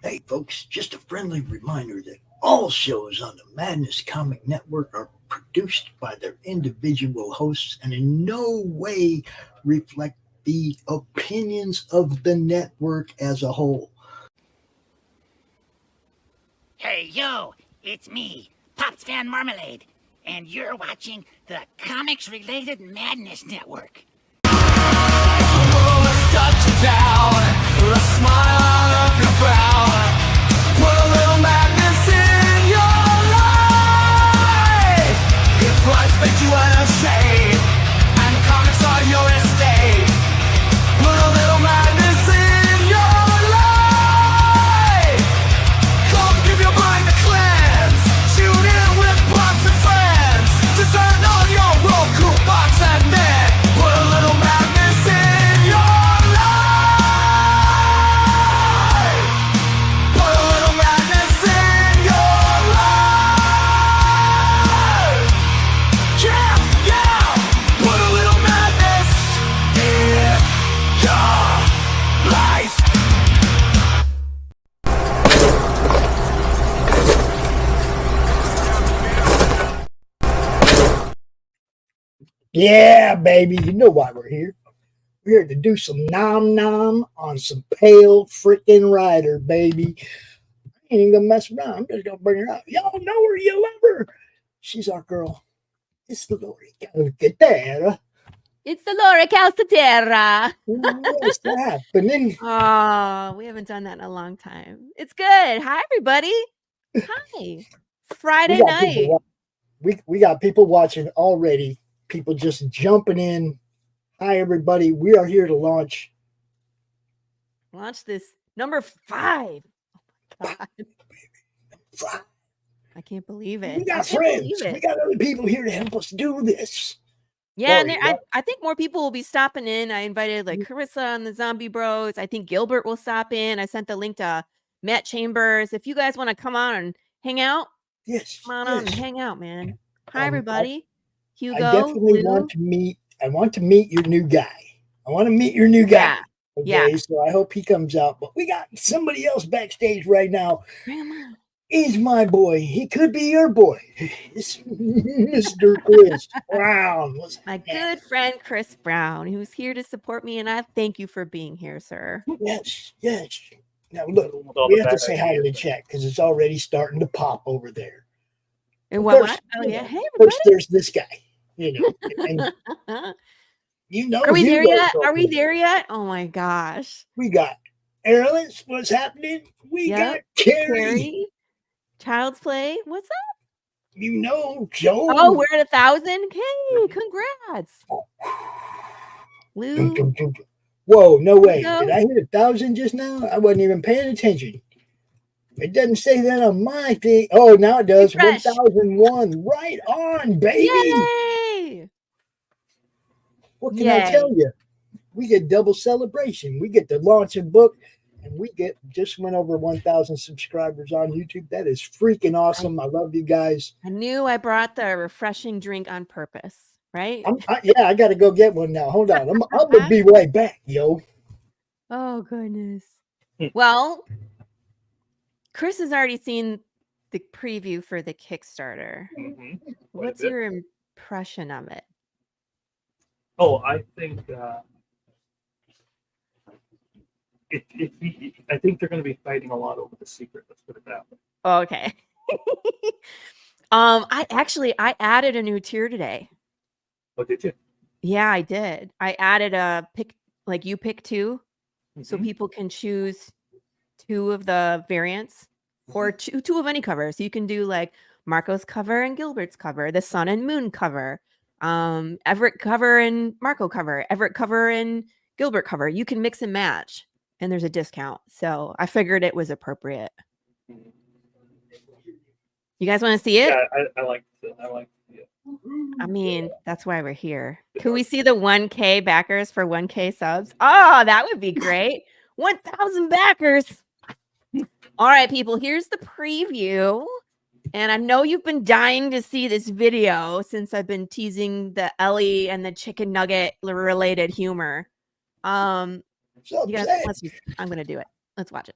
Hey, folks, just a friendly reminder that all shows on the Madness Comic Network are produced by their individual hosts and in no way reflect the opinions of the network as a whole. Hey, yo, it's me, Pops Fan Marmalade, and you're watching the Comics-Related Madness Network. Makes you unashamed, and comics are your estate. Put a little madness in your life. Come give your mind a cleanse. Tune in with pops and friends. Just turn on your Roku box and then put a little madness in your life. Put a little madness in your life. Yeah, put a little madness in your life. Yeah, baby, you know why we're here. We're here to do some nom on some pale freaking rider, baby. I ain't even gonna mess around. I'm just gonna bring her out. Y'all know her, you love her. She's our girl. It's the Laurie Calcaterra. It's the Laurie Calcaterra. What's happening? Oh, we haven't done that in a long time. It's good. Hi, everybody. Hi. Friday night. We got people watching already. People just jumping in. Hi, everybody. We are here to launch this number 5. Oh my God. I can't believe it. We got friends. We got other people here to help us do this. Yeah, and I think more people will be stopping in. I invited like Corissa and the Zombie Bros. I think Gilbert will stop in. I sent the link to Matt Chambers. If you guys want to come on and hang out, come on and hang out, man. Hi, everybody. Hugo. I definitely want to meet. I want to meet your new guy. I want to meet your new guy. Yeah. Okay, so I hope he comes out. But we got somebody else backstage right now. He's my boy. He could be your boy. It's Mr. Chris Brown. My good friend Chris Brown, who's here to support me, and I thank you for being here, sir. Yes. Now look, we have to say hi to the chat because it's already starting to pop over there. And what? Oh yeah. Hey, everybody. First, there's this guy. And Are we there yet? Are we there yet? Oh my gosh. We got Earls. What's happening? We got Carrie. Child's Play. What's up? Joe. Oh, we're at 1,000. Hey, congrats. Lou. Whoa, no way. Did I hit 1,000 just now? I wasn't even paying attention. It doesn't say that on my thing. Oh, now it does. 1,001. Right on, baby. Yay! What can I tell you? We get double celebration. We get the launch and book, and we just went over 1,000 subscribers on YouTube. That is freaking awesome. I love you guys. I knew I brought the refreshing drink on purpose, right? I got to go get one now. Hold on. I'm going to be right back, yo. Oh, goodness. Well, Chris has already seen the preview for the Kickstarter. Mm-hmm. What's your impression of it? Oh, I think I think they're going to be fighting a lot over the secret. Let's put it that way. Okay. I added a new tier today. Oh, did you? Yeah, I did. I added a pick, like you pick 2, so people can choose 2 of the variants or two of any cover. So you can do like Marco's cover and Gilbert's cover, the Sun and Moon cover, Everett cover and Marco cover, Everett cover and Gilbert cover. You can mix and match, and there's a discount. So I figured it was appropriate. You guys want to see it? Yeah, I like it. I mean, that's why we're here. Can we see the 1K backers for 1K subs? Oh, that would be great. 1,000 backers. All right, people, here's the preview. And I know you've been dying to see this video since I've been teasing the Ellie and the chicken nugget related humor. You guys, I'm going to do it. Let's watch it.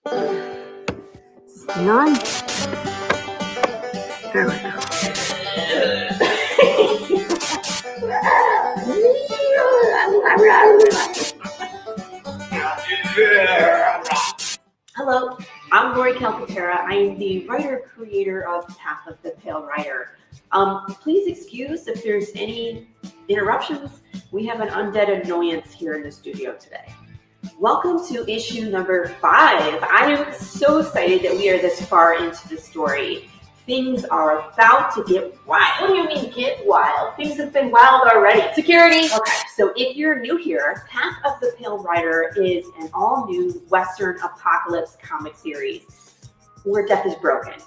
None. There we go. Hello, I'm Laurie Calcaterra. I am the writer-creator of Path of the Pale Rider. Please excuse if there's any interruptions. We have an undead annoyance here in the studio today. Welcome to issue number 5. I am so excited that we are this far into the story. Things are about to get wild. What do you mean get wild? Things have been wild already. Security! Okay, so if you're new here, Path of the Pale Rider is an all-new Western apocalypse comic series where death is broken.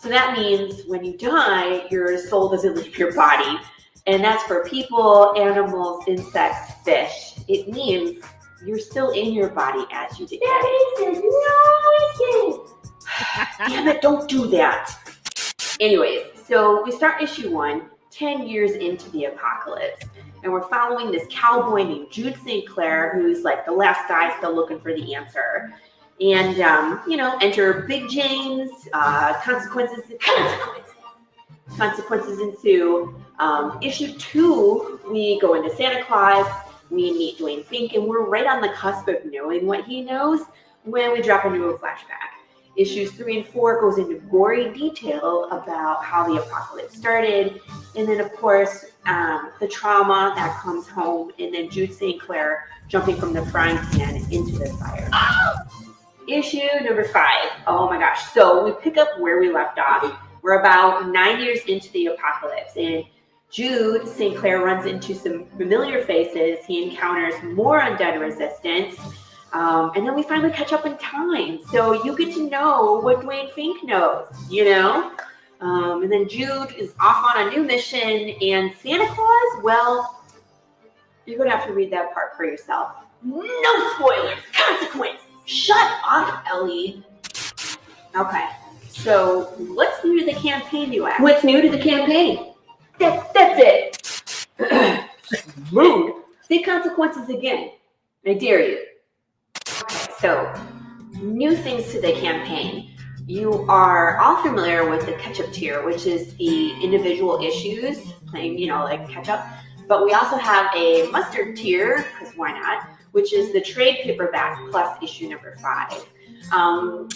So that means when you die, your soul doesn't leave your body. And that's for people, animals, insects, fish. It means you're still in your body as you decay. Damn it, don't do that. Anyways, so we start issue 1, 10 years into the apocalypse. And we're following this cowboy named Jude St. Clair, who's like the last guy still looking for the answer. And, enter Big James, consequences ensue. Issue 2, we go into Santa Claus, we meet Dwayne Fink, and we're right on the cusp of knowing what he knows when we drop into a flashback. Issues 3 and 4 goes into gory detail about how the apocalypse started, and then of course the trauma that comes home, and then Jude St. Clair jumping from the frying pan into the fire. Issue number 5. Oh my gosh. So we pick up where we left off. We're about 9 years into the apocalypse, and Jude St. Clair runs into some familiar faces. He encounters more undead resistance. And then we finally catch up in time. So you get to know what Dwayne Fink knows, And then Jude is off on a new mission. And Santa Claus, well, you're going to have to read that part for yourself. No spoilers. Consequence. Shut up, Ellie. Okay. So what's new to the campaign, you ask? What's new to the campaign? That's it. Mood. Say consequences again. I dare you. Okay, so new things to the campaign. You are all familiar with the catch-up tier, which is the individual issues, playing, like catch-up. But we also have a mustard tier, because why not, which is the trade paperback plus issue number 5.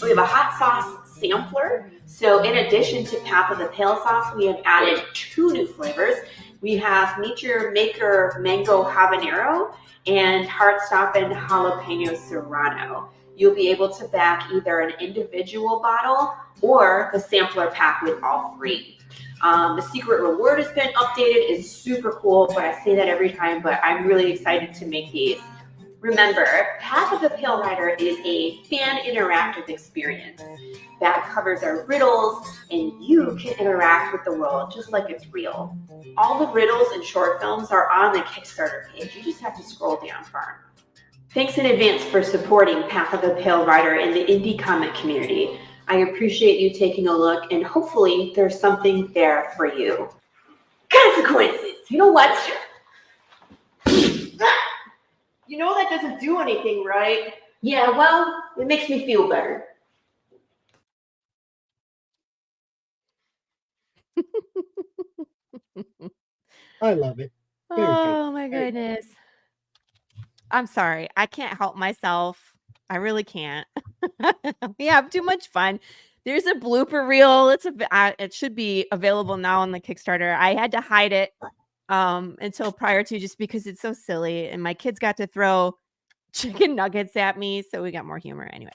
We have a hot sauce sampler. So in addition to Path of the Pale Sauce, we have added 2 new flavors. We have Meet Your Maker Mango Habanero and Heartstoppin' Jalapeno Serrano. You'll be able to back either an individual bottle or the sampler pack with all 3. The secret reward has been updated. It's super cool, but I say that every time, but I'm really excited to make these. Remember, Path of the Pale Rider is a fan interactive experience. That covers our riddles, and you can interact with the world just like it's real. All the riddles and short films are on the Kickstarter page. You just have to scroll down far. Thanks in advance for supporting Path of the Pale Rider in the indie comic community. I appreciate you taking a look, and hopefully there's something there for you. Consequences! You know what? You know that doesn't do anything, right? Yeah, well, it makes me feel better. I love it. Oh my goodness. I'm sorry. I can't help myself. I really can't. We have too much fun. There's a blooper reel. It should be available now on the Kickstarter. I had to hide it until prior to, just because it's so silly, and my kids got to throw chicken nuggets at me, so we got more humor anyway.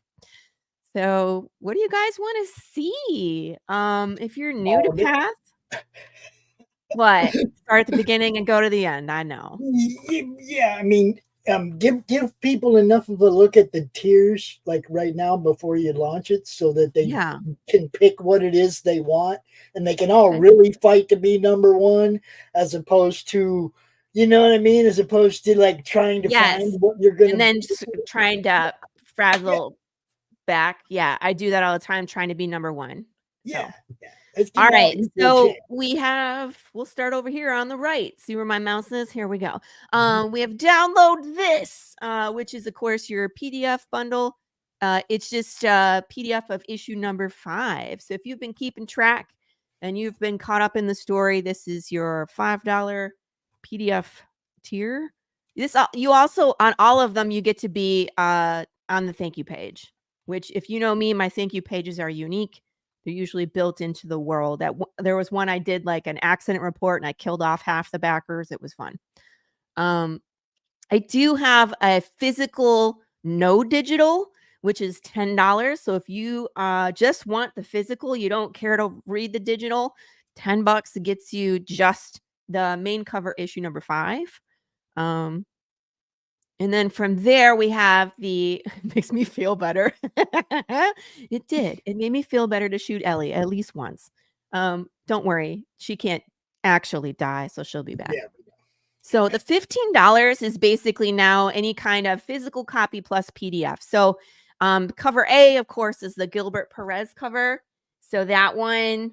So what do you guys want to see? If you're new to Path, what? Start at the beginning and go to the end. I know. Yeah, I mean, give people enough of a look at the tiers like right now before you launch it, so that they can pick what it is they want, and they can all really fight to be number 1, as opposed to, you know what I mean, as opposed to like trying to find what you're gonna, and then trying to frazzle back. Yeah, I do that all the time, trying to be number 1. Yeah. All right, so we'll start over here on the right. See where my mouse is? Here we go. We have download this, which is of course your PDF bundle. It's just a PDF of issue number 5. So if you've been keeping track and you've been caught up in the story, this is your $5 PDF tier. You also, on all of them, you get to be on the thank you page, which, if you know me, my thank you pages are unique. They're usually built into the world. There was one I did like an accident report and I killed off half the backers. It was fun. I do have a physical, no digital, which is $10. So if you just want the physical, you don't care to read the digital, $10 gets you just the main cover issue number 5. And then from there we have it makes me feel better. It did. It made me feel better to shoot Ellie at least once. Don't worry, she can't actually die, so she'll be back. Yeah. So the $15 is basically now any kind of physical copy plus PDF. So cover A, of course, is the Gilbert Perez cover. So that one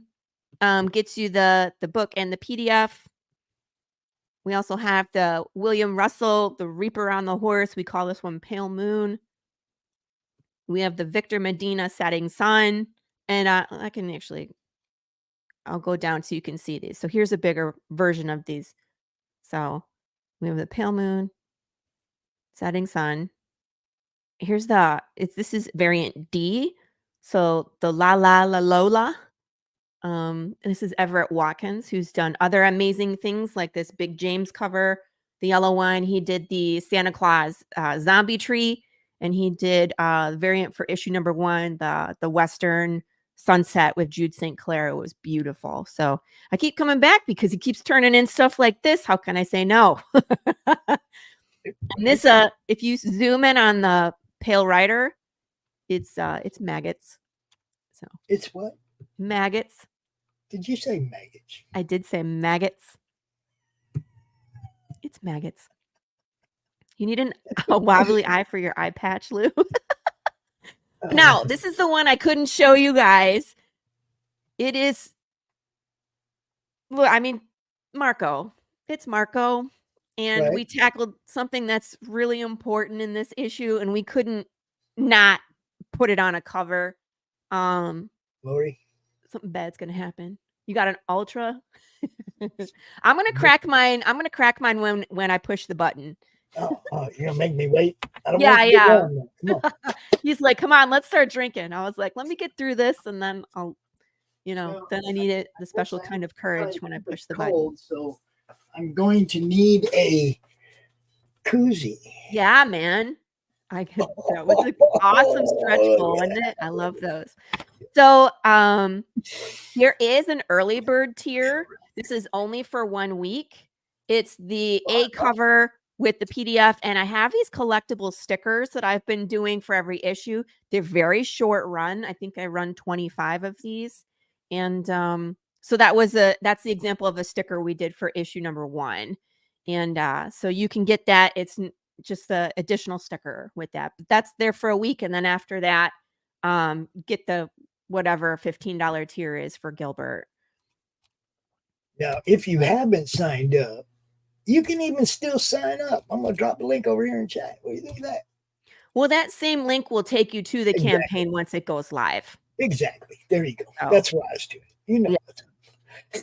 gets you the book and the PDF. We also have the William Russell, the Reaper on the Horse. We call this one Pale Moon. We have the Victor Medina Setting Sun. And I can actually, I'll go down so you can see these. So here's a bigger version of these. So we have the Pale Moon, Setting Sun. Here's this is variant D. So the La La La Lola. This is Everett Watkins, who's done other amazing things like this Big James cover, the yellow one. He did the Santa Claus zombie tree, and he did variant for issue number 1, the Western sunset with Jude St. Clair. It was beautiful. So I keep coming back because he keeps turning in stuff like this. How can I say no? And this, if you zoom in on the Pale Rider, it's maggots. So It's what? Maggots. Did you say maggots? I did say maggots. It's maggots. You need a wobbly eye for your eye patch, Lou. Now, this is the one I couldn't show you guys. It is, well, I mean, Marco. It's Marco. And Right. we tackled something that's really important in this issue, and we couldn't not put it on a cover. Laurie? Something bad's gonna happen. You got an ultra? I'm gonna crack mine. I'm gonna crack mine when I push the button. Oh, you're gonna make me wait? I don't Yeah, want to get yeah. down there. Come on. He's like, come on, let's start drinking. I was like, let me get through this, and then I'll, Well, then I need the special kind of courage when I push the button. Cold, so I'm going to need a koozie. Yeah, man. That was an awesome stretch goal, wasn't it? I love those. So there is an early bird tier. This is only for 1 week. It's the A cover with the PDF, and I have these collectible stickers that I've been doing for every issue. They're very short run. I think I run 25 of these. And so that's the example of a sticker we did for issue number 1. And so you can get that. It's just the additional sticker with that. But that's there for a week. And then after that, get the whatever $15 tier is for Gilbert. Now, if you haven't signed up, you can even still sign up. I'm going to drop a link over here in chat. What do you think of that? Well, that same link will take you to the campaign once it goes live. Exactly. There you go. Oh. That's what I was doing. You know. Yeah.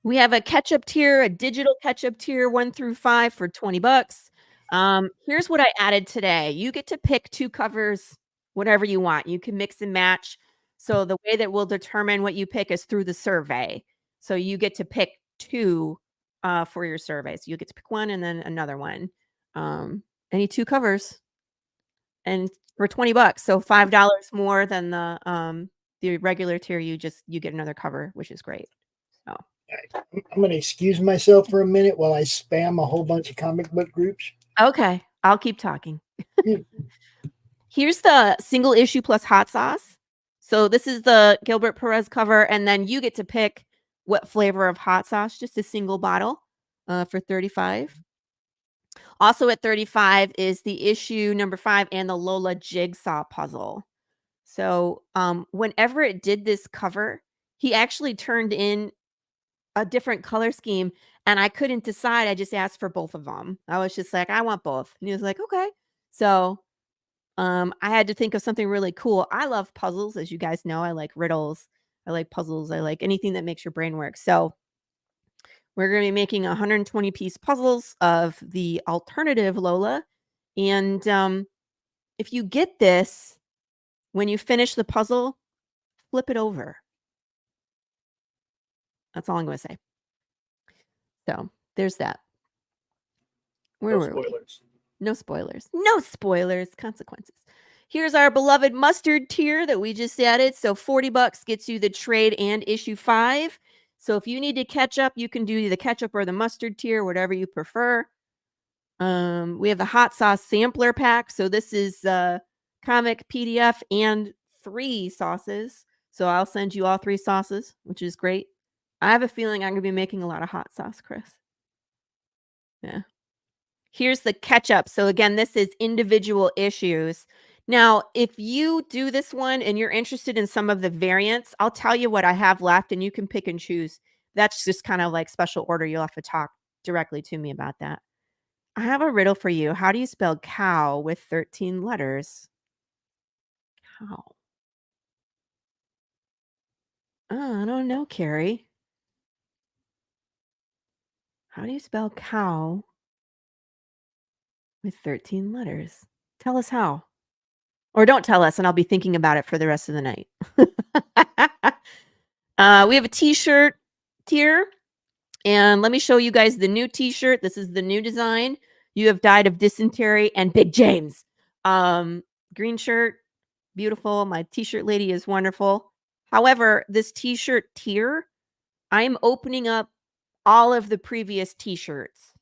We have a catch-up tier, a digital catch-up tier 1 through 5 for $20. Here's what I added today. You get to pick 2 covers, whatever you want. You can mix and match. So the way that we'll determine what you pick is through the survey. So you get to pick 2 for your survey. So you get to pick one and then another one. Any 2 covers. And for $20, so $5 more than the regular tier, you get another cover, which is great. So I'm going to excuse myself for a minute while I spam a whole bunch of comic book groups. Okay, I'll keep talking. Here's the single issue plus hot sauce. So this is the Gilbert Perez cover, and then you get to pick what flavor of hot sauce, just a single bottle for $35. Also at $35 is the issue number 5 and the Lola jigsaw puzzle. So whenever it did this cover, he actually turned in a different color scheme, and I couldn't decide. I just asked for both of them. I was just like, I want both. And he was like, okay. So I had to think of something really cool. I love puzzles, as you guys know. I like riddles. I like puzzles. I like anything that makes your brain work. So we're going to be making 120 piece puzzles of the alternative Lola. And if you get this, when you finish the puzzle, flip it over. That's all I'm going to say. So there's that. Where No were we? spoilers. No spoilers. No spoilers. Consequences. Here's our beloved mustard tier that we just added. So $40 gets you the trade and issue 5. So if you need to catch up, you can do the ketchup or the mustard tier, whatever you prefer. We have the hot sauce sampler pack. So this is comic, PDF, and 3 sauces. So I'll send you all 3 sauces, which is great. I have a feeling I'm going to be making a lot of hot sauce, Chris. Yeah. Here's the ketchup. So again, this is individual issues. Now, if you do this one and you're interested in some of the variants, I'll tell you what I have left and you can pick and choose. That's just kind of like special order. You'll have to talk directly to me about that. I have a riddle for you. How do you spell cow with 13 letters? Cow. Oh, I don't know, Carrie. How do you spell cow with 13 letters? Tell us how. Or don't tell us, and I'll be thinking about it for the rest of the night. We have a t-shirt tier. And let me show you guys the new t-shirt. This is the new design. You have died of dysentery and Big James. Green shirt, beautiful. My t-shirt lady is wonderful. However, this t-shirt tier, I'm opening up all of the previous t-shirts.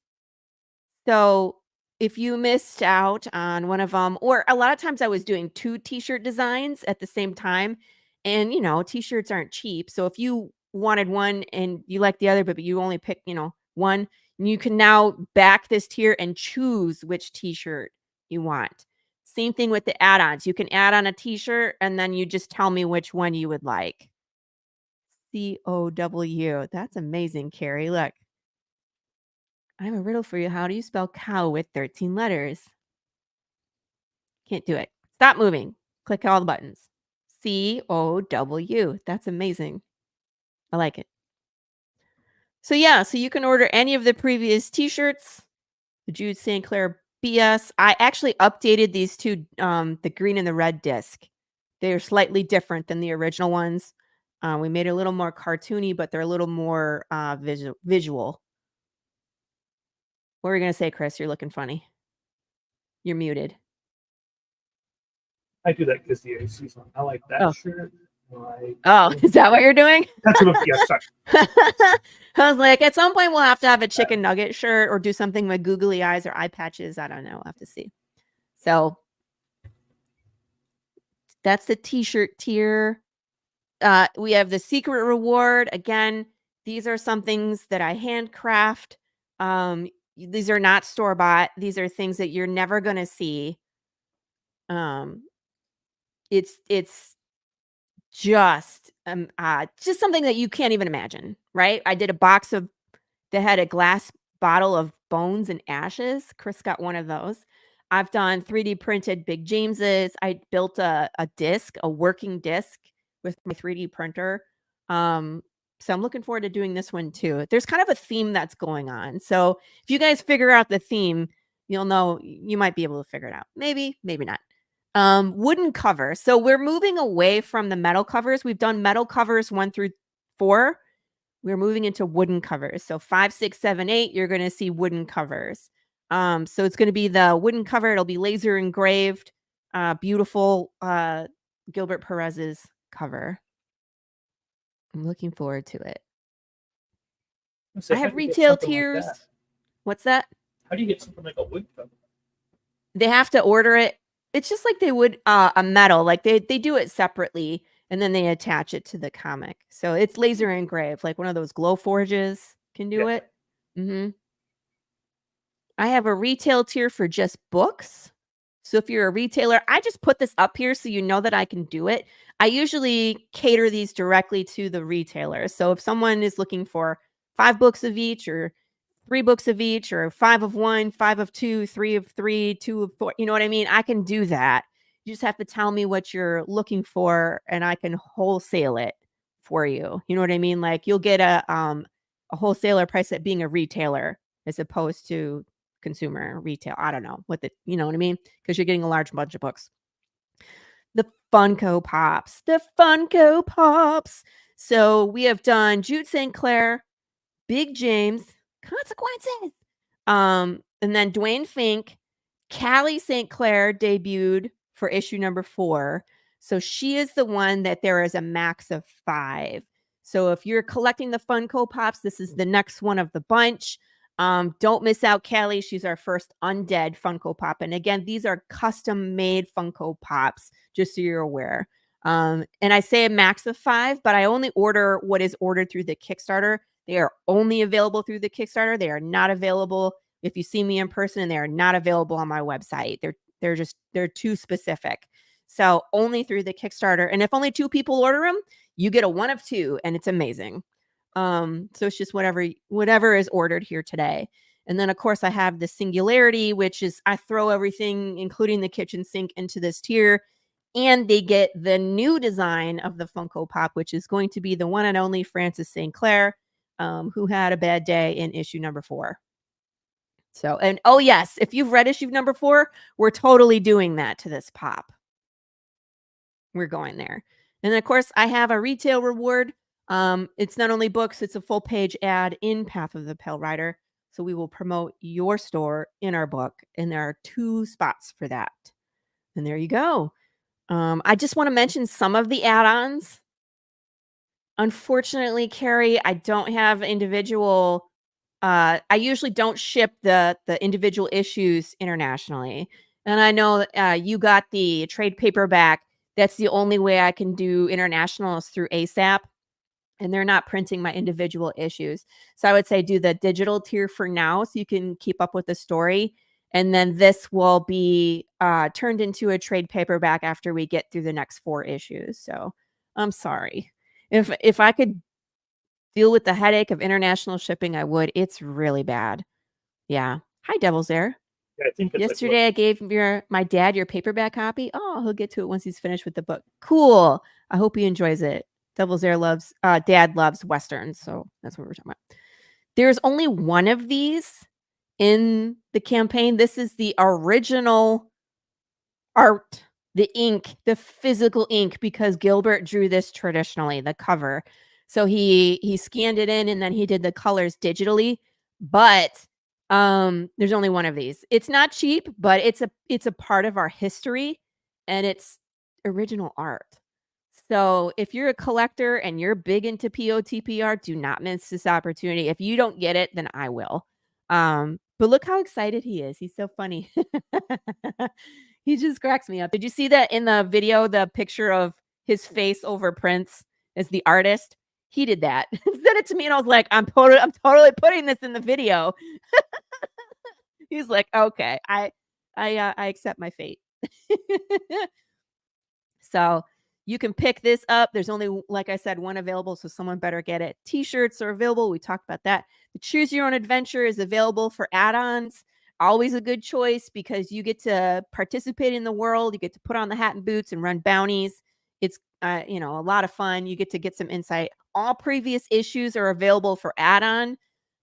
So if you missed out on one of them, or a lot of times I was doing 2 t-shirt designs at the same time, and t-shirts aren't cheap. So if you wanted one and you like the other, but you only pick, one, you can now back this tier and choose which t-shirt you want. Same thing with the add-ons. You can add on a t-shirt and then you just tell me which one you would like. COW. That's amazing, Carrie. Look. I have a riddle for you. How do you spell cow with 13 letters? Can't do it. Stop moving. Click all the buttons. COW. That's amazing. I like it. So yeah, so you can order any of the previous t-shirts. The Jude St. Clair BS. I actually updated these 2, the green and the red disc. They're slightly different than the original ones. We made it a little more cartoony, but they're a little more visual. What were you going to say, Chris? You're looking funny. You're muted. I do that because the AC's on. I like that shirt. Is that what you're doing? That's what I'm, yeah, sorry. I was like, at some point we'll have to have a chicken nugget shirt or do something with googly eyes or eye patches. I don't know. We'll have to see. So that's the t-shirt tier. We have the secret reward. Again, these are some things that I handcraft. These are not store-bought. These are things that you're never going to see. It's just something that you can't even imagine, right? I did a box that had a glass bottle of bones and ashes. Chris got one of those. I've done 3D printed Big Jameses. I built a disc, a working disc with my 3D printer. So I'm looking forward to doing this one too. There's kind of a theme that's going on. So if you guys figure out the theme, you'll know, you might be able to figure it out. Maybe, maybe not. Wooden cover. So we're moving away from the metal covers. We've done metal covers 1 through 4. We're moving into wooden covers. So 5, 6, 7, 8, you're going to see wooden covers. So it's going to be the wooden cover. It'll be laser engraved, beautiful Gilbert Perez's cover. I'm looking forward to it. I have retail tiers. Like What's that? How do you get something like a wood cover? They have to order it. It's just like they would a metal. Like they do it separately and then they attach it to the comic. So it's laser engraved, like one of those glow forges can do it. Mm-hmm. I have a retail tier for just books. So if you're a retailer, I just put this up here so you know that I can do it. I usually cater these directly to the retailer. So if someone is looking for 5 books of each or 3 books of each or 5 of 1, 5 of 2, 3 of 3, 2 of 4, you know what I mean? I can do that. You just have to tell me what you're looking for, and I can wholesale it for you. You know what I mean? Like you'll get a wholesaler price at being a retailer as opposed to consumer retail. I don't know what you know what I mean? Because you're getting a large bunch of books. The Funko Pops. The Funko Pops. So we have done Jude St. Clair, Big James, Consequences. And then Dwayne Fink, Callie St. Clair debuted for issue number 4. So she is the one that there is a max of 5. So if you're collecting the Funko Pops, this is the next one of the bunch. Don't miss out, Callie. She's our first undead Funko Pop. And again, these are custom made Funko Pops, just so you're aware. And I say a max of 5, but I only order what is ordered through the Kickstarter. They are only available through the Kickstarter. They are not available if you see me in person, and they are not available on my website. They're too specific. So only through the Kickstarter. And if only 2 people order them, you get a 1 of 2, and it's amazing. So it's just whatever is ordered here today. And then of course I have the Singularity, which is I throw everything, including the kitchen sink, into this tier, and they get the new design of the Funko Pop, which is going to be the one and only Francis St. Clair, who had a bad day in issue number 4. So, and oh yes, if you've read issue number 4, we're totally doing that to this pop. We're going there. And then of course I have a retail reward. It's not only books, it's a full page ad in Path of the Pale Rider. So we will promote your store in our book, and there are 2 spots for that. And there you go. I just want to mention some of the add-ons. Unfortunately, Carrie, I don't have individual. I usually don't ship the individual issues internationally. And I know you got the trade paperback. That's the only way I can do international is through ASAP. And they're not printing my individual issues. So I would say do the digital tier for now so you can keep up with the story. And then this will be turned into a trade paperback after we get through the next 4 issues. So I'm sorry. If I could deal with the headache of international shipping, I would. It's really bad. Yeah. Hi, Devil's Air. Yeah, I think it's Yesterday, I gave my dad your paperback copy. Oh, he'll get to it once he's finished with the book. Cool. I hope he enjoys it. Devil's Air loves, Dad loves Westerns. So that's what we're talking about. There's only one of these in the campaign. This is the original art, the ink, the physical ink, because Gilbert drew this traditionally, the cover. So he scanned it in and then he did the colors digitally. But there's only one of these. It's not cheap, but it's a part of our history, and it's original art. So if you're a collector and you're big into POTPR, do not miss this opportunity. If you don't get it, then I will. But look how excited he is. He's so funny. He just cracks me up. Did you see that in the video, the picture of his face over Prince as the artist? He did that. Sent it to me and I was like, I'm totally putting this in the video. He's like, okay, I accept my fate. So you can pick this up. There's only, like I said, one available, so someone better get it. T-shirts are available. We talked about that. The Choose Your Own Adventure is available for add-ons. Always a good choice because you get to participate in the world. You get to put on the hat and boots and run bounties. It's a lot of fun. You get some insight. All previous issues are available for add-on.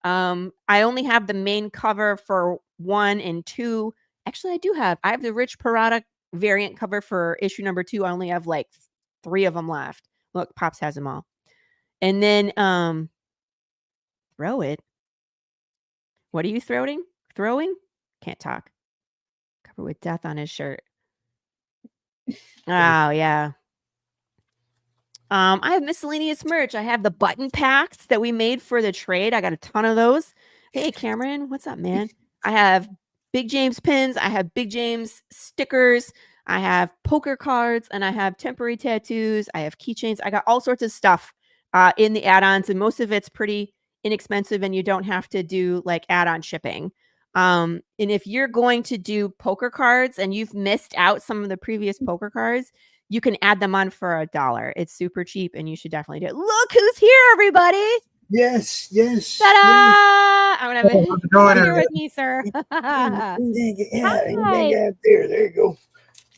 I only have the main cover for 1 and 2. Actually, I have the Rich Parada variant cover for issue number 2. I only have like 3 of them left. Look, Pops has them all. And then throw it. What are you throwing? Can't talk. Cover with death on his shirt. Oh yeah. I have miscellaneous merch. I have the button packs that we made for the trade. I got a ton of those. Hey Cameron, what's up, man? I have Big James pins. I have Big James stickers. I have poker cards, and I have temporary tattoos. I have keychains. I got all sorts of stuff in the add-ons, and most of it's pretty inexpensive, and you don't have to do like add-on shipping. And if you're going to do poker cards and you've missed out some of the previous poker cards, you can add them on for $1. It's super cheap, and you should definitely do it. Look who's here, everybody! Yes. Ta-da! I'm gonna going here there? with me, sir. Yeah, Hi. there you go.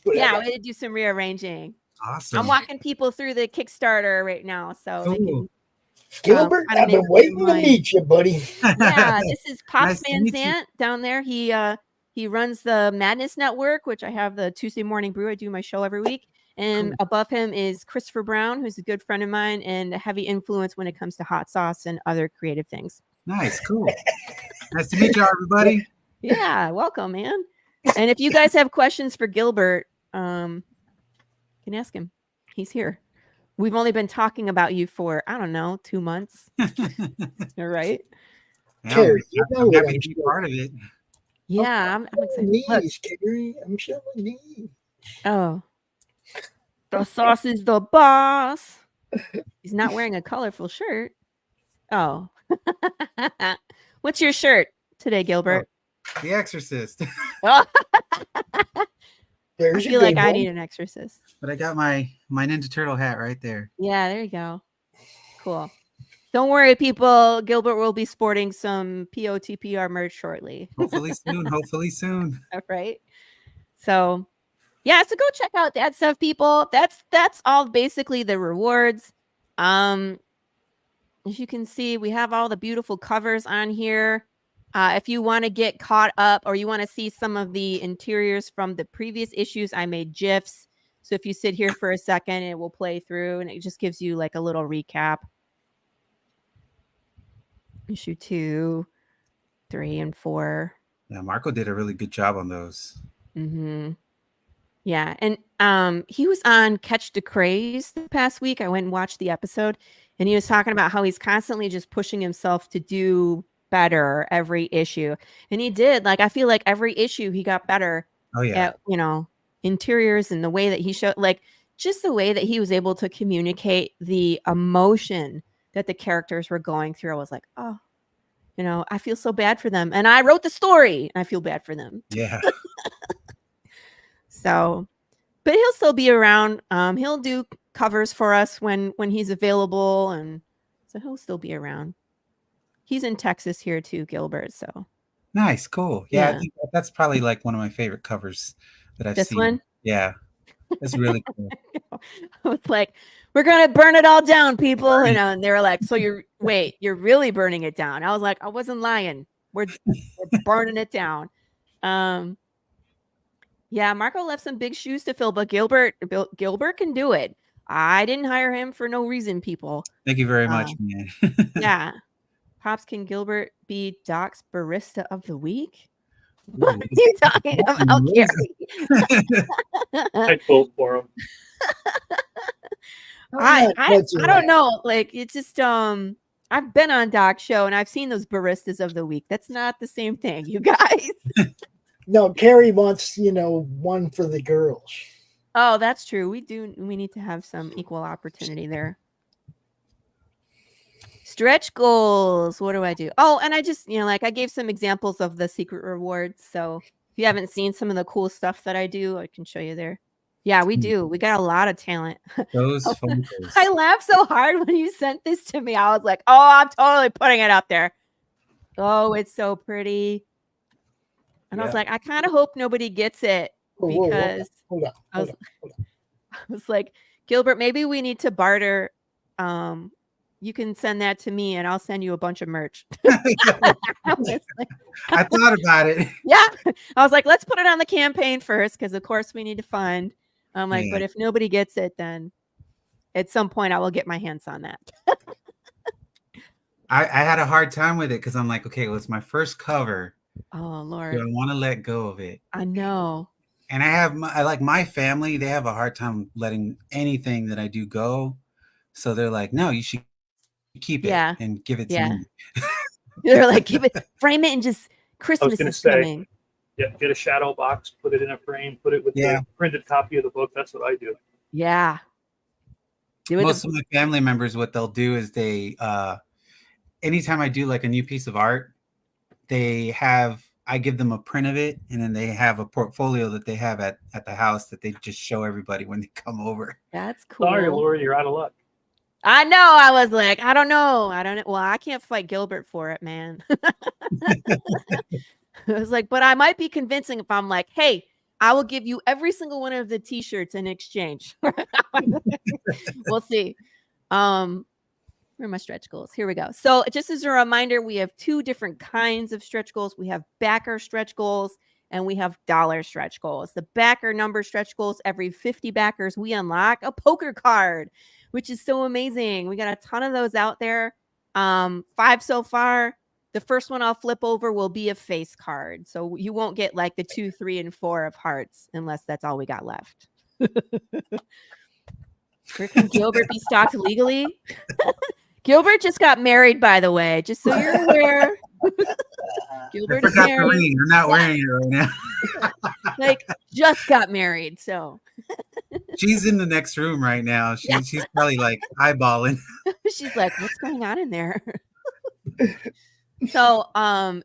But Yeah, we had to do some rearranging. Awesome. I'm walking people through the Kickstarter right now, so they can. Cool. Gilbert, kinda I've been make up waiting their to mind. meet you, buddy. Yeah, this is Pops Nice to Van meet you. Zant down there. He runs the Madness Network, which I have the Tuesday Morning Brew. I do my show every week. And Cool. above him is Christopher Brown, who's a good friend of mine and a heavy influence when it comes to hot sauce and other creative things. Nice, cool. Nice to meet you, everybody. Yeah, welcome, man. And if you guys have questions for Gilbert, can ask him. He's here. We've only been talking about you for, I don't know, 2 months. All right. Yeah, Carrie, you know I'm what happy I'm to be showing. part of it. Yeah, I'm excited. Look. Knees, Carrie. I'm showing knees. Oh. The sauce is the boss. He's not wearing a colorful shirt. Oh. What's your shirt today, Gilbert? The Exorcist. Oh. I There's feel a like good I one. need an exorcist. But I got my Ninja Turtle hat right there. Yeah, there you go. Cool. Don't worry, people. Gilbert will be sporting some POTPR merch shortly. Hopefully soon. Hopefully soon. All right. So yeah, so go check out that stuff, people. That's all basically the rewards. As you can see, we have all the beautiful covers on here. If you want to get caught up or you want to see some of the interiors from the previous issues, I made GIFs. So if you sit here for a second, it will play through and it just gives you like a little recap. Issue 2, 3, and 4. Yeah, Marco did a really good job on those. Mm-hmm. Yeah, and he was on Catch the Craze the past week. I went and watched the episode, and he was talking about how he's constantly just pushing himself to do better every issue. And he did. Like, I feel like every issue he got better Oh yeah. at, interiors and the way that he showed, like, just the way that he was able to communicate the emotion that the characters were going through. I was like, oh, I feel so bad for them. And I wrote the story, and I feel bad for them. Yeah. So, but he'll still be around. He'll do covers for us when he's available, and so he'll still be around. He's in Texas here too, Gilbert. So Nice, cool. Yeah, I Yeah. think that's probably like one of my favorite covers that I've this seen. one, Yeah. That's really cool. I was like, "We're gonna burn it all down, people," and they were like, "So you're really burning it down?" I was like, "I wasn't lying. We're burning it down." Yeah, Marco left some big shoes to fill, but Gilbert can do it. I didn't hire him for no reason, people. Thank you very much, man. Yeah. Pops, can Gilbert be Doc's barista of the week? What are you talking about, Gary? I'd vote for him. I don't know. Like, it's just I've been on Doc's show and I've seen those baristas of the week. That's not the same thing, you guys. No, Carrie wants, one for the girls. Oh, that's true. We need to have some equal opportunity there. Stretch goals. What do I do? Oh, and I just, I gave some examples of the secret rewards. So if you haven't seen some of the cool stuff that I do, I can show you there. Yeah, we do. We got a lot of talent. Those photos. I laughed so hard when you sent this to me. I was like, oh, I'm totally putting it up there. Oh, it's so pretty. And I was like, I kind of hope nobody gets it because Hold on. I was like, Gilbert, maybe we need to barter. You can send that to me and I'll send you a bunch of merch. I thought about it. Yeah. I was like, let's put it on the campaign first because, of course, we need to fund. I'm like, Yeah. but if nobody gets it, then at some point I will get my hands on that. I had a hard time with it because I'm like, okay, well, it's my first cover. Oh, Lord. Do I want to let go of it? I know. And I like my family, they have a hard time letting anything that I do go. So they're like, no, you should keep it and give it to me. They're like, frame it and just Christmas gonna is say, coming. Yeah, get a shadow box, put it in a frame, put it with the printed copy of the book. That's what I do. Yeah. Most of my family members, what they'll do is they, anytime I do like a new piece of art, I give them a print of it, and then they have a portfolio that they have at the house that they just show everybody when they come over. That's cool. Sorry, Laurie, you're out of luck. I know. I was like, I don't know. Well, I can't fight Gilbert for it, man. I was like, but I might be convincing if I'm like, hey, I will give you every single one of the t-shirts in exchange. We'll see. Where are my stretch goals? Here we go. So just as a reminder, we have 2 different kinds of stretch goals. We have backer stretch goals and we have dollar stretch goals. The backer number stretch goals, every 50 backers, we unlock a poker card, which is so amazing. We got a ton of those out there. 5 so far. The first one I'll flip over will be a face card. So you won't get like the 2, 3, and 4 of hearts unless that's all we got left. Where can Gilbert be stalked legally? Gilbert just got married, by the way, just so you're aware. Gilbert is married. I'm not wearing it right now. Like, just got married, so. She's in the next room right now. She's probably like eyeballing. She's like, what's going on in there? So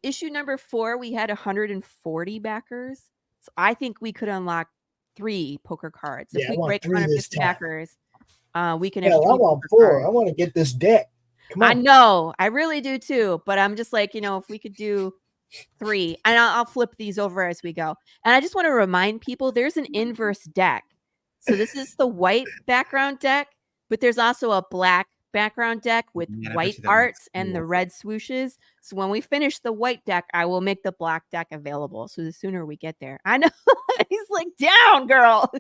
issue number 4, we had 140 backers. So I think we could unlock 3 poker cards. If we break 150 backers, we can have I want 4. I want to get this deck. Come on. I know. I really do too. But I'm just like, if we could do 3, and I'll flip these over as we go. And I just want to remind people there's an inverse deck. So this is the white background deck, but there's also a black background deck with white arts and the red swooshes. So when we finish the white deck, I will make the black deck available. So the sooner we get there, I know. He's like, down, girl.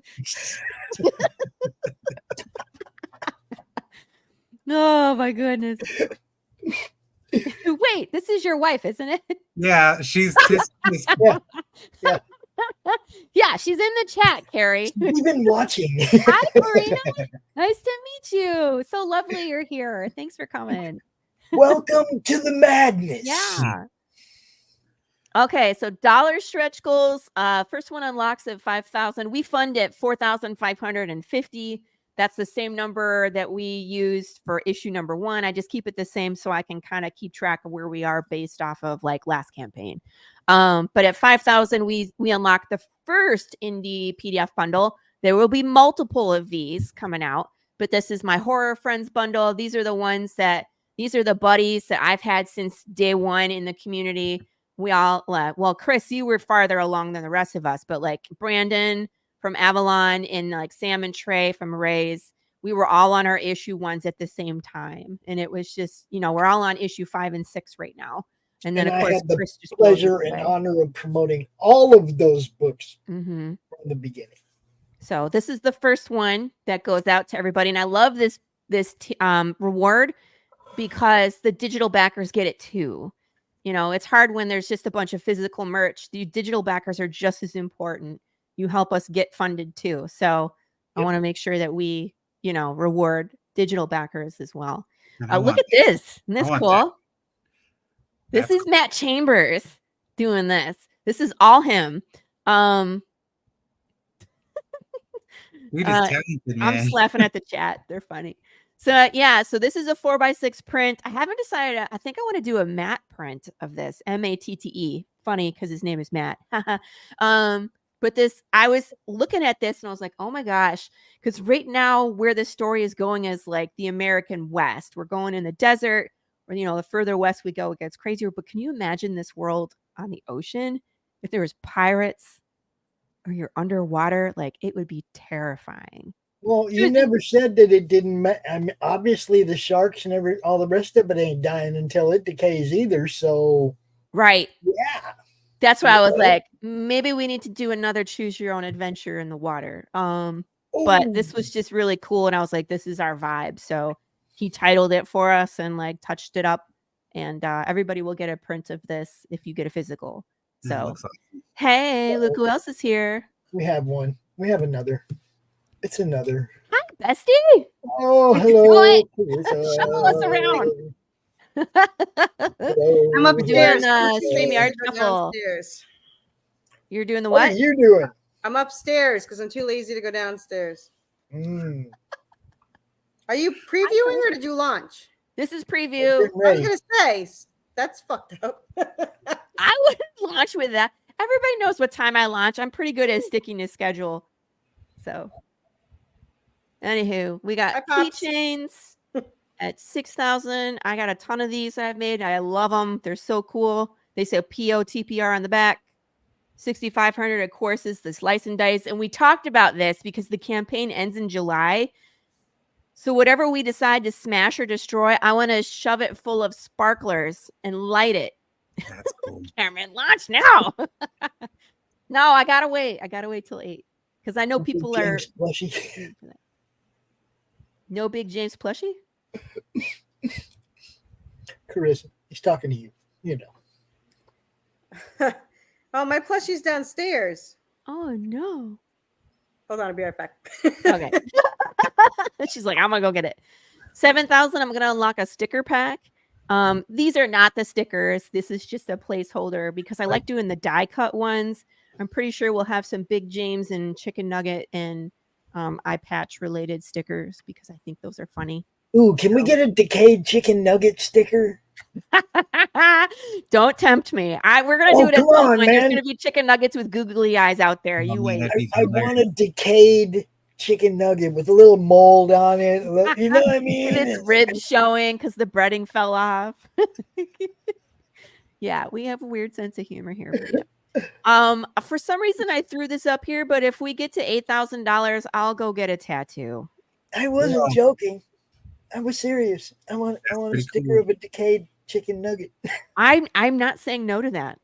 Oh my goodness. Wait, this is your wife, isn't it? Yeah, she's yeah. Yeah, she's in the chat, Carrie. She's been watching. Hi, Karina. Nice to meet you. So lovely you're here. Thanks for coming. Welcome to the madness. Yeah. Okay, so dollar stretch goals. First one unlocks at 5,000. We fund at 4,550. That's the same number that we used for issue number 1. I just keep it the same so I can kind of keep track of where we are based off of like last campaign. But at 5,000, we unlock the first indie PDF bundle. There will be multiple of these coming out, but this is my horror friends bundle. These are the buddies that I've had since day 1 in the community. We all, well, Chris, you were farther along than the rest of us, but like Brandon from Avalon and like Sam and Trey from Ray's, we were all on our issue 1s at the same time. And it was just, we're all on issue 5 and 6 right now. And then, of course, I had the Chris just pleasure and honor of promoting all of those books from the beginning. So this is the first one that goes out to everybody. And I love this reward because the digital backers get it too. It's hard when there's just a bunch of physical merch. The digital backers are just as important. You help us get funded too. So I want to make sure that we, reward digital backers as well. Look at this. Isn't this cool? This is Matt Chambers doing this. This is all him. I'm just laughing at the chat. They're funny. So so this is a 4x6 print. I haven't decided. I think I want to do a matte print of this. Matte. Funny because his name is Matt. But this, I was looking at this and I was like, oh my gosh, because right now where the story is going is like the American West. We're going in the desert, or the further west we go, it gets crazier. But can you imagine this world on the ocean? If there was pirates or you're underwater, like it would be terrifying. Well, you never said that it didn't. I mean, obviously the sharks and all the rest of it ain't dying until it decays either. So, right. Yeah. That's why I was like, maybe we need to do another choose your own adventure in the water. But this was just really cool. And I was like, this is our vibe. So he titled it for us and like touched it up. And everybody will get a print of this if you get a physical. So, hey, look who else is here. We have one. We have another. It's another. Hi, bestie. Oh, hello. Shuffle us around. I'm up doing StreamYard shuffle. You're doing the what? What are you doing? I'm upstairs because I'm too lazy to go downstairs. Are you previewing or did you launch? This is preview. I was gonna say that's fucked up. I wouldn't launch with that. Everybody knows what time I launch. I'm pretty good at sticking to schedule. So, anywho, we got keychains at 6,000. I got a ton of these I've made. I love them. They're so cool. They say POTPR on the back. $6,500, of course, is the slice and dice. And we talked about this because the campaign ends in July. So whatever we decide to smash or destroy, I want to shove it full of sparklers and light it. That's cool. Cameron, launch now. No, I gotta wait. I gotta wait till 8 because I know people are. Plushie. No Big James plushie. Carissa, he's talking to you. You know. Oh, my plushie's downstairs. Oh no. Hold on, I'll be right back. Okay. She's like, I'm gonna go get it. 7,000. I'm gonna unlock a sticker pack. These are not the stickers. This is just a placeholder because I like doing the die cut ones. I'm pretty sure we'll have some Big James and Chicken Nugget and eye patch related stickers because I think those are funny. Ooh, can we get a decayed chicken nugget sticker? Don't tempt me. We're gonna do it at some on, point. There's man. gonna be chicken nuggets with googly eyes out there. You wait. I want a decayed chicken nugget with a little mold on it. You know what I mean? With its ribs showing because the breading fell off. Yeah, we have a weird sense of humor here. For some reason I threw this up here, but if we get to $8,000, I'll go get a tattoo. I wasn't joking. I was serious. I want a sticker of a decayed chicken nugget. I'm not saying no to that.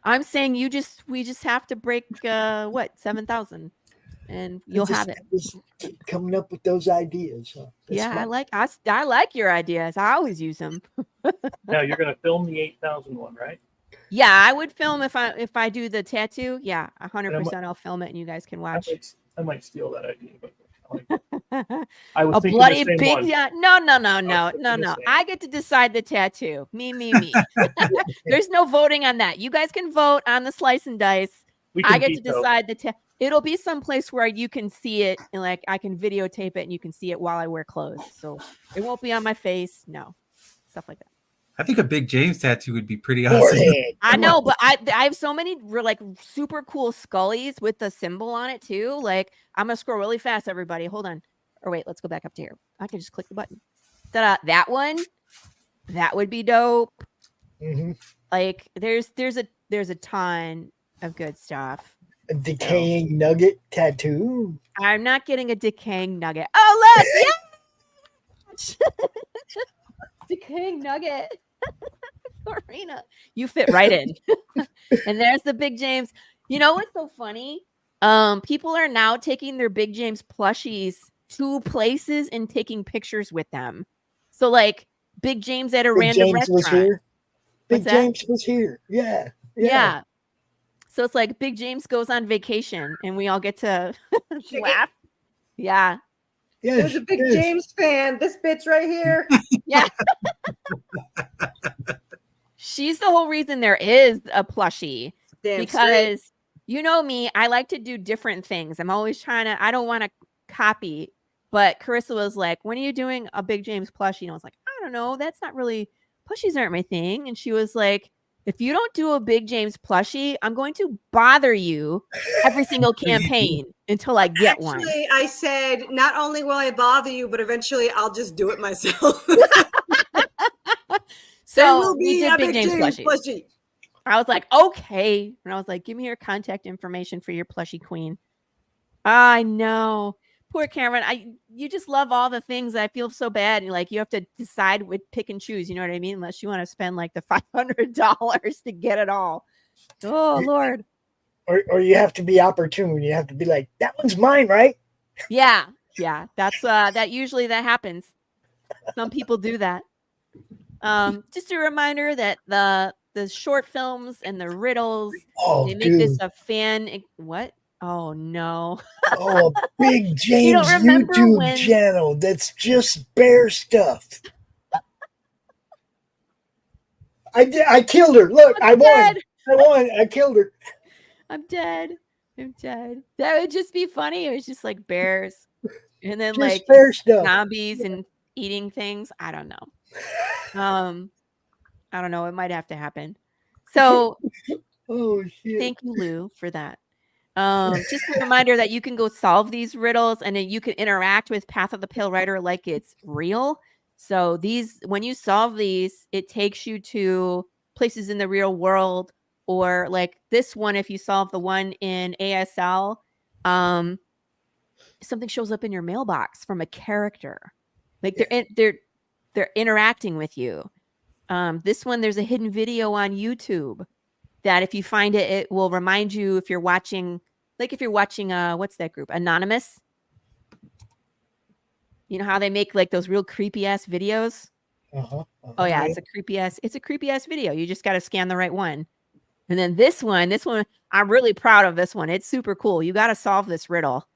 I'm saying we just have to break 7,000 and you'll have it. Just keep coming up with those ideas. Huh? Yeah, I like your ideas. I always use them. Now you're going to film the 8,000 one, right? Yeah, I would film if I do the tattoo. Yeah, 100%. I'll film it and you guys can watch. I might steal that idea, but I a was thinking bloody the same big one. No. I get to decide the tattoo. Me. There's no voting on that. You guys can vote on the slice and dice. I get to decide the tattoo. It'll be someplace where you can see it and like I can videotape it and you can see it while I wear clothes. So it won't be on my face. No, stuff like that. I think a Big James tattoo would be pretty awesome. I know, but I have so many like super cool scullies with the symbol on it too. Like I'm gonna scroll really fast, everybody. Hold on. Or wait, let's go back up to here. I can just click the button. That one, that would be dope. Mm-hmm. Like there's a ton of good stuff. A decaying nugget tattoo. I'm not getting a decaying nugget. Oh look, yeah. Decaying nugget. Corina, you fit right in. And there's the Big James. You know what's so funny? People are now taking their Big James plushies to places and taking pictures with them. So like Big James at a random restaurant. Was here. Big James was here. Yeah. So it's like Big James goes on vacation and we all get to laugh. Yeah. There's a Big James fan. This bitch right here. Yeah. She's the whole reason there is a plushie. Damn because straight. You know me, I like to do different things. I'm always I don't want to copy. But Carissa was like, when are you doing a Big James plushie? And I was like, I don't know. That's not really, plushies aren't my thing. And she was like, if you don't do a Big James plushie, I'm going to bother you every single campaign until I get one. Actually, I said, not only will I bother you, but eventually I'll just do it myself. So we did Big James plushie. I was like, okay. And I was like, give me your contact information for your plushie queen. I know. Poor Cameron. You just love all the things. I feel so bad. Like you have to decide with pick and choose. You know what I mean? Unless you want to spend like the $500 to get it all. Oh Lord. Or you have to be opportune. You have to be like, that one's mine, right? Yeah. That's that usually that happens. Some people do that. Just a reminder that the short films and the riddles, they make this a fan. What? Oh no! Oh, Big James YouTube channel that's just bear stuff. I killed her. Look, I won. I killed her. I'm dead. That would just be funny. It was just like bears, and then just like bear stuff. Zombies and eating things. I don't know. I don't know. It might have to happen. So, oh shit! Thank you, Lou, for that. Just a reminder that you can go solve these riddles and then you can interact with Path of the Pale Rider like it's real. So when you solve these, it takes you to places in the real world or like this one, if you solve the one in ASL, something shows up in your mailbox from a character. Like they're interacting with you. This one, there's a hidden video on YouTube that if you find it, it will remind you if you're watching, what's that group? Anonymous. You know how they make like those real creepy ass videos? Oh yeah, it's a creepy ass video. You just got to scan the right one. And then this one, I'm really proud of this one. It's super cool. You got to solve this riddle.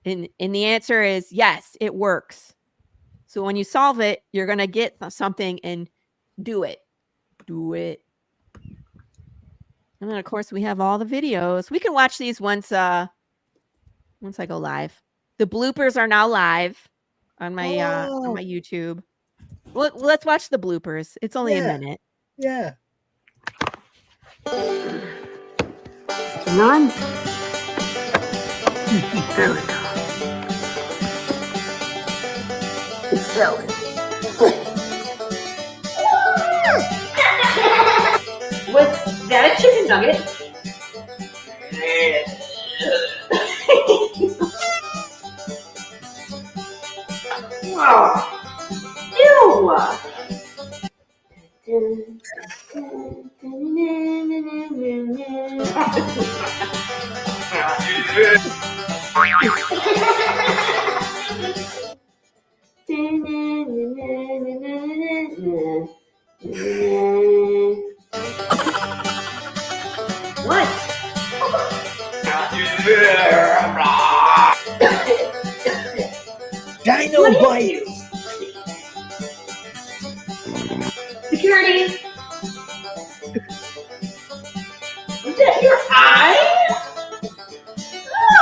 And the answer is yes, it works. So when you solve it, you're going to get something and do it. Do it. And then of course we have all the videos. We can watch these once I go live. The bloopers are now live on my YouTube. Well, let's watch the bloopers. It's only a minute. Yeah. None. There we go. It's Ellie. Was that a chicken nugget? Oh. What? Dino bite. Security. Is that your eye?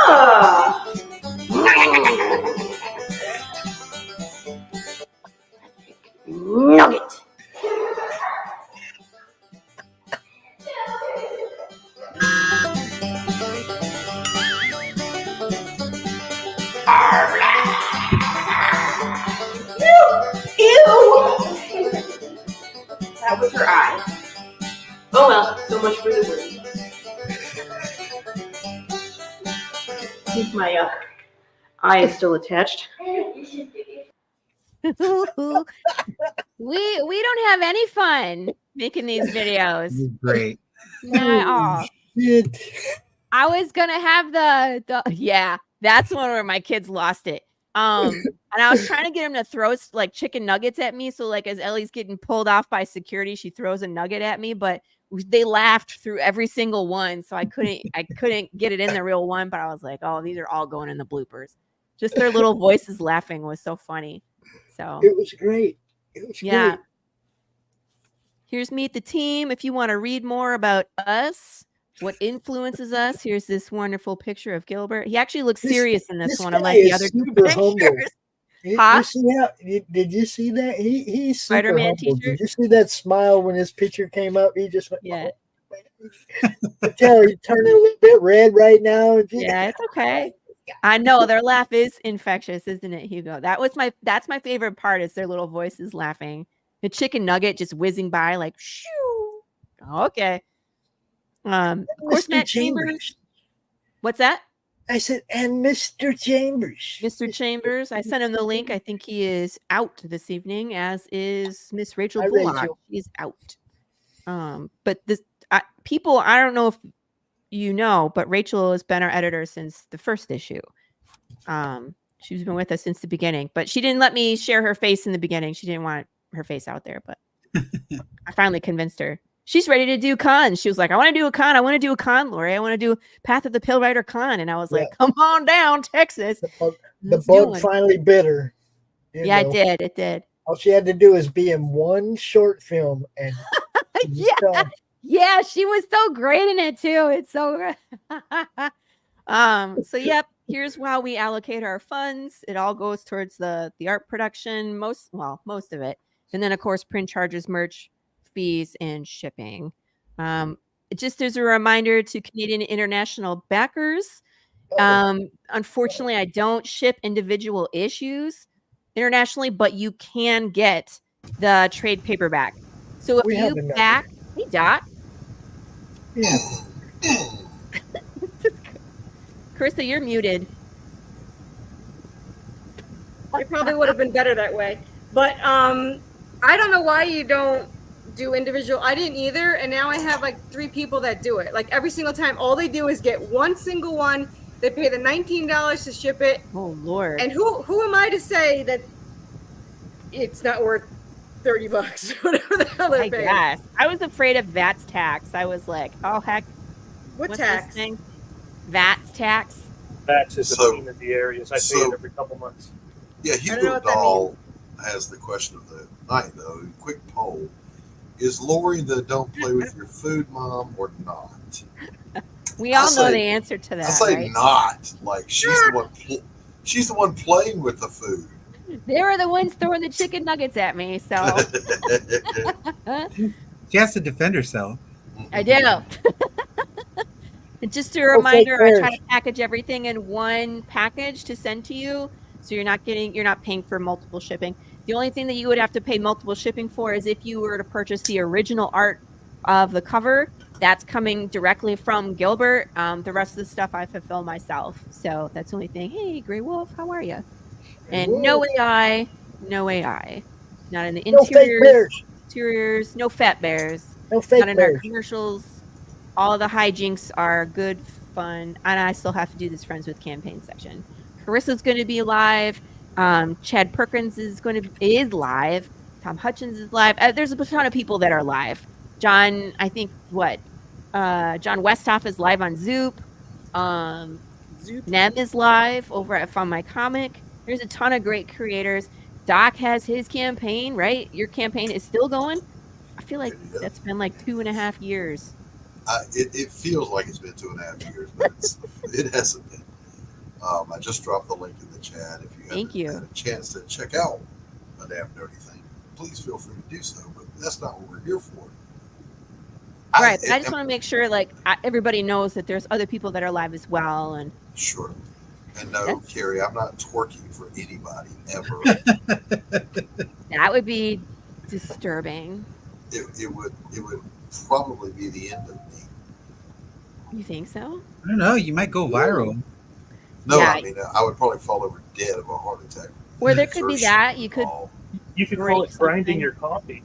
Ah. Nugget. Ew! That was her eye. Oh well, so much for the word. I think my eye is still attached. We don't have any fun making these videos. Great. Not at all. Shit. I was gonna have the that's one where my kids lost it. And I was trying to get him to throw like chicken nuggets at me. So like as Ellie's getting pulled off by security, she throws a nugget at me, but they laughed through every single one. So I couldn't get it in the real one, but I was like, oh, these are all going in the bloopers. Just their little voices laughing was so funny. So it was great. It was great. Here's Meet the Team. If you want to read more about us, what influences us, here's this wonderful picture of Gilbert. He actually looks serious in this one, unlike the other two pictures. Did you see that? He's super Spider-Man humble. t-shirt. Did you see that smile when his picture came up? He just went, yeah. I tell he's turning a little bit red right now. Yeah, it's okay. I know their laugh is infectious, isn't it, Hugo? That's my favorite part is their little voices laughing. The chicken nugget just whizzing by like shoo. Okay. Of course, Matt Chambers. What's that? I said, and Mr. Chambers. Mr. Chambers. I sent him the link. I think he is out this evening, as is Miss Rachel Blalock. She's out. But this people, I don't know if you know, but Rachel has been our editor since the first issue. She's been with us since the beginning, but she didn't let me share her face in the beginning. She didn't want her face out there, but I finally convinced her. She's ready to do cons. She was like, I want to do a con. I want to do a con, Laurie. I want to do Path of the Pill Rider con. And I was like, come on down, Texas. The bug finally bit her. Yeah, it did. All she had to do is be in one short film. And yeah, she was so great in it too. It's so great. So yep, here's how we allocate our funds. It all goes towards the art production, most of it. And then of course, print charges, merch, fees, and shipping. Just as a reminder to Canadian international backers, unfortunately, I don't ship individual issues internationally, but you can get the trade paperback. So if you back, hey Dot, Yeah. Carissa, you're muted. It probably would have been better that way. But I don't know why you don't do individual. I didn't either, and now I have like 3 people that do it. Like every single time, all they do is get one single one. They pay the $19 to ship it. Oh Lord! And who am I to say that it's not worth $30, whatever the hell they're I paying? guess I was afraid of VAT's tax. I was like, oh heck, What what's tax? this thing? VAT's tax. That's is a So- pain in the areas. I pay so- it every couple months. Yeah, don't know Hugo what that Dahl has the question of the night, though. Quick poll. Is Laurie the don't play with your food mom or not? We all I know say- the answer to that, I say right? not. Like she's the one playing with the food. They were the ones throwing the chicken nuggets at me, so She has to defend herself. I do. And just a take reminder, I try theirs. to package everything in one package to send to you, so you're not paying for multiple shipping. The only thing that you would have to pay multiple shipping for is if you were to purchase the original art of the cover. That's coming directly from Gilbert. The rest of the stuff I fulfill myself. So that's the only thing. Hey, Grey Wolf, how are you? And no AI, not in the No fake bears. interiors, no fat bears. No fake Not in our bears. commercials. All of the hijinks are good fun, and I still have to do this Friends with Campaign section. Carissa's going to be live. Chad Perkins is live. Tom Hutchins is live. There's a ton of people that are live. John, I think John Westhoff is live on Zoop. Nem is live over at Found My Comic. There's a ton of great creators. Doc has his campaign, right? Your campaign is still going. I feel like that's been like 2.5 years. It feels like it's been 2.5 years, but it hasn't been. I just dropped the link in the chat. If you haven't had a chance to check out A Damn Dirty Thing, please feel free to do so. But that's not what we're here for. Right. I just want to make sure everybody knows that there's other people that are live as well. And sure. And no, Carrie, I'm not twerking for anybody ever. That would be disturbing. It would probably be the end of me. You think so? I don't know. You might go viral. No, Yeah. I mean, I would probably fall over dead of a heart attack. Or there could be First that. You could. You could call Break it grinding something. your coffee.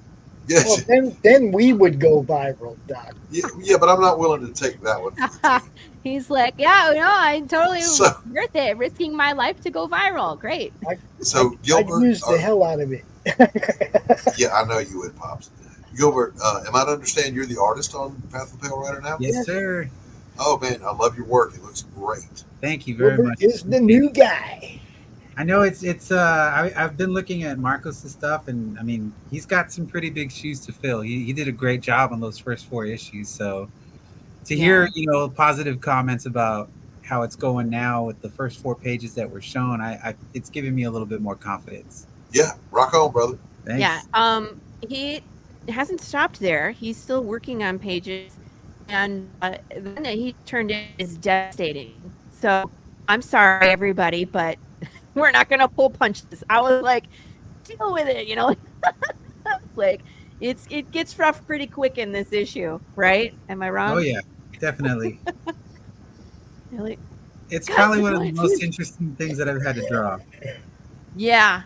Yes. Well, then we would go viral, Doc. Yeah, but I'm not willing to take that one. For the team. He's like, yeah, no, I totally So- worth it. Risking my life to go viral. Great. So I'd Gilbert, use the hell out of it. yeah, I know you would, Pops. Gilbert, am I to understand you're the artist on Path of the Pale Rider now? Yes, sir. Oh man, I love your work. It looks great. Thank you very Gilbert much. is the new guy. I know I've been looking at Marcos' stuff, and I mean, he's got some pretty big shoes to fill. He did a great job on those first 4 issues. So to hear, positive comments about how it's going now with the first 4 pages that were shown, it's giving me a little bit more confidence. Yeah, rock on, brother. Thanks. Yeah. He hasn't stopped there. He's still working on pages, and then he turned in is devastating. So I'm sorry, everybody, but we're not gonna pull punches. I was like, deal with it, like it gets rough pretty quick in this issue, right? Am I wrong? Oh yeah, definitely. Really? It's God, probably one of it's the really- most interesting things that I've had to draw. Yeah.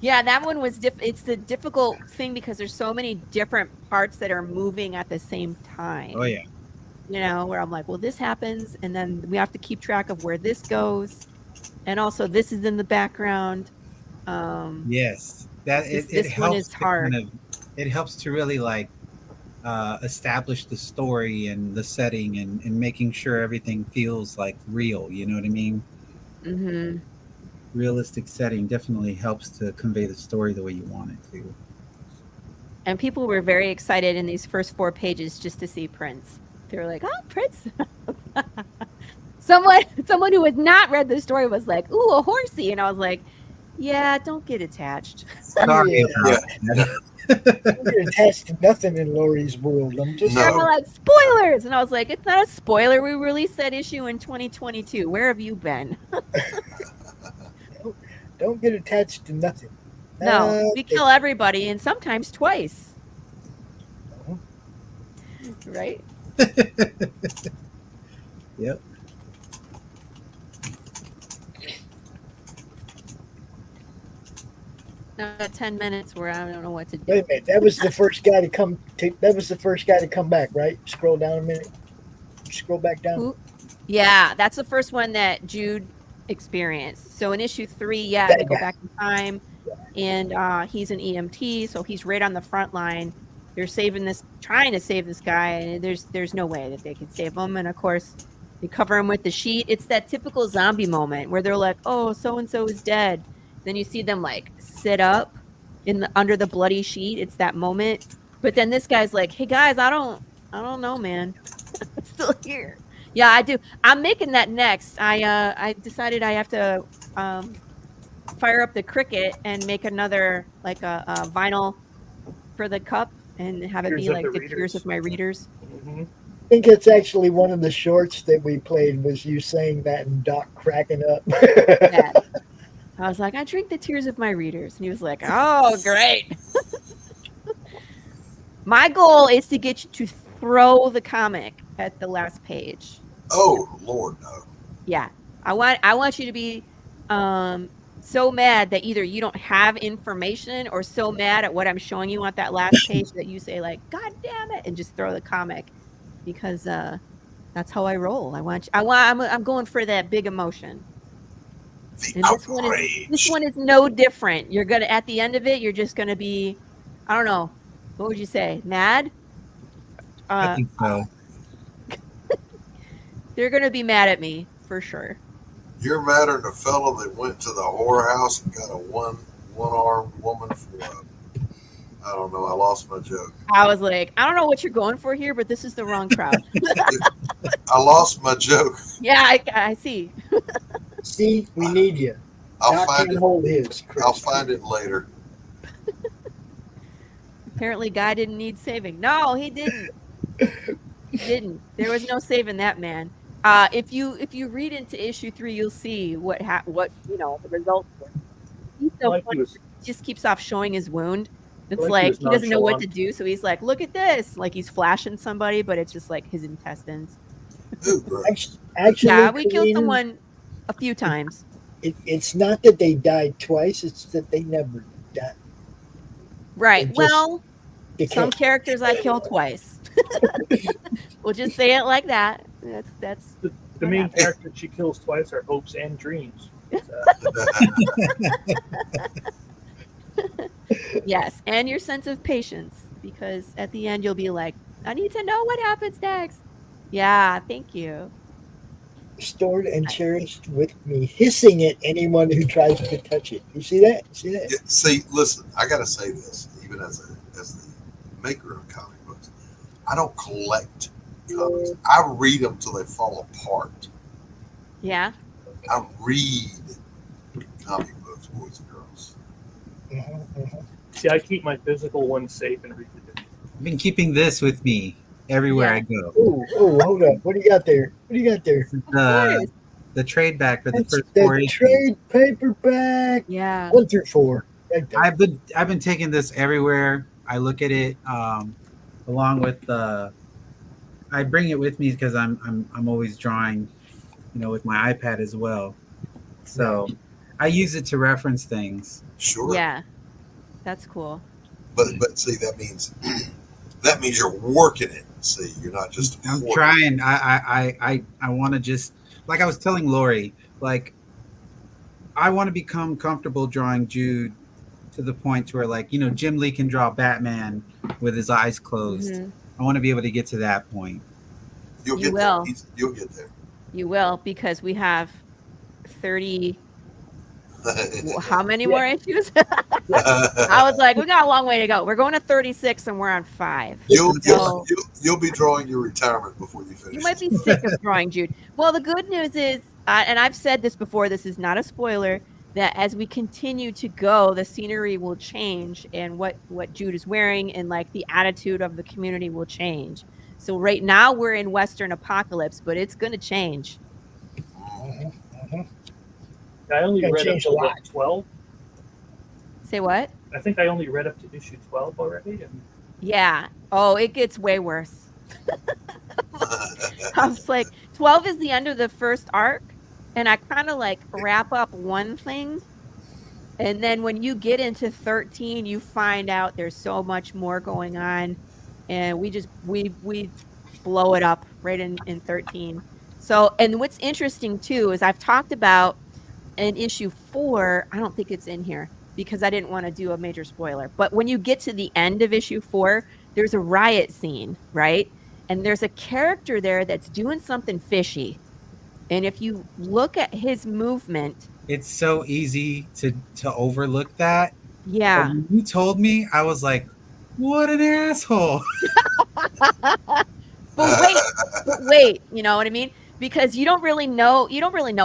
Yeah, that one was it's the difficult thing because there's so many different parts that are moving at the same time. Oh yeah. Where I'm like, well, this happens, and then we have to keep track of where this goes, and also this is in the background. Yes, that This it one helps. is hard. It helps to really establish the story and the setting and making sure everything feels like real. You know what I mean? Mm-hmm. Realistic setting definitely helps to convey the story the way you want it to. And people were very excited in these first 4 pages just to see Prince. They were like, "Oh, Prince!" Someone who had not read the story was like, "Ooh, a horsey," and I was like, "Yeah, don't get attached." Sorry. Yeah. Don't get attached to nothing in Laurie's world. I'm just No. They're like, spoilers, and I was like, "It's not a spoiler. We released that issue in 2022. Where have you been?" don't get attached to nothing. No, we kill everybody, and sometimes twice. Uh-huh. Right? Yep. Now 10 minutes where I don't know what to do. Wait a minute. That was the first guy to come. That was the first guy to come back, right? Scroll down a minute. Scroll back down. Who? Yeah, that's the first one that Jude experienced. So in issue 3, yeah, they go back in time, and he's an EMT, so he's right on the front line. They're trying to save this guy, and there's no way that they can save him. And of course, they cover him with the sheet. It's that typical zombie moment where they're like, "Oh, so and so is dead." Then you see them like sit up under the bloody sheet. It's that moment. But then this guy's like, "Hey guys, I don't know, man. I'm still here." Yeah, I do. I'm making that next. I decided I have to fire up the Cricut and make another like a vinyl for the cup and have it be like the tears of my readers. I think it's actually one of the shorts that we played was you saying that and Doc cracking up. Yeah. I was like, I drink the tears of my readers. And he was like, oh, great. My goal is to get you to throw the comic at the last page. Oh, Lord, no. Yeah. I want you to be so mad that either you don't have information or so mad at what I'm showing you on that last page that you say like, God damn it, and just throw the comic because that's how I roll. I'm going for that big emotion. And this one is no different. You're gonna at the end of it, you're just gonna be, I don't know, what would you say? Mad? I think so. They're gonna be mad at me for sure. You're madder than a fellow that went to the whorehouse and got a one-armed woman for I don't know. I lost my joke. I was like, I don't know what you're going for here, but this is the wrong crowd. I lost my joke. Yeah, I see. See, we need you. I'll find it. Hold his. I'll find it later. Apparently, Guy didn't need saving. No, he didn't. He didn't. There was no saving that man. If you read into issue 3, you'll see what the results were. He's so funny. He just keeps off showing his wound. It's like he doesn't know what to do, so he's like, "Look at this!" Like he's flashing somebody, but it's just like his intestines. Actually, yeah, we killed someone a few times. It's not that they died twice; it's that they never died. Right. Well, some characters I kill twice. We'll just say it like that. That's the main character she kills twice are hopes and dreams. Yes, and your sense of patience, because at the end you'll be like, I need to know what happens next. Yeah, thank you. Stored and cherished with me, hissing at anyone who tries to touch it. You see that? See that? Yeah, see, listen, I gotta say this, even as the maker of comic books, I don't collect comics. I read them till they fall apart. Yeah. I read comic books, boys and girls. See, I keep my physical ones safe and read it. I've been keeping this with me everywhere I go. Oh, hold up. What do you got there? The trade back for the first the 4 issues. trade paperback. Yeah. 1 through 4. Right there. I've been taking this everywhere. I look at it along with I bring it with me because I'm always drawing, with my iPad as well. So I use it to reference things. Sure. Yeah. That's cool. But see, that means you're working it. See, you're not just. I'm trying. I want to just, like I was telling Laurie, like I want to become comfortable drawing Jude to the point to where, like, Jim Lee can draw Batman with his eyes closed. Mm-hmm. I want to be able to get to that point. You'll get there. You'll get there. You will, because we have 30. How many more issues? I was like, we got a long way to go. We're going to 36 and we're on 5. You'll be drawing your retirement before you finish. You might be sick of drawing Jude. Well, the good news is, and I've said this before, this is not a spoiler, that as we continue to go, the scenery will change and what Jude is wearing and like the attitude of the community will change. So right now we're in Western apocalypse, but it's going to change. I only read up to 12. Say what? I think I only read up to issue 12 already. Yeah. Oh, it gets way worse. I was like, 12 is the end of the first arc, and I kind of like wrap up one thing. And then when you get into 13, you find out there's so much more going on. And we blow it up right in 13. So, and what's interesting too is I've talked about in issue 4, I don't think it's in here because I didn't want to do a major spoiler. But when you get to the end of issue 4, there's a riot scene, right? And there's a character there that's doing something fishy. And if you look at his movement, it's so easy to overlook that. Yeah. When you told me, I was like, what an asshole. But wait, you know what I mean? Because you don't really know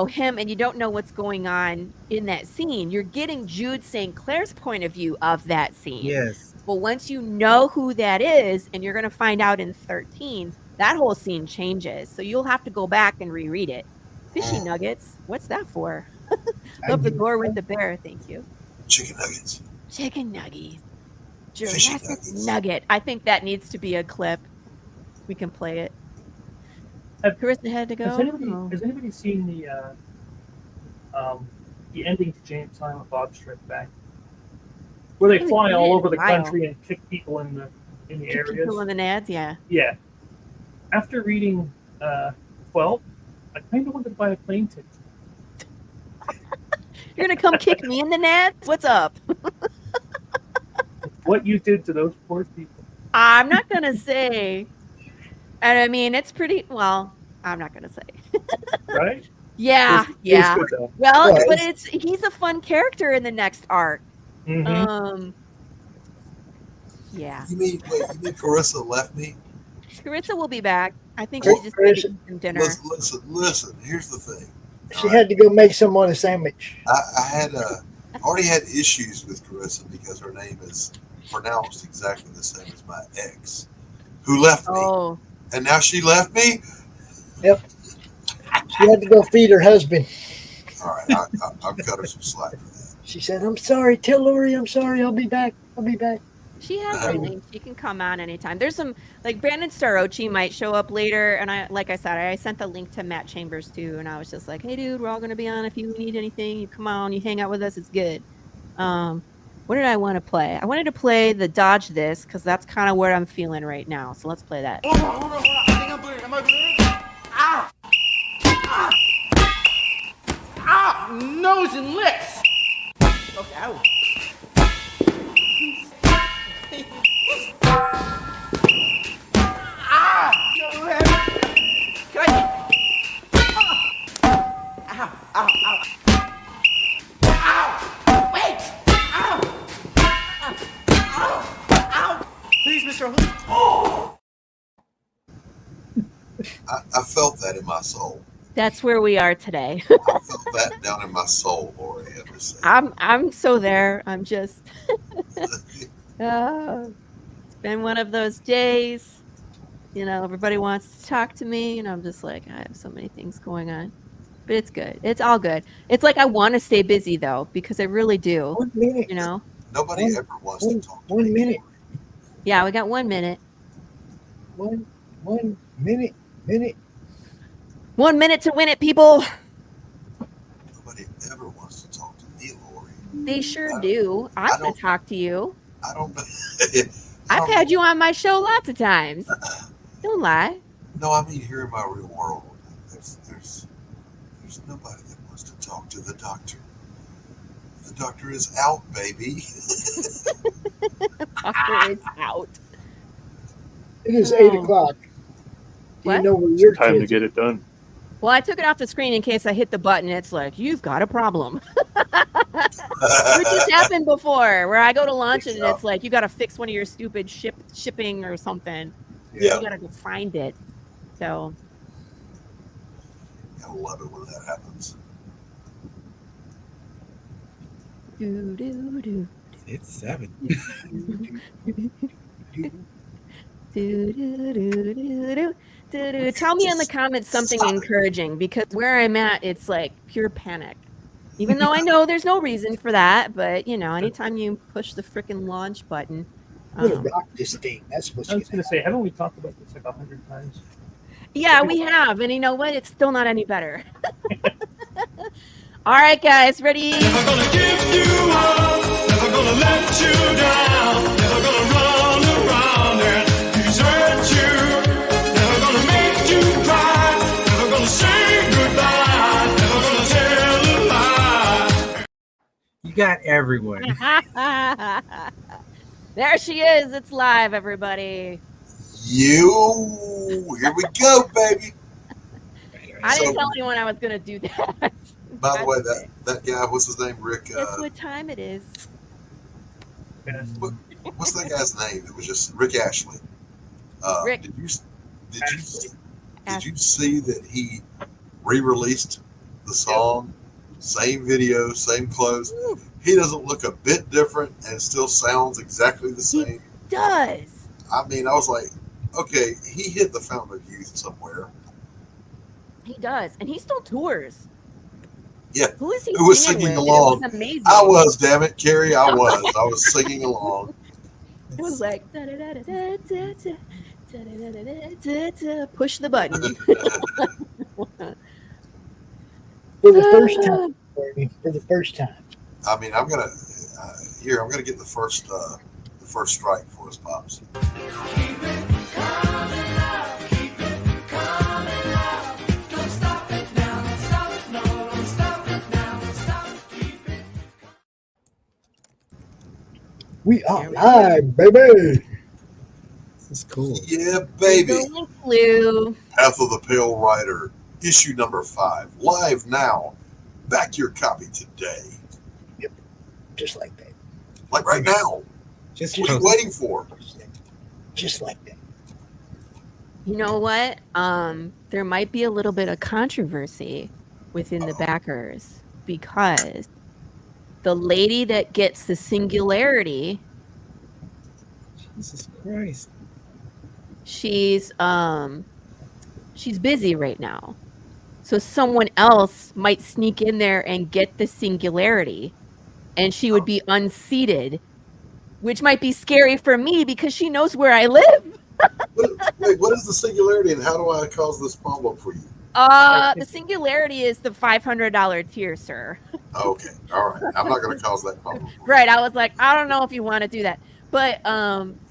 him, and you don't know what's going on in that scene. You're getting Jude St. Clair's point of view of that scene. Yes. But once you know who that is, and you're going to find out in 13, that whole scene changes. So you'll have to go back and reread it. Fishy nuggets. What's that for? Love the gore with the bear. Thank you. Chicken nuggets. Chicken nuggets. Fishy Jurassic nuggets. nugget. I think that needs to be a clip. We can play it. Carissa had to go. Has anybody seen the ending to James Silent Bob Strike Back, where they fly all over the country and kick people in the areas? People in the nads, yeah. Yeah. After reading 12, I kind of wanted to buy a plane ticket. You're gonna come kick me in the nads? What's up? What you did to those poor people. I'm not gonna say. And I mean, it's pretty. Well, I'm not gonna say. Right? Yeah, It was good, though. well, Right. but he's a fun character in the next arc. Mhm. Yeah. You mean Corissa left me? Carissa will be back. I think she just made some dinner. Listen. Here's the thing. She had to go make someone a sandwich. I already had issues with Corissa because her name is pronounced exactly the same as my ex, who left me, and now she left me. Yep. She had to go feed her husband. All right, I'll cut her some slack for that. She said, "I'm sorry. Tell Laurie I'm sorry. I'll be back. I'll be back." She has a link. She can come on anytime. There's some, like, Brandon Starochi might show up later, and I sent the link to Matt Chambers too, and I was just like, hey dude, we're all gonna be on. If you need anything, you come on, you hang out with us, it's good. What did I want to play? I wanted to play the Dodge This because that's kind of where I'm feeling right now. So let's play that. Hold on. I think I'm bleeding. Am I bleeding? Ow! Ow! Nose and lips! Okay, ow. I felt that in my soul. That's where we are today. I felt that down in my soul, Laurie. I'm so there. I'm just it's been one of those days. You know, everybody wants to talk to me, and I'm just like, I have so many things going on. But it's good. It's all good. It's like I want to stay busy though, because I really do. 1 minute. You know? Nobody ever wants to talk. 1 minute. Yeah, we got 1 minute. 1 minute. 1 minute to win it, people. Nobody ever wants to talk to me, Laurie. They sure do. I'm going to talk to you. I don't. I've had you on my show lots of times. Don't lie. No, I mean here in my real world. There's nobody that wants to talk to the doctor. The doctor is out, baby. The doctor is out. It is 8 o'clock. Do What? you know where your Time to kids get it done. Well, I took it off the screen in case I hit the button. It's like, you've got a problem. Which has happened before, where I go to lunch and it's like, you got to fix one of your stupid shipping or something. Yeah. You got to go find it. So. I love it when that happens. Do. It's 7. Tell me in the comments something encouraging, because where I'm at, it's like pure panic. Even though I know there's no reason for that, but you know, anytime you push the freaking launch button. I'm gonna rock this thing. That's what's I was going to say, haven't we talked about this like 100 times? Yeah, we have. And you know what? It's still not any better. All right, guys, ready? Never gonna give you up, never gonna let you down, never gonna run around and desert you, never gonna make you cry, never gonna say goodbye, never gonna tell a lie. You got everyone. There she is. It's live, everybody. Here we go, baby. I didn't tell anyone I was going to do that. By the way, that guy, what's his name, Rick? Guess what time it is? What's that guy's name? It was just Rick Ashley. Rick. Did you see that he re-released the song? Same video, same clothes. Ooh. He doesn't look a bit different and still sounds exactly the same. He does. I mean, I was like, okay, he hit the fountain of youth somewhere. He does, and he still tours. Yeah. Who is he? Who was singing along? It was amazing. I was, damn it, Carrie. I was singing along. It was like push the button. For the first time, Courtney, for the first time. I mean, I'm gonna get the first strike for us, Pops. Keep it coming up, keep it coming up. Don't stop it now, don't stop it, no, don't stop it now, don't stop it, keep it. We are live, baby. This is cool. Yeah, baby. Blue. Path of the Pale Rider, issue number 5, live now. Back your copy today. Yep, just like that. Like right now. Just What are you waiting for? Just like that. You know what? There might be a little bit of controversy within the backers because the lady that gets the singularity, Jesus Christ. she's busy right now. So someone else might sneak in there and get the singularity, and she would be unseated, which might be scary for me because she knows where I live. Wait, what is the singularity and how do I cause this problem for you? The singularity is the $500 tier, sir. Okay, all right. I'm not going to cause that problem. Right. I was like, I don't know if you want to do that. But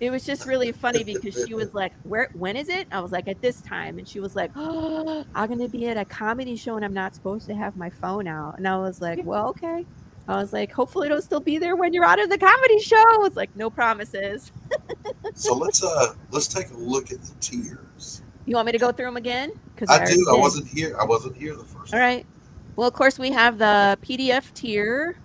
it was just really funny because she was like, when is it? I was like, at this time. And she was like, oh, I'm going to be at a comedy show and I'm not supposed to have my phone out. And I was like, well, okay. I was like, hopefully it'll still be there when you're out of the comedy show. I was like, no promises. So let's take a look at the tiers. You want me to go through them again? I do. I wasn't here the first time. All right. Well, of course, we have the PDF tier.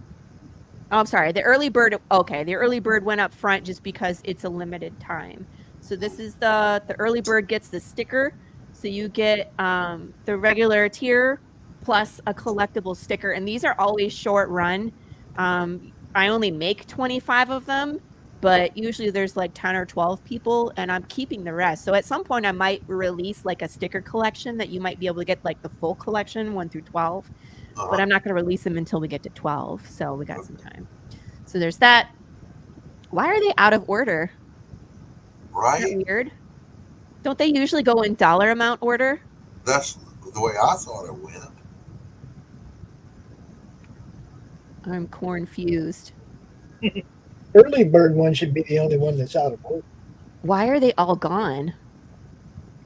Oh, I'm sorry. The early bird. Okay. The early bird went up front just because it's a limited time. So this is the early bird gets the sticker. So you get the regular tier plus a collectible sticker. And these are always short run. I only make 25 of them, but usually there's like 10 or 12 people and I'm keeping the rest. So at some point I might release like a sticker collection that you might be able to get like the full collection 1 through 12. But I'm not going to release them until we get to 12. So we got some time. So there's that. Why are they out of order? Right. Isn't that weird? Don't they usually go in dollar amount order? That's the way I thought it went. I'm confused. Early bird one should be the only one that's out of order. Why are they all gone?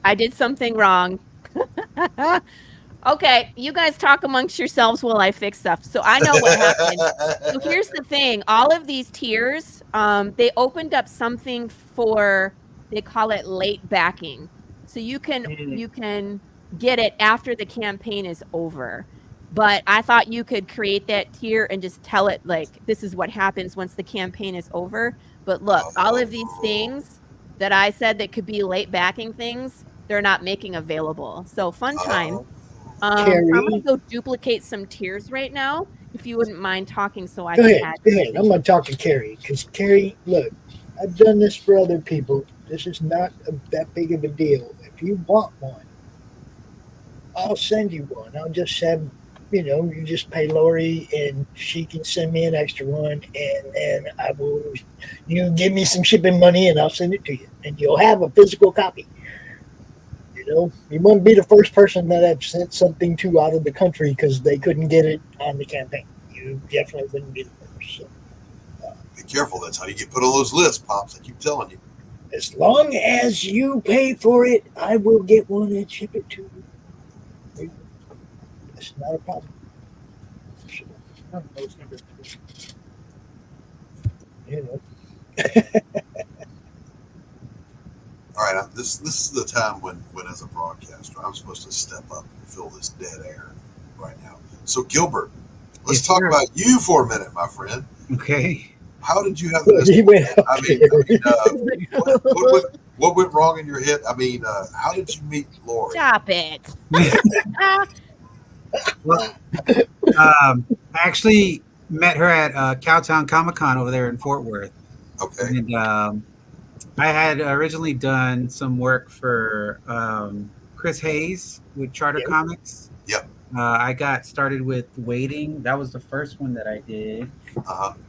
I did something wrong. Okay, you guys talk amongst yourselves while I fix stuff. So I know what happened. So here's the thing. All of these tiers, they opened up something for, they call it late backing. So you can get it after the campaign is over. But I thought you could create that tier and just tell it like, this is what happens once the campaign is over. But look, all of these things that I said that could be late backing things, they're not making available. So fun time. I'm going to go duplicate some tiers right now, if you wouldn't mind talking so I can add. Go ahead. I'm going to talk to Carrie because Carrie, look, I've done this for other people. This is not that big of a deal. If you want one, I'll send you one. I'll just send, you just pay Laurie and she can send me an extra one and I will, you give me some shipping money and I'll send it to you and you'll have a physical copy. You know, you wouldn't be the first person that I've sent something to out of the country because they couldn't get it on the campaign. You definitely wouldn't be the first. So, be careful. That's how you get put on those lists, Pops. I keep telling you. as long as you pay for it, I will get one and ship it to you. That's not a problem. You know. All right, this is the time when as a broadcaster, I'm supposed to step up and fill this dead air right now. So Gilbert, let's talk about you for a minute, my friend. Okay. How did you have this? What went wrong in your head? I mean, how did you meet Laurie? Stop it. Well, I actually met her at Cowtown Comic-Con over there in Fort Worth. Okay. And I had originally done some work for Chris Hayes with Charter Comics. Yep. I got started with Waiting. That was the first one that I did,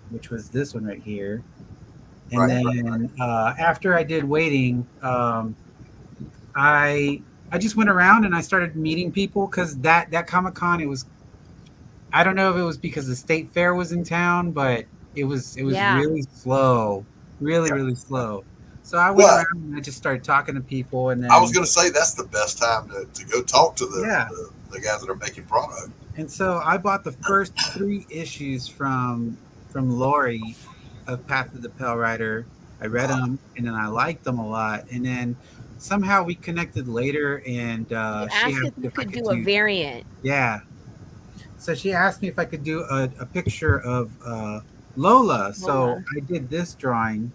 which was this one right here. And after I did Waiting, I just went around and I started meeting people because that Comic-Con, it was, I don't know if it was because the state fair was in town, but it was really slow, really slow. So I went around and I just started talking to people, and then I was going to say that's the best time to go talk to the guys that are making product. And so I bought the first 3 issues from Laurie of Path of the Pale Rider. I read them, and then I liked them a lot. And then somehow we connected later, and she asked if you could do a variant. Yeah. So she asked me if I could do a picture of Lola. So I did this drawing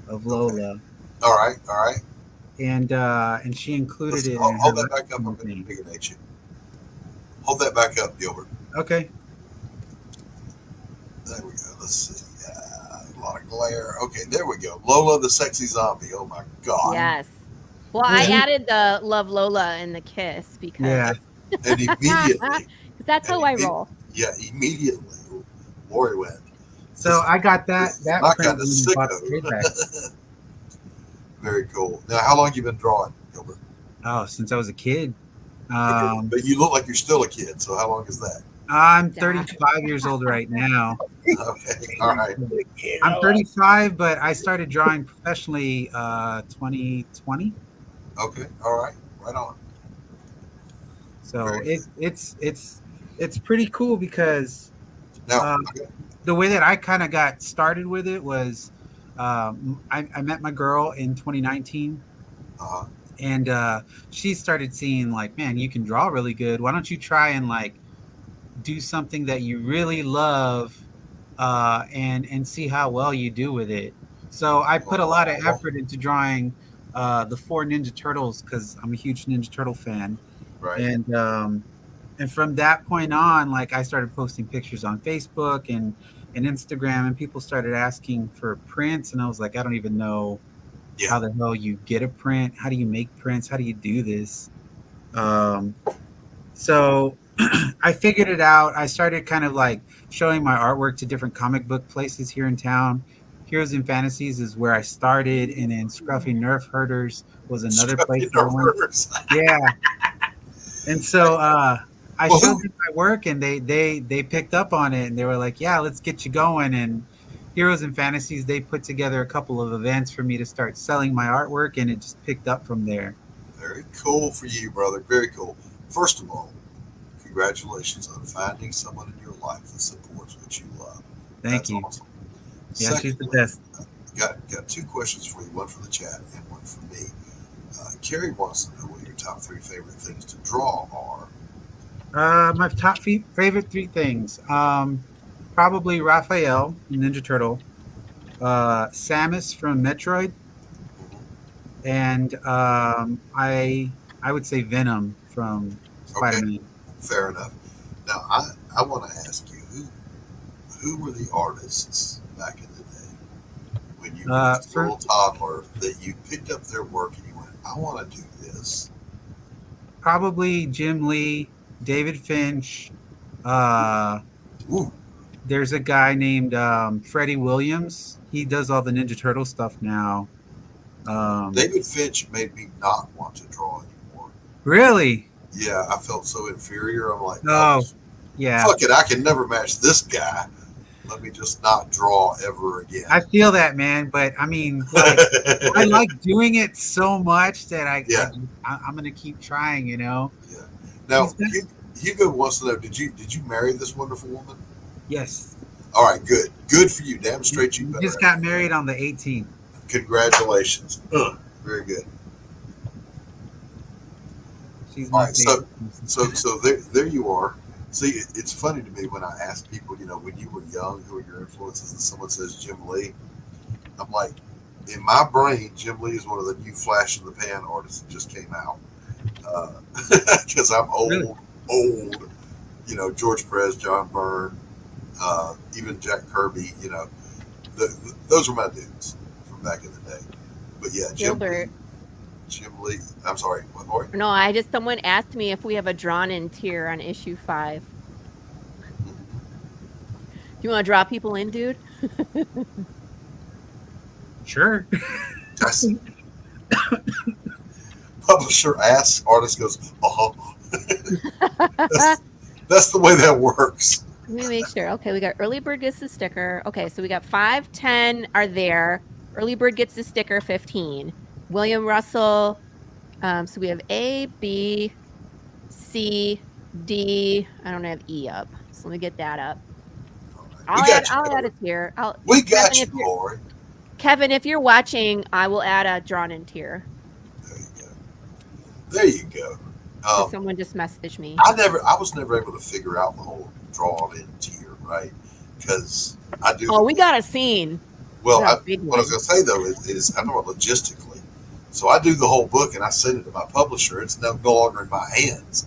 of Lola. All right. And she included it. Hold that back up. I'm going to pick it at you. Hold that back up, Gilbert. Okay. There we go. Let's see. A lot of glare. Okay, there we go. Lola the sexy zombie. Oh my God. Yes. Well, I added the Love Lola and the kiss because. And immediately. That's how I roll. Yeah, immediately. Laurie went. So I got that my print kind of sicko. Very cool. Now, how long have you been drawing, Gilbert? Oh, since I was a kid. But you look like you're still a kid. So how long is that? I'm 35 years old right now. Okay, all right. I'm 35, but I started drawing professionally 2020. Okay, all right, right on. So it's pretty cool because now, the way that I kind of got started with it was I met my girl in 2019. And she started seeing like, man, you can draw really good. Why don't you try and like do something that you really love and see how well you do with it. So I put a lot of effort into drawing the 4 Ninja Turtles because I'm a huge Ninja Turtle fan. Right. And from that point on, like I started posting pictures on Facebook and Instagram, and people started asking for prints, and I was like, I don't even know how the hell you get a print. How do you make prints? How do you do this? So I figured it out. I started kind of like showing my artwork to different comic book places here in town. Heroes and Fantasies is where I started, and then Scruffy Nerf Herders was another place. Yeah. And so I showed them my work, and they picked up on it, and they were like, yeah, let's get you going. And Heroes and Fantasies, they put together a couple of events for me to start selling my artwork, and it just picked up from there. Very cool for you, brother. Very cool. First of all, congratulations on finding someone in your life that supports what you love. Thank you. Awesome. Yeah, Secondly, she's the best. Got 2 questions for you, one from the chat and one from me. Carrie wants to know what your top 3 favorite things to draw are. My top favorite 3 things. Probably Raphael, Ninja Turtle, Samus from Metroid, and I would say Venom from Spider-Man. Okay. Fair enough. Now I want to ask you who were the artists back in the day when you were a little toddler that you picked up their work and you went, I want to do this? Probably Jim Lee, David Finch. There's a guy named Freddie Williams. He does all the Ninja Turtle stuff now. David Finch made me not want to draw anymore. Really? Yeah, I felt so inferior. I'm like, Oh, yeah. fuck it, I can never match this guy. Let me just not draw ever again. I feel that, man. But I mean, like, I like doing it so much that I'm gonna keep trying. You know. Yeah. Now, Hugo wants to know: Did you marry this wonderful woman? Yes. All right, good. Good for you. Damn straight you. Just got married on the 18th. Congratulations. Very good. She's all my right, so there you are. See, it's funny to me when I ask people, you know, when you were young, who are your influences, and someone says Jim Lee. I'm like, in my brain, Jim Lee is one of the new flash in the pan artists that just came out. Because I'm old. You know, George Perez, John Byrne, even Jack Kirby. You know, those were my dudes from back in the day. But yeah, Jim Lee. I'm sorry, what, Laurie? No, someone asked me if we have a drawn-in tier on issue 5. Do you want to draw people in, dude? Sure. Publisher asks, artist goes, that's the way that works. Let me make sure. Okay, we got Early Bird gets the sticker. Okay, so we got 5, 10 are there. Early Bird gets the sticker, 15. William Russell. So we have A, B, C, D. I don't have E up. So let me get that up. I'll add it here. We got you, Laurie. Kevin, if you're watching, I will add a drawn-in tier. There you go. Someone just messaged me. I was never able to figure out the whole drawn-in tier, right? Because I do. Oh, we got a scene. Well, what I was going to say though is I know it logistically. So I do the whole book and I send it to my publisher. It's no longer in my hands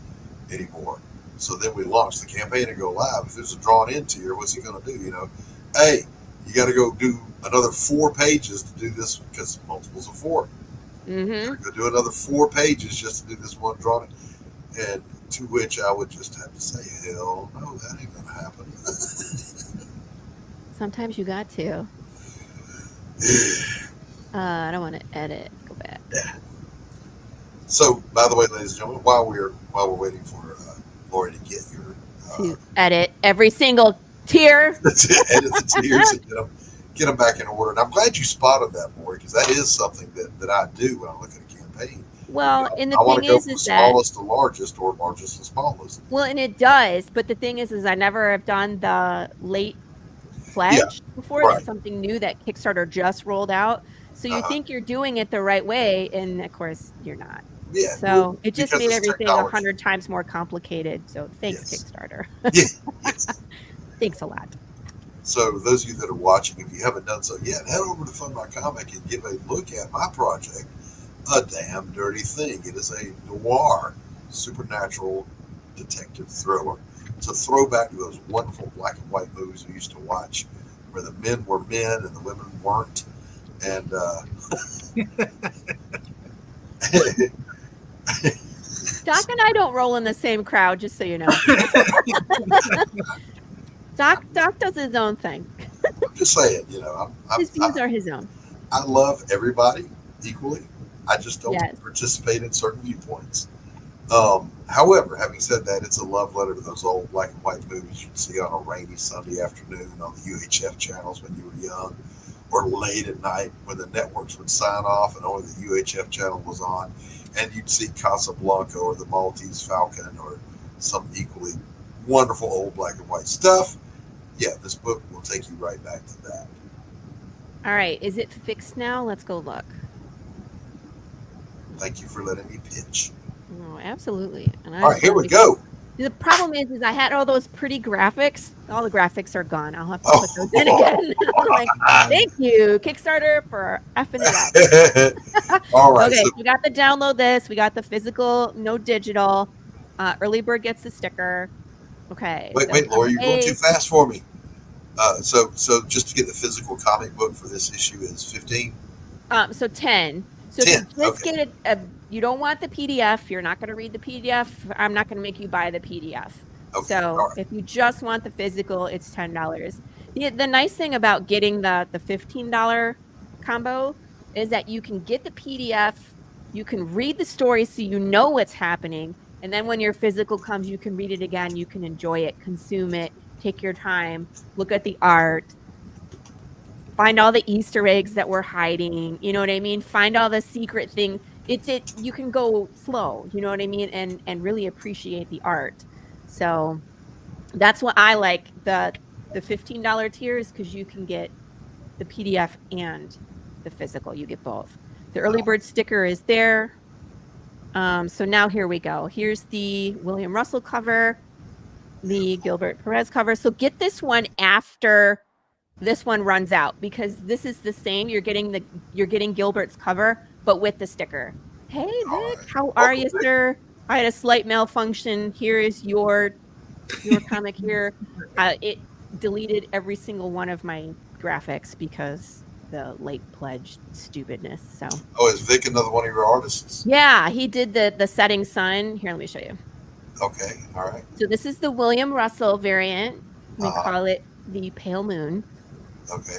anymore. So then we launch the campaign and go live. If there's a drawn-in tier, what's he going to do? You know, hey, you got to go do another 4 pages to do this because multiples of 4. Mm-hmm. Go do another 4 pages just to do this one drawing. And to which I would just have to say, hell no, that ain't going to happen. Sometimes you got to. I don't want to edit. Go back. Yeah. So, by the way, ladies and gentlemen, while we're waiting for Laurie to get your to edit every single tier, edit the tiers and get them back in order. And I'm glad you spotted that, Laurie, because that is something that I do when I look at a campaign. Well, and the thing is that smallest to largest or largest to smallest. Well, and it does, but the thing is I never have done the late pledge before. Right. That's something new that Kickstarter just rolled out. So you think you're doing it the right way, and of course you're not. Yeah. So it just made everything 100 times more complicated. So thanks, Kickstarter. Yes. Thanks a lot. So those of you that are watching, if you haven't done so yet, head over to Fund My Comic and give a look at my project, A Damn Dirty Thing. It is a noir, supernatural detective thriller. It's a throwback to those wonderful black and white movies we used to watch where the men were men and the women weren't. And Doc and I don't roll in the same crowd, just so you know. Doc does his own thing. I'm just saying, you know, his views are his own. I love everybody equally. I just don't participate in certain viewpoints. However, having said that, it's a love letter to those old black and white movies you'd see on a rainy Sunday afternoon on the UHF channels when you were young, or late at night when the networks would sign off and only the UHF channel was on, and you'd see Casablanca or the Maltese Falcon or some equally wonderful old black and white stuff. Yeah, this book will take you right back to that. All right, is it fixed now? Let's go look. Thank you for letting me pitch. Oh, absolutely. And all right, here we go. The problem is I had all those pretty graphics. All the graphics are gone. I'll have to put those in again. Like, thank you, Kickstarter, for effing it up. All right. Okay, so we got the download this. We got the physical, no digital. Early Bird gets the sticker. Okay. Wait, Laurie, you're going too fast for me. So just to get the physical comic book for this issue is 15? So 10. So 10. Let's get it. You don't want the PDF. You're not going to read the PDF. I'm not going to make you buy the PDF. Okay. So if you just want the physical, it's $10. The nice thing about getting the $15 combo is that you can get the PDF. You can read the story so you know what's happening. And then when your physical comes, you can read it again. You can enjoy it, consume it, take your time, look at the art, find all the Easter eggs that we're hiding. You know what I mean? Find all the secret things. You can go slow, you know what I mean? And really appreciate the art. So that's what I like. The $15 tiers, because you can get the PDF and the physical. You get both. The early bird sticker is there. So now here we go. Here's the William Russell cover, the Gilbert Perez cover. So get this one after this one runs out, because this is the same. You're getting Gilbert's cover, but with the sticker. Hey Vic, how are you, sir? I had a slight malfunction. Here is your comic here. It deleted every single one of my graphics because the late pledge stupidness. So. Oh, is Vic another one of your artists? Yeah, he did the setting sun. Here, let me show you. Okay, all right. So this is the William Russell variant. We call it the Pale Moon. Okay.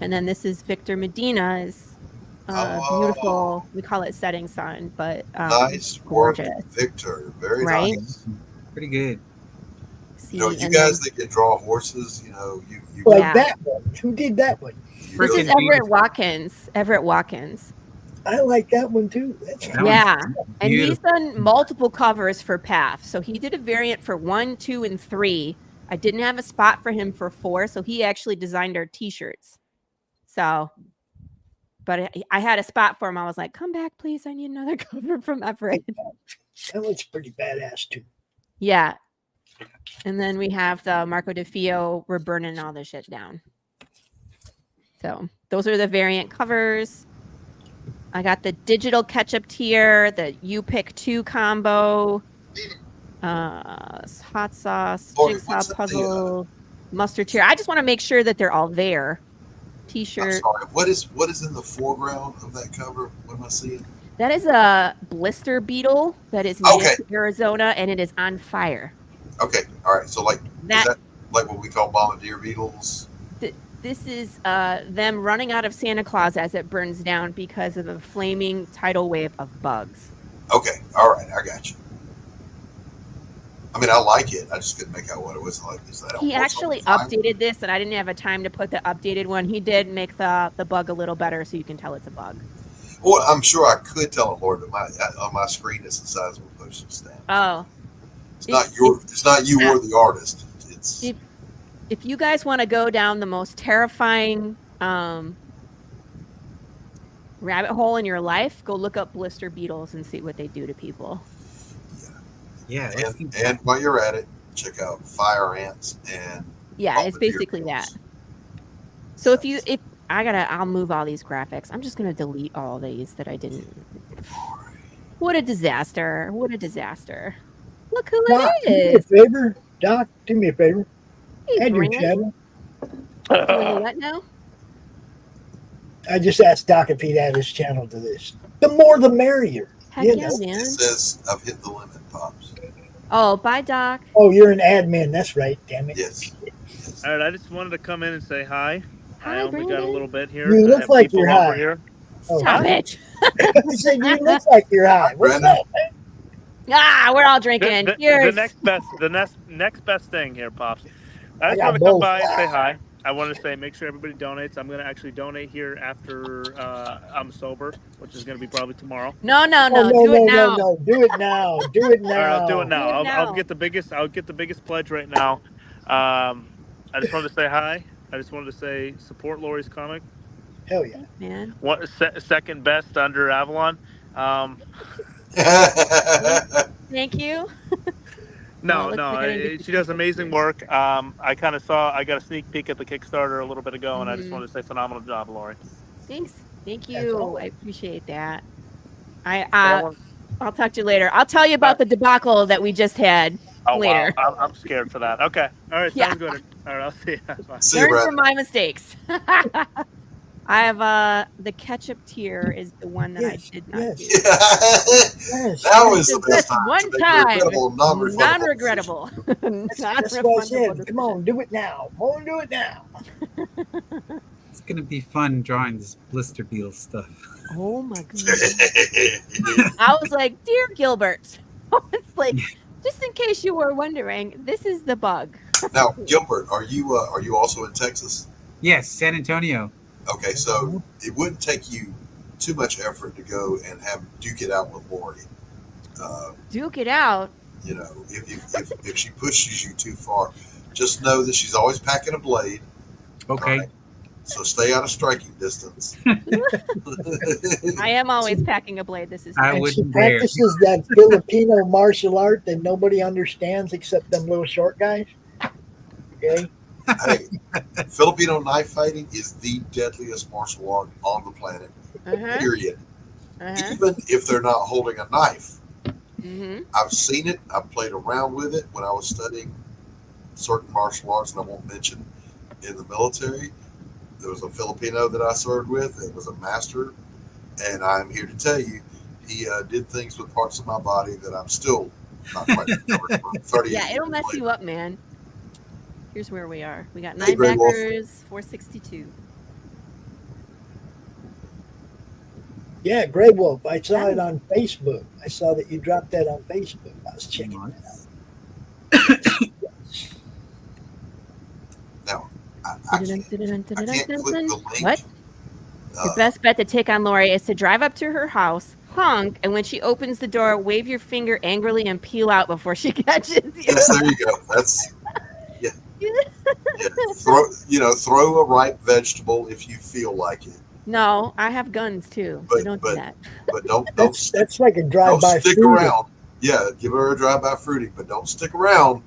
And then this is Victor Medina's beautiful. We call it setting sun, but nice gorgeous. Work, Victor. Very right? nice. Pretty good. See, you know, you guys that can draw horses, you know, you like that one. Who did that one? This is Everett Watkins. Everett Watkins. I like that one too. Yeah, and he's done multiple covers for PAF. So he did a variant for 1, 2, and 3. I didn't have a spot for him for 4, so he actually designed our T-shirts. So, but I had a spot for him. I was like, "Come back, please. I need another cover from Everett." That looks pretty badass too. Yeah, and then we have the Marco DeFeo. We're burning all this shit down. So those are the variant covers. I got the digital ketchup tier, the You Pick 2 combo, hot sauce, jigsaw puzzle, mustard tier. I just want to make sure that they're all there. T-shirt. I'm sorry. What is in the foreground of that cover? What am I seeing? That is a blister beetle that is native to Arizona, and it is on fire. Okay, all right. So like that, is that like what we call bombardier beetles? This is them running out of Santa Claus as it burns down because of a flaming tidal wave of bugs. Okay, all right, I got you. I mean, I like it. I just couldn't make out what it was like. He actually updated this, and I didn't have a time to put the updated one. He did make the bug a little better, so you can tell it's a bug. Well, I'm sure I could tell it, Lord, but on my screen it's the size of a postage stamp. Oh, it's not you or the artist. It's. If you guys want to go down the most terrifying rabbit hole in your life, go look up blister beetles and see what they do to people. Yeah. And while you're at it, check out fire ants and it's basically that. So if I'll move all these graphics. I'm just gonna delete all these that I didn't. What a disaster! What a disaster! Look who it is. Do me a favor, Doc. Do me a favor. Add your channel. What now? I just asked Doc if he'd add his channel to this. The more the merrier. Heck yeah, man. It says I've hit the limit, Pops. Oh, bye, Doc. Oh, you're an admin. That's right. Damn it. Yes. All right, I just wanted to come in and say hi. Hi, I only got a little bit here. You look like you're high. Here. Stop it. I said you look like you're high. What's up, man? We're all drinking. Cheers. The next best thing here, Pops. I just want to come by and say hi. I want to say make sure everybody donates. I'm going to actually donate here after I'm sober, which is going to be probably tomorrow. No. Do it now. No. Do it now. Do it now. All right, I'll do it now. I'll get the biggest pledge right now. I just wanted to say hi. I just wanted to say support Laurie's comic. Hell yeah, man. Second best under Avalon. Thank you. No, she does amazing work. I got a sneak peek at the Kickstarter a little bit ago, and I just wanted to say phenomenal job, Laurie. Thanks. Thank you. I appreciate that. I'll talk to you later. I'll tell you about the debacle that we just had later. Wow. I'm scared for that. Okay. All right. Sounds good. All right. I'll see you. Bye. Learn from my mistakes. I have the ketchup tier is the one that I did not do. That was the best time. One time. Non-regrettable. That's what I said. Come on, do it now. Come on, do it now. It's gonna be fun drawing this blister beetle stuff. Oh my goodness. I was like, dear Gilbert. It's like, just in case you were wondering, this is the bug. Now, Gilbert, are you also in Texas? Yes, San Antonio. Okay, so it wouldn't take you too much effort to go and duke it out with Laurie. Duke it out. You know, if she pushes you too far, just know that she's always packing a blade. Okay. Right? So stay out of striking distance. I am always packing a blade. This is she practices that Filipino martial art that nobody understands except them little short guys. Okay. Hey, Filipino knife fighting is the deadliest martial art on the planet. Period. Even if they're not holding a knife. I've seen it. I've played around with it when I was studying certain martial arts, and I won't mention in the military. There was a Filipino that I served with. It was a master, and I'm here to tell you, he did things with parts of my body that I'm still not quite recovered from 30 years. Yeah, it'll mess later. you up, man. Here's where we are. We got Hey, 9 Grey Wolf. backers, 462. Yeah, Grey Wolf. I saw it on Facebook. I saw that you dropped that on Facebook. I was checking that out. Now, I can't click the link. What? The best bet to take on Laurie is to drive up to her house, honk, and when she opens the door, wave your finger angrily and peel out before she catches you. Yes, there you go. That's throw a ripe vegetable if you feel like it. No, I have guns too. So don't do that. But don't That's like a don't drive-by stick fruit. around. Yeah, give her a drive-by fruity, but don't stick around.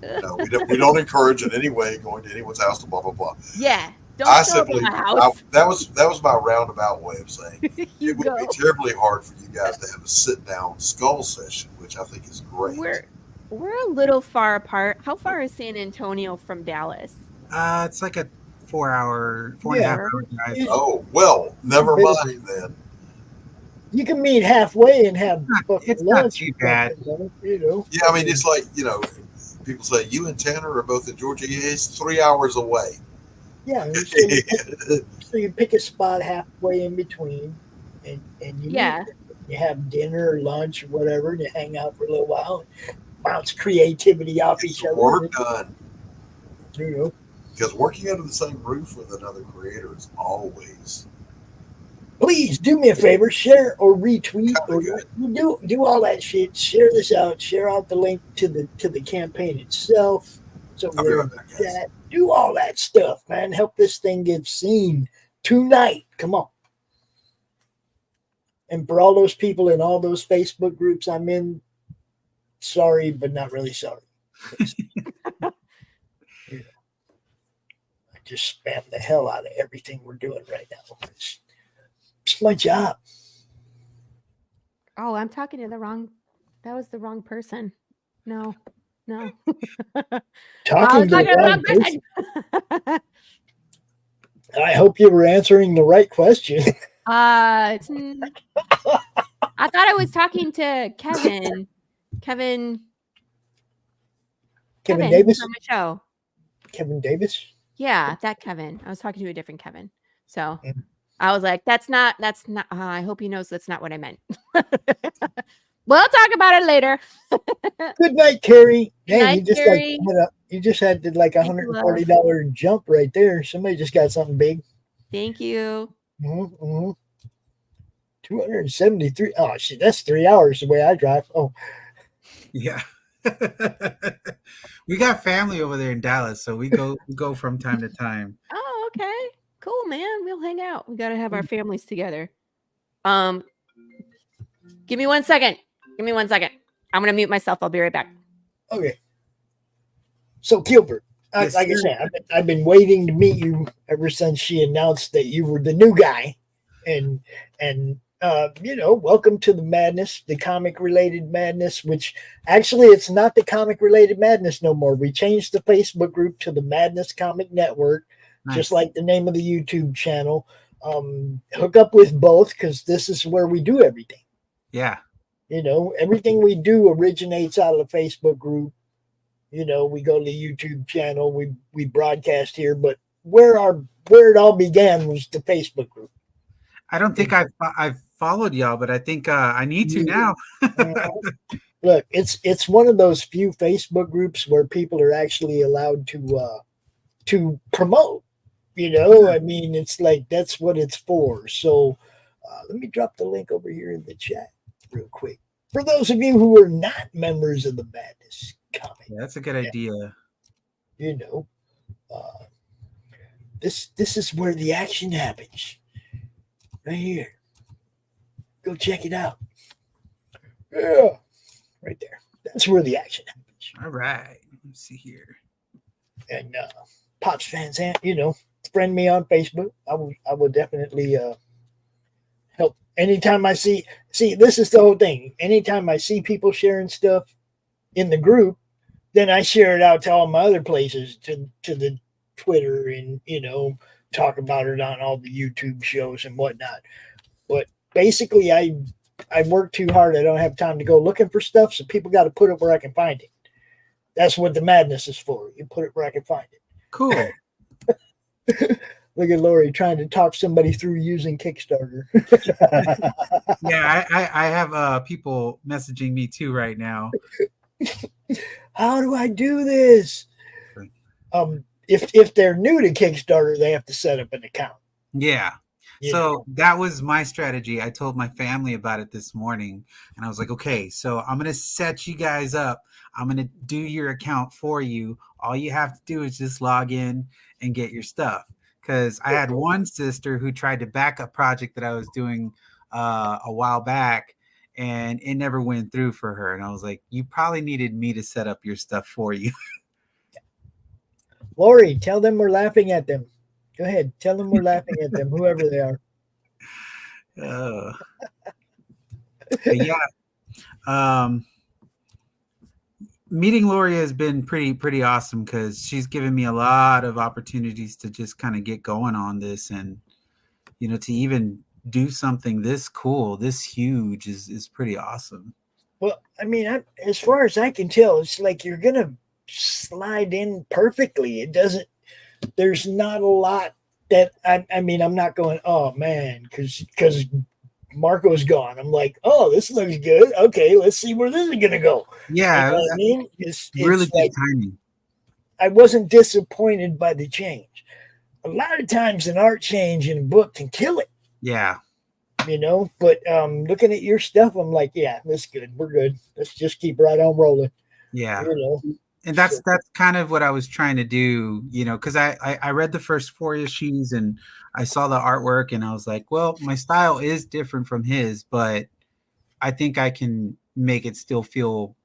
No, we don't encourage in any way going to anyone's house to blah blah blah. Yeah, don't I show up simply at my house. that was my roundabout way of saying it would go. be terribly hard for you guys to have a sit down skull session, which I think is great. We're a little far apart. How far is San Antonio from Dallas? It's like a 4 and a half hour drive. Oh well, never mind then. You can meet halfway and have It's lunch. not too bad. You know. Yeah, I mean it's like people say you and Tanner are both in Georgia. Yeah, it's 3 hours away. Yeah. So you pick a spot halfway in between, and you meet. You have dinner or lunch or whatever, and you hang out for a little while, bounce creativity off each other. Work done. You know. Because working under the same roof with another creator is always. Please do me a favor, share or retweet or do all that shit. Share this out. Share out the link to the campaign itself. So do all that stuff, man. Help this thing get seen tonight. Come on. And for all those people in all those Facebook groups I'm in, sorry, but not really sorry. I just spam the hell out of everything we're doing right now. It's my job. Oh, I'm talking to that was the wrong person. No. Talking to the wrong person. I hope you were answering the right question. I thought I was talking to Kevin. Kevin Davis from the show. Kevin Davis? Yeah, that Kevin. I was talking to a different Kevin. So I was like, that's not, I hope he knows that's not what I meant. We'll talk about it later. Good night, Carrie. Good night, Carrie. You just had like $140 jump right there. Somebody just got something big. Thank you. 273. Oh, shit, that's 3 hours the way I drive. Oh, yeah. We got family over there in Dallas, so we go from time to time. Oh, okay. Cool, man. We'll hang out. We got to have our families together. Give me 1 second. I'm going to mute myself. I'll be right back. Okay. So, Gilbert, like I said, I've been waiting to meet you ever since she announced that you were the new guy. And welcome to the madness, the comic-related madness, which actually it's not the comic-related madness no more. We changed the Facebook group to the Madness Comic Network, just like the name of the YouTube channel. Hook up with both because this is where we do everything. Yeah. Everything we do originates out of the Facebook group. We go to the YouTube channel, we broadcast here, but where our where it all began was the Facebook group. I don't think I've followed y'all, but I think I need to now. Look, it's one of those few Facebook groups where people are actually allowed to promote. You know, I mean, it's like that's what it's for. So let me drop the link over here in the chat real quick. For those of you who are not members of the Madness Comic, that's a good idea. You know, this is where the action happens. Right here. Go check it out. Yeah, right there. That's where the action happens. All right. Let's see here. And Pops fans, you know, friend me on Facebook. I will definitely help. Anytime I see, this is the whole thing. Anytime I see people sharing stuff in the group, then I share it out to all my other places, to the Twitter, and, you know, talk about it on all the YouTube shows and whatnot. But basically, I work too hard. I don't have time to go looking for stuff, so people got to put it where I can find it. That's what the madness is for. You put it where I can find it. Cool. Look at Laurie trying to talk somebody through using Kickstarter. Yeah, I have people messaging me too right now. How do I do this? If they're new to Kickstarter, they have to set up an account. Yeah. So that was my strategy. I told my family about it this morning, and I was like, okay, so I'm going to set you guys up. I'm going to do your account for you. All you have to do is just log in and get your stuff. Because I had one sister who tried to back a project that I was doing a while back, and it never went through for her. And I was like, you probably needed me to set up your stuff for you. Laurie, tell them we're laughing at them. Go ahead. Tell them we're laughing at them, whoever they are. Yeah. Meeting Laurie has been pretty awesome, because she's given me a lot of opportunities to just kind of get going on this, and, you know, to even do something this cool, this huge is pretty awesome. Well, I mean, as far as I can tell, it's like you're going to slide in perfectly. It doesn't, there's not a lot that I mean, I'm not going, oh man, because Marco's gone. I'm like, oh, this looks good. Okay, let's see where this is gonna go. Yeah, you know what I mean, it's really good like, timing. I wasn't disappointed by the change. A lot of times an art change in a book can kill it. Yeah. You know, but looking at your stuff, I'm like, yeah, that's good. We're good. Let's just keep right on rolling. Yeah. You know. And that's kind of what I was trying to do, you know, because I read the first 4 issues and I saw the artwork, and I was like, well, my style is different from his, but I think I can make it still feel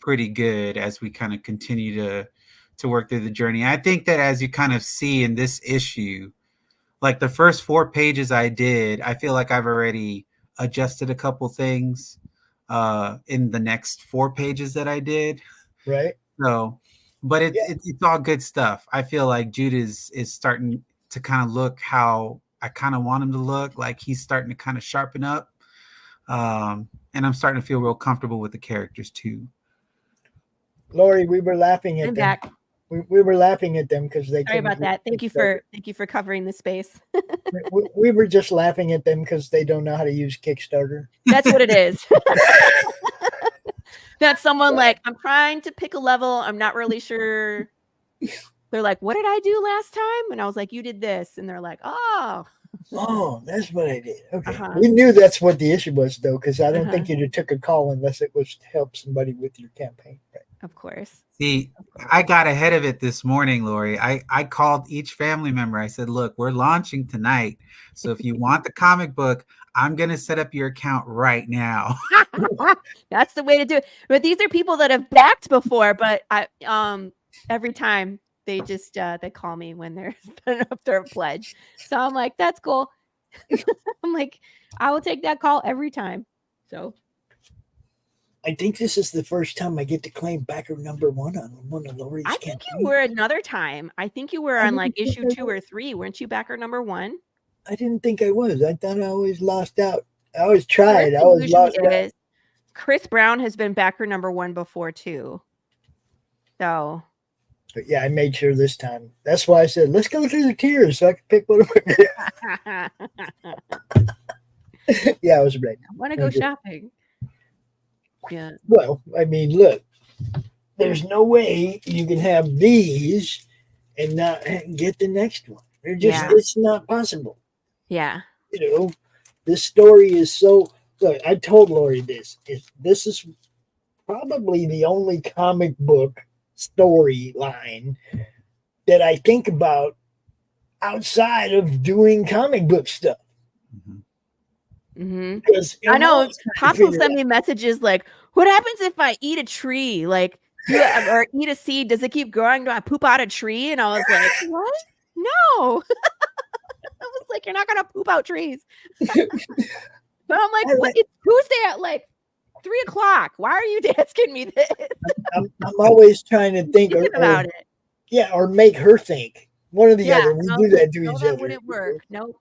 pretty good as we kind of continue to work through the journey. I think that, as you kind of see in this issue, like the first 4 pages I did, I feel like I've already adjusted a couple things in the next 4 pages that I did. Right. So, but it's all good stuff. I feel like Jude is starting to kind of look how I kind of want him to look. Like he's starting to kind of sharpen up. And I'm starting to feel real comfortable with the characters too. Laurie, we were laughing at them. Back. We were laughing at them because they. Sorry about that. Thank you for covering the space. we were just laughing at them because they don't know how to use Kickstarter. That's what it is. That's someone like, I'm trying to pick a level. I'm not really sure. They're like, what did I do last time? And I was like, you did this. And they're like, oh. Oh, that's what I did. Okay. We knew that's what the issue was, though, because I don't think you'd have took a call unless it was to help somebody with your campaign. Right? Of course. See, I got ahead of it this morning, Laurie. I called each family member. I said, look, we're launching tonight. So if you want the comic book, I'm going to set up your account right now. That's the way to do it. But these are people that have backed before, but I every time they just they call me when they're putting up their pledge. So I'm like, that's cool. I'm like, I will take that call every time. So I think this is the first time I get to claim backer number 1 on one of Laurie's campaigns. I think you were another time. I think you were on like issue 2 or 3. Weren't you backer number 1? I didn't think I was. I thought I always lost out. I always tried. I always lost out. Chris Brown has been backer number 1 before too. So But yeah, I made sure this time. That's why I said, let's go through the tiers so I can pick one. Yeah, I was ready. I want to go shopping. Yeah. Well, I mean, look, there's no way you can have these and not get the next one. It's not possible. Yeah. You know, this story is so. Look, I told Laurie this. This is probably the only comic book storyline that I think about outside of doing comic book stuff. Mm-hmm. Because I know Pops will send me messages like, "What happens if I eat a tree? Like, or eat a seed? Does it keep growing? Do I poop out a tree?" And I was like, "What? No." I was like, "You're not gonna poop out trees." But I'm like, it's Tuesday at like 3:00. Why are you asking me this? I'm always trying to think about it. Yeah, or make her think. One or the other. We do that to each other. That wouldn't work. No.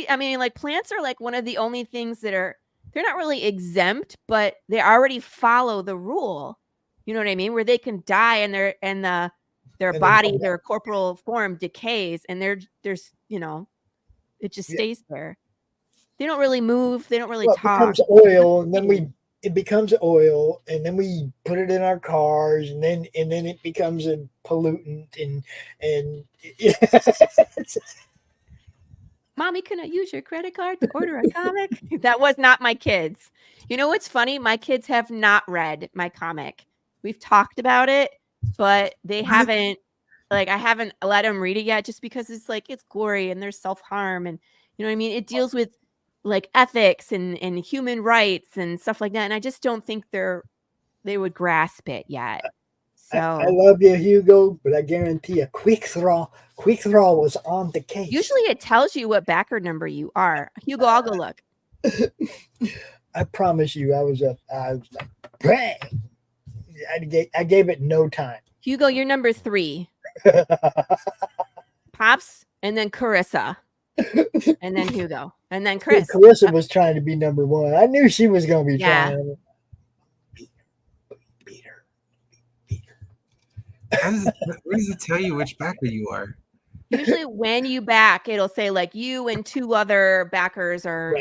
I mean, like plants are like one of the only things that they're not really exempt, but they already follow the rule. You know what I mean? Where they can die and their body, their corporal form decays, and there's it just stays there. They don't really move. They don't really talk. It becomes oil, and then it becomes oil, and then we put it in our cars, and then it becomes a pollutant, and Mommy, can I use your credit card to order a comic? That was not my kids. You know what's funny? My kids have not read my comic. We've talked about it, but they haven't. Like, I haven't let them read it yet, just because it's like it's gory and there's self-harm, and you know what I mean. It deals with like ethics and human rights and stuff like that, and I just don't think they would grasp it yet. So I love you, Hugo, but I guarantee a quick draw was on the case. Usually it tells you what backer number you are. Hugo, I'll go look. I promise you, I was like, bang! I gave it no time. Hugo, you're number 3. Pops, and then Corissa, and then Hugo, and then Chris. Corissa was trying to be number 1. I knew she was going to be trying. Where does it tell you which backer you are? Usually when you back, it'll say like you and 2 other backers are,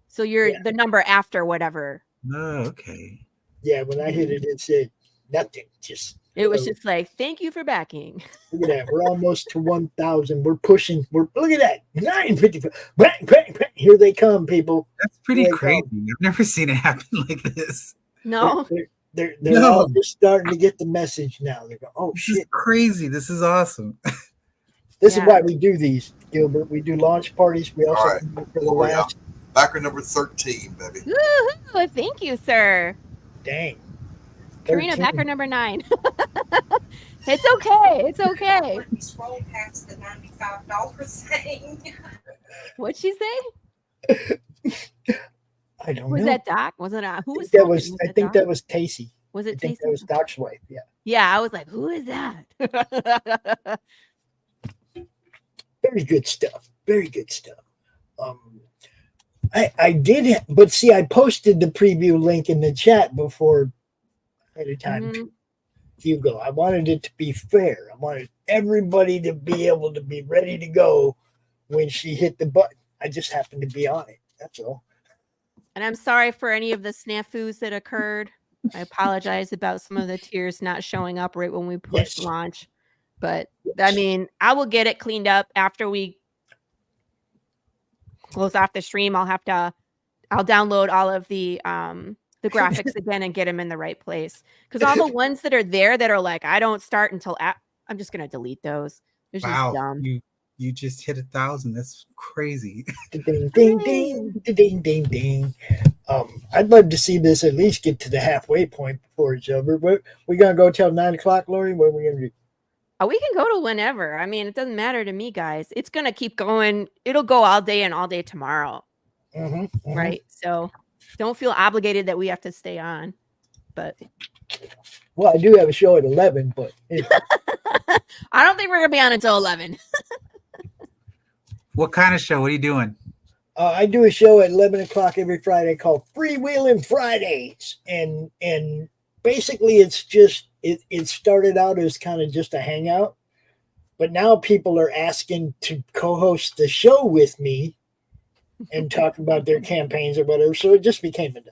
so you're the number after whatever. Oh, okay. Yeah, when I hit it, it said nothing. It was just like, thank you for backing. Look at that. We're almost to 1,000. We're pushing. Look at that. 955. Bang, bang, bang. Here they come, people. That's pretty crazy. I've never seen it happen like this. No. They're all just starting to get the message now. They're going, oh, shit. This is crazy. This is awesome. This is why we do these, Gilbert. We do launch parties. We also do for the last. Backer number 13, baby. Woo-hoo. Thank you, sir. Dang. Karina, backer number 9. It's okay. It's okay. Scroll past the $95 thing. What'd she say? I don't know. Was that Doc? Wasn't it? Who was that? I think that was Tacey. Was it Tacey? That was Doc's wife. Yeah. Yeah, I was like, who is that? Very good stuff. Very good stuff. I did, but see, I posted the preview link in the chat before at a time. Hugo, I wanted it to be fair. I wanted everybody to be able to be ready to go when she hit the button. I just happened to be on it. That's all. And I'm sorry for any of the snafus that occurred. I apologize about some of the tiers not showing up right when we push launch. But I mean, I will get it cleaned up after we close off the stream. I'll download all of the graphics again and get them in the right place. Because all the ones that are there that are like, I don't start until I'm just gonna delete those. It's just dumb. You just hit 1,000. That's crazy. Ding, ding, ding, ding, ding, ding. I'd love to see this at least get to the halfway point before it's over. We're gonna go till 9 o'clock, Laurie. What are we gonna do? We can go to whenever. I mean, it doesn't matter to me, guys. It's gonna keep going. It'll go all day and all day tomorrow. Right. So don't feel obligated that we have to stay on. But well, I do have a show at 11, but I don't think we're gonna be on until 11. What kind of show? What are you doing? I do a show at 11 o'clock every Friday called Freewheeling Fridays. And basically it's just it started out as kind of just a hangout, but now people are asking to co-host the show with me and talk about their campaigns or whatever. So it just became another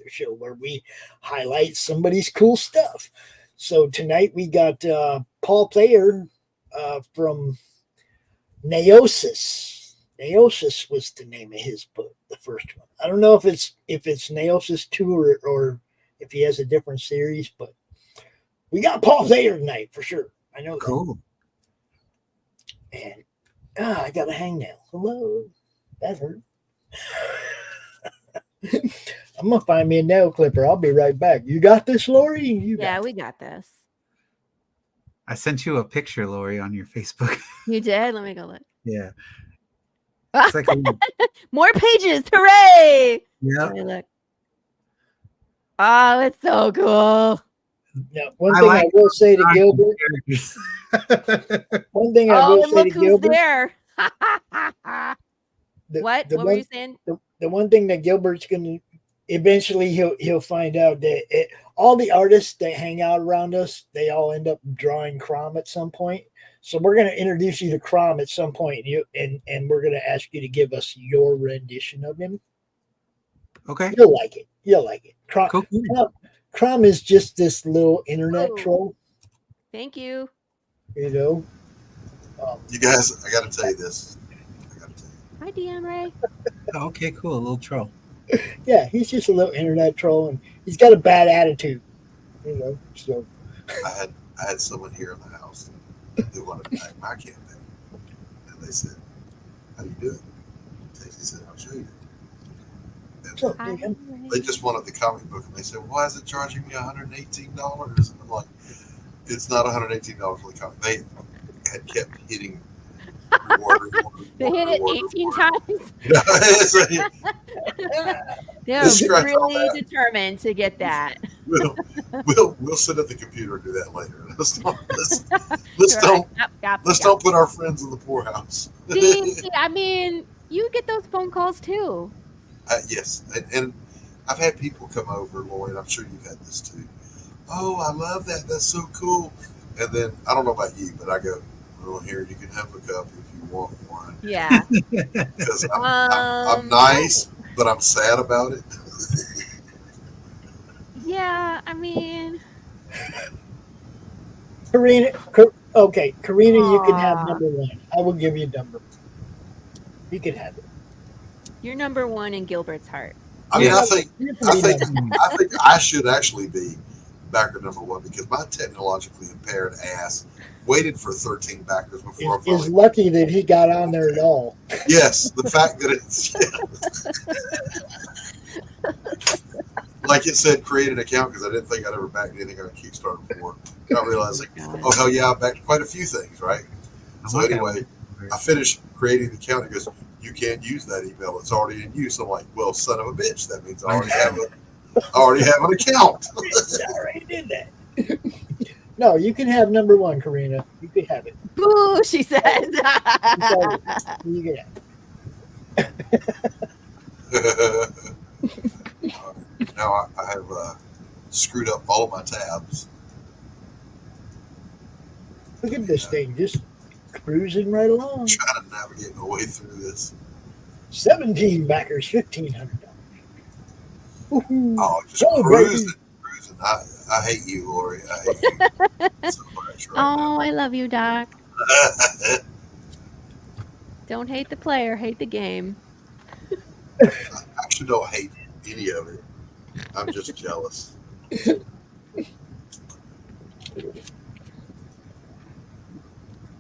show where we highlight somebody's cool stuff. So tonight we got Paul Player from Neosis. Neosis was the name of his book, the first one. I don't know if it's Neosis 2 or if he has a different series, but we got Paul Player tonight for sure. I know. Cool. That. And I got a hangnail. Hello. That hurt. I'm gonna find me a nail clipper. I'll be right back. You got this, Laurie? We got this. I sent you a picture, Laurie, on your Facebook. You did? Let me go look. Yeah. It's like more pages. Hooray! Yeah. Look. Oh, it's so cool. Now, one thing I will say to Gilbert. One thing I will say to Gilbert. There. What were you saying? The one thing that Gilbert's going to eventually he'll find out that all the artists that hang out around us, they all end up drawing Crom at some point. So we're going to introduce you to Crom at some point, and we're going to ask you to give us your rendition of him. Okay. You'll like it. You'll like it. Crom, cool. Crom is just this little internet troll. Thank you. You know. You guys, I got to tell you this. Hi, DM Ray. Oh, okay, cool. A little troll. Yeah, he's just a little internet troll, and he's got a bad attitude. You know, so. I had someone here in the house. They wanted to back my campaign, and they said, "How do you do it?" Casey said, "I'll show you." And they just wanted the comic book, and they said, "Why is it charging me $118?" And I'm like, "It's not $118 for the comic." They had kept hitting. Reward, they hit it 18 times. They're really determined to get that. We'll sit at the computer and do that later. Let's don't put our friends in the poorhouse. See, I mean, you get those phone calls too. Yes, and I've had people come over, Laurie, and I'm sure you've had this too. Oh, I love that. That's so cool. And then I don't know about you, but I go, well, here, you can have a cup if you want one. Yeah. Because I'm nice, but I'm sad about it. Yeah, I mean. Karina, you can have number 1. I will give you number 1. You can have it. You're number 1 in Gilbert's heart. I mean, I think I should actually be backer number 1 because my technologically impaired ass waited for 13 backers before I is lucky that he got on there at all. Yes, the fact that it's like it said, create an account because I didn't think I'd ever backed anything on Kickstarter before. Not realizing, oh hell yeah, I backed quite a few things, right? So anyway, I finished creating the account. It goes, you can't use that email; it's already in use. I'm like, well, son of a bitch, that means I already have an account. I already did that. No, you can have number 1, Karina. You can have it. Boo, she says. You can have it. Now I have screwed up all of my tabs. Look at this thing, just cruising right along. I'm trying to navigate my way through this. 17 backers, $1,500. Oh, just cruising. I hate you, Laurie. I hate you so much right now. I love you, Doc. Don't hate the player, hate the game. I actually don't hate any of it. I'm just jealous.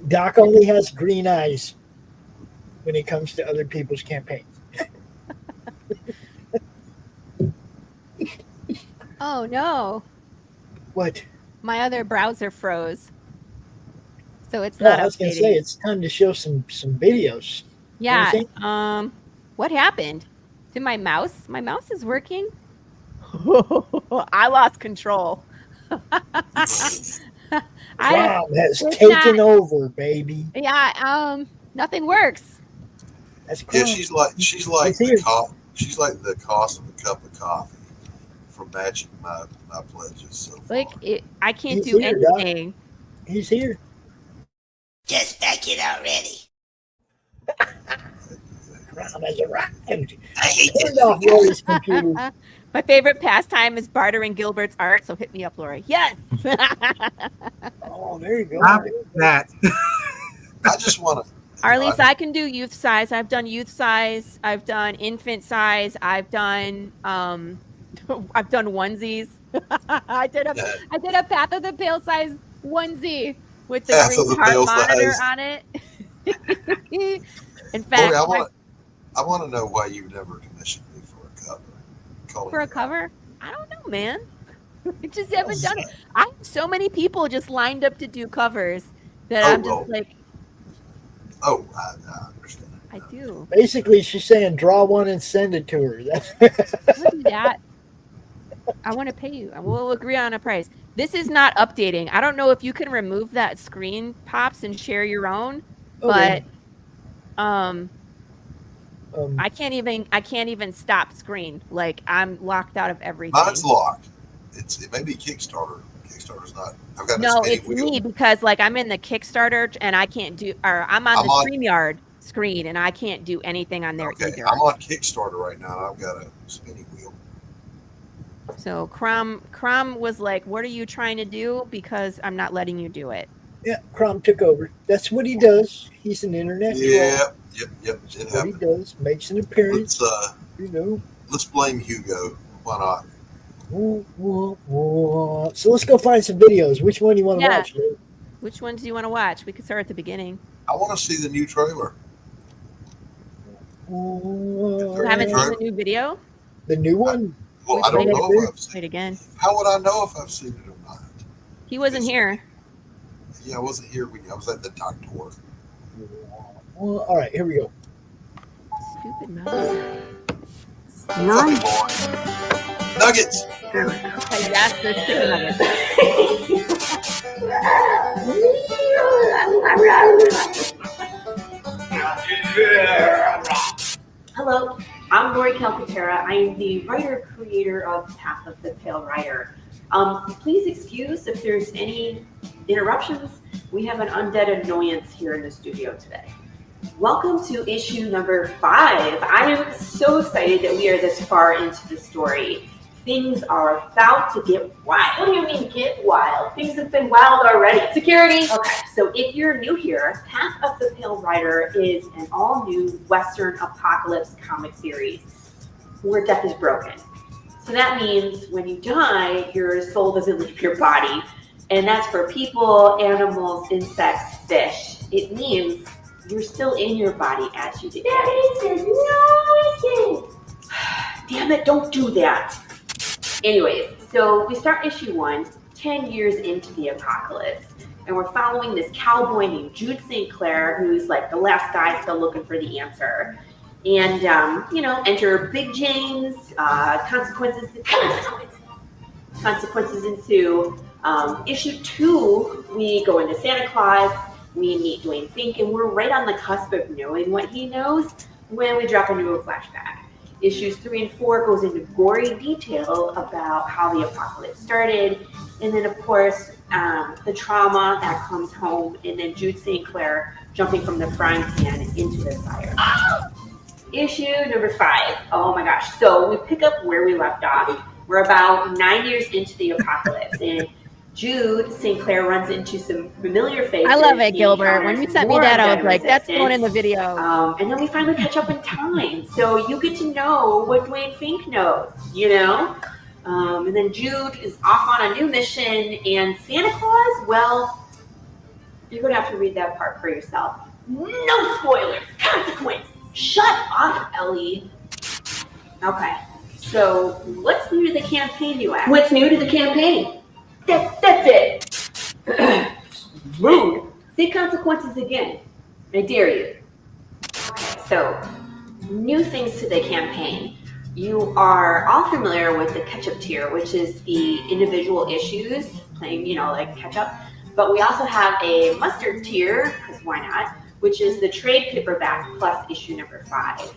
Doc only has green eyes when it comes to other people's campaigns. Oh no. What? My other browser froze. So it's No, not I was going to updating. say it's time to show some videos. Yeah. What happened to my mouse? My mouse is working. I lost control. Crom has taken over, baby. Yeah. Nothing works. That's cool. Yeah, she's like the cost of a cup of coffee for matching my pledges so far. Like I can't He's do here, Doc. anything. He's here. Just back it already. Ron has arrived. I hate Turned off Laurie's computer. My favorite pastime is bartering Gilbert's art, so hit me up, Laurie. Yes. Oh, there you go. Stop that. I just want to. Arlise, I can do youth size. I've done youth size. I've done infant size. I've done onesies. I did a Path of the Pale size onesie with the Path of green the heart Pale monitor size. on it. In fact, Lori, I want to know why you've never commissioned me for a cover. for a cover, I don't know, man. I just haven't done it. I have so many people just lined up to do covers that I'm just like, oh, I understand. I do. Basically, she's saying draw one and send it to her. I'll do that. I want to pay you. We'll agree on a price. This is not updating. I don't know if you can remove that screen, Pops, and share your own, but I can't even stop screen. Like I'm locked out of everything. Mine's locked. It may be Kickstarter. Kickstarter's not. I've got no, it's me because like I'm in the Kickstarter and I can't do, or I'm on the StreamYard screen and I can't do anything on there either. I'm on Kickstarter right now and I've got a spinning wheel. So Crom was like, "What are you trying to do?" Because I'm not letting you do it. Yeah, Crom took over. That's what he does. He's an internet troll. Yep. That's what he does. Makes an appearance. Let's blame Hugo. Why not? So let's go find some videos. Which one do you want to watch, Lou? Which ones do you want to watch? We could start at the beginning. I want to see the new trailer. You haven't seen the new video? The new one? Well, I don't know if I've seen it again. How would I know if I've seen it or not? He wasn't here. Yeah, I wasn't here when I was at the doctor. Well, all right, here we go. Stupid mouse. Nuggets. Yes, there's chicken nuggets. Hello, I'm Laurie Calcaterra. I am the writer-creator of Path of the Pale Rider. Please excuse if there's any interruptions. We have an undead annoyance here in the studio today. Welcome to issue number 5. I am so excited that we are this far into the story. Things are about to get wild. What do you mean get wild? Things have been wild already. Security. Okay, so if you're new here, Path of the Pale Rider is an all-new Western apocalypse comic series where death is broken. So that means when you die, your soul doesn't leave your body. And that's for people, animals, insects, fish. It means you're still in your body as you decay. Damn it, don't do that. Anyways, so we start issue 1, 10 years into the apocalypse. And we're following this cowboy named Jude St. Clair, who's like the last guy still looking for the answer. And, enter Big James, consequences ensue. Issue 2, we go into Santa Claus, we meet Dwayne Fink, and we're right on the cusp of knowing what he knows when we drop into a flashback. Issues 3 and 4 goes into gory detail about how the apocalypse started, and then of course the trauma that comes home, and then Jude St. Clair jumping from the frying pan into the fire. Issue number 5. Oh my gosh! So we pick up where we left off. We're about 9 years into the apocalypse, and Jude St. Clair runs into some familiar faces. I love it, Gilbert. When you sent me that, I was like, that's going in the video. And then we finally catch up in time. So you get to know what Dwayne Fink knows, And then Jude is off on a new mission. And Santa Claus, well, you're going to have to read that part for yourself. No spoilers. Consequence. Shut up, Ellie. Okay. So what's new to the campaign, you ask? What's new to the campaign? That's it. Rude. Say consequences again. I dare you. Okay, so new things to the campaign. You are all familiar with the catch-up tier, which is the individual issues, playing, like catch-up. But we also have a mustard tier, because why not, which is the trade paperback plus issue number 5.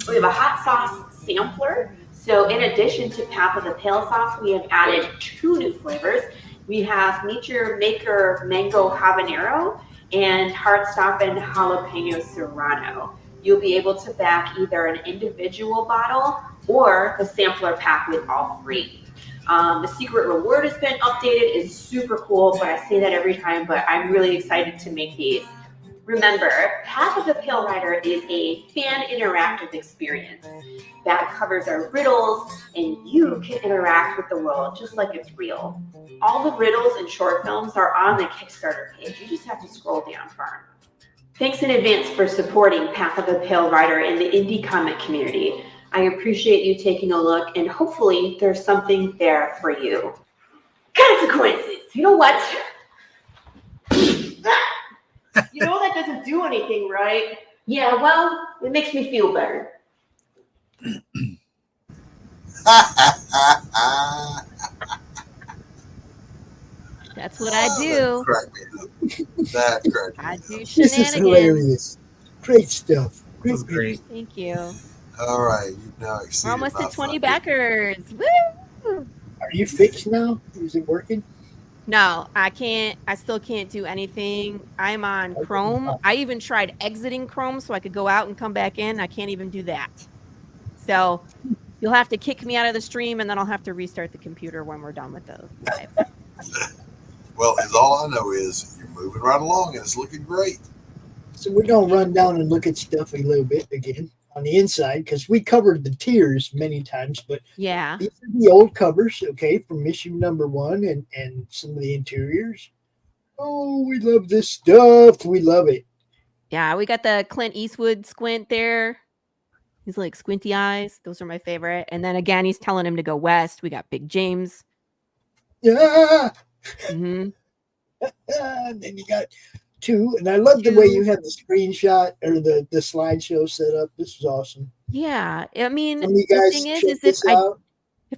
We have a hot sauce sampler. So in addition to Path of the Pale sauce, we have added 2 new flavors. We have Nature Maker Mango Habanero and Heartstopper Jalapeno Serrano. You'll be able to back either an individual bottle or the sampler pack with all 3. The secret reward has been updated. It's super cool, but I say that every time, but I'm really excited to make these. Remember, Path of the Pale Rider is a fan interactive experience. Back covers are riddles, and you can interact with the world just like it's real. All the riddles and short films are on the Kickstarter page. You just have to scroll down far. Thanks in advance for supporting Path of the Pale Rider and the indie comic community. I appreciate you taking a look, and hopefully there's something there for you. Consequences! You know what? You know that doesn't do anything, right? Yeah, well, it makes me feel better. That's what I do. That cracked me I up. do This is shenanigans. hilarious. Great stuff. That was great. Thank you. All right, you've now exceeded We're almost my at 20 fun. backers. Woo! Are you fixed now? Is it working? No, I can't. I still can't do anything. I'm on Chrome. I even tried exiting Chrome so I could go out and come back in. I can't even do that. So you'll have to kick me out of the stream, and then I'll have to restart the computer when we're done with the live. Well, as all I know is you're moving right along, and it's looking great. So we're going to run down and look at stuff a little bit again on the inside because we covered the tiers many times, but Yeah. these are the old covers, okay, from issue number 1 and some of the interiors. Oh, we love this stuff. We love it. Yeah, we got the Clint Eastwood squint there. He's like squinty eyes. Those are my favorite. And then again, he's telling him to go west. We got Big James. Yeah. Mm-hmm. And then you got 2. And I love the way you have the screenshot or the slideshow set up. This is awesome. Yeah. I mean, Some of you the guys thing check is this if out.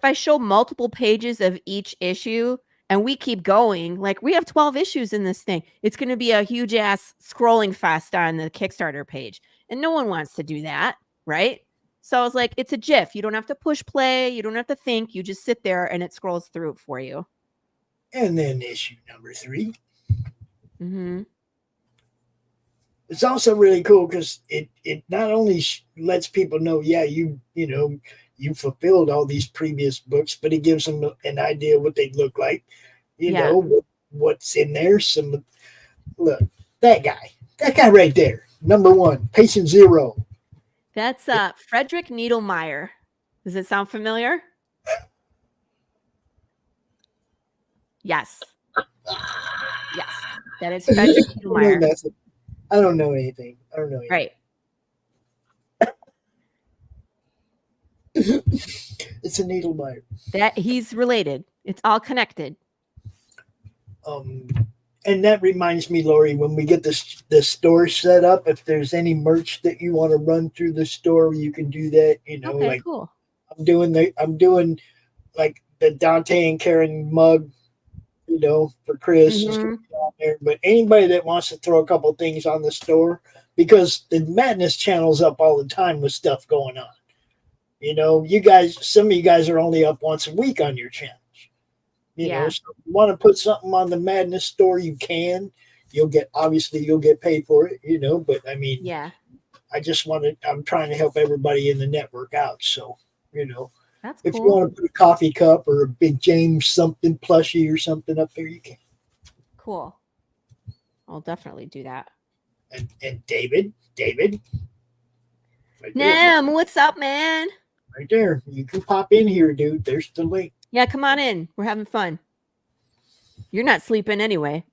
I show multiple pages of each issue and we keep going, like we have 12 issues in this thing, it's going to be a huge ass scrolling fest on the Kickstarter page. And no one wants to do that, right? So I was like, it's a GIF. You don't have to push play. You don't have to think. You just sit there and it scrolls through it for you. And then issue number 3. Mm-hmm. It's also really cool because it not only lets people know, yeah, you fulfilled all these previous books, but it gives them an idea what they look like, you know, what's in there. Look, that guy right there, number 1, Patient Zero. That's Frederick Needlemeyer. Does it sound familiar? Yes. Yes. That is Frederick Needlemeyer. I don't know anything. Right. It's a Needlemeyer. That he's related. It's all connected. And that reminds me, Laurie, when we get the store set up, if there's any merch that you want to run through the store, you can do that. You know, okay, like cool. I'm doing like the Dante and Karen mug, you know, for Chris. Mm-hmm. There. But anybody that wants to throw a couple things on the store, because the Madness channel's up all the time with stuff going on. You know, some of you guys are only up once a week on your channels. You know, so if you want to put something on the Madness store, you can. You'll get paid for it, you know, but I mean, I'm trying to help everybody in the network out. So, you know, that's if cool. you want to put a coffee cup or a Big James something plushie or something up there, you can. Cool. I'll definitely do that. And David. Right Nam, what's up, man? Right there. You can pop in here, dude. There's the link. Yeah, come on in. We're having fun. You're not sleeping anyway.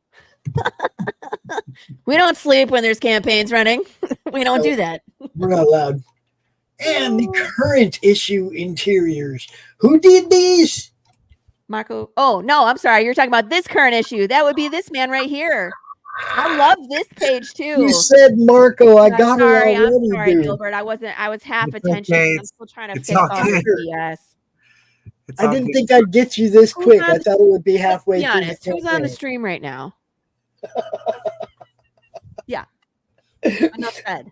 We don't sleep when there's campaigns running. We don't do that. We're not allowed. And the current issue interiors. Who did these? Marco. Oh, no, I'm sorry. You're talking about this current issue. That would be this man right here. I love this page too. You said Marco. I got her already. I'm sorry, dude. Gilbert. I was half It's attention. okay. I'm still trying to It's fix all okay. this BS. I didn't think I'd get you this quick. I thought it would be halfway Be through. honest. Who's on the stream right now? Yeah. Enough said.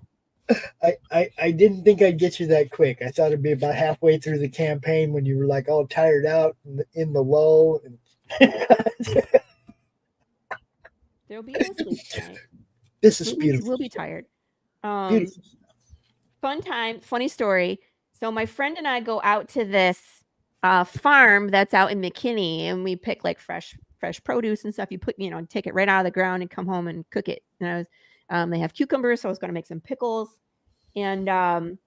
I didn't think I'd get you that quick. I thought it'd be about halfway through the campaign when you were like all tired out in the lull. There'll be no sleep tonight. This is beautiful. We'll be tired. Beautiful. Fun time, funny story. So my friend and I go out to this farm that's out in McKinney, and we pick like fresh produce and stuff. You put, take it right out of the ground and come home and cook it. And they have cucumbers, so I was going to make some pickles. And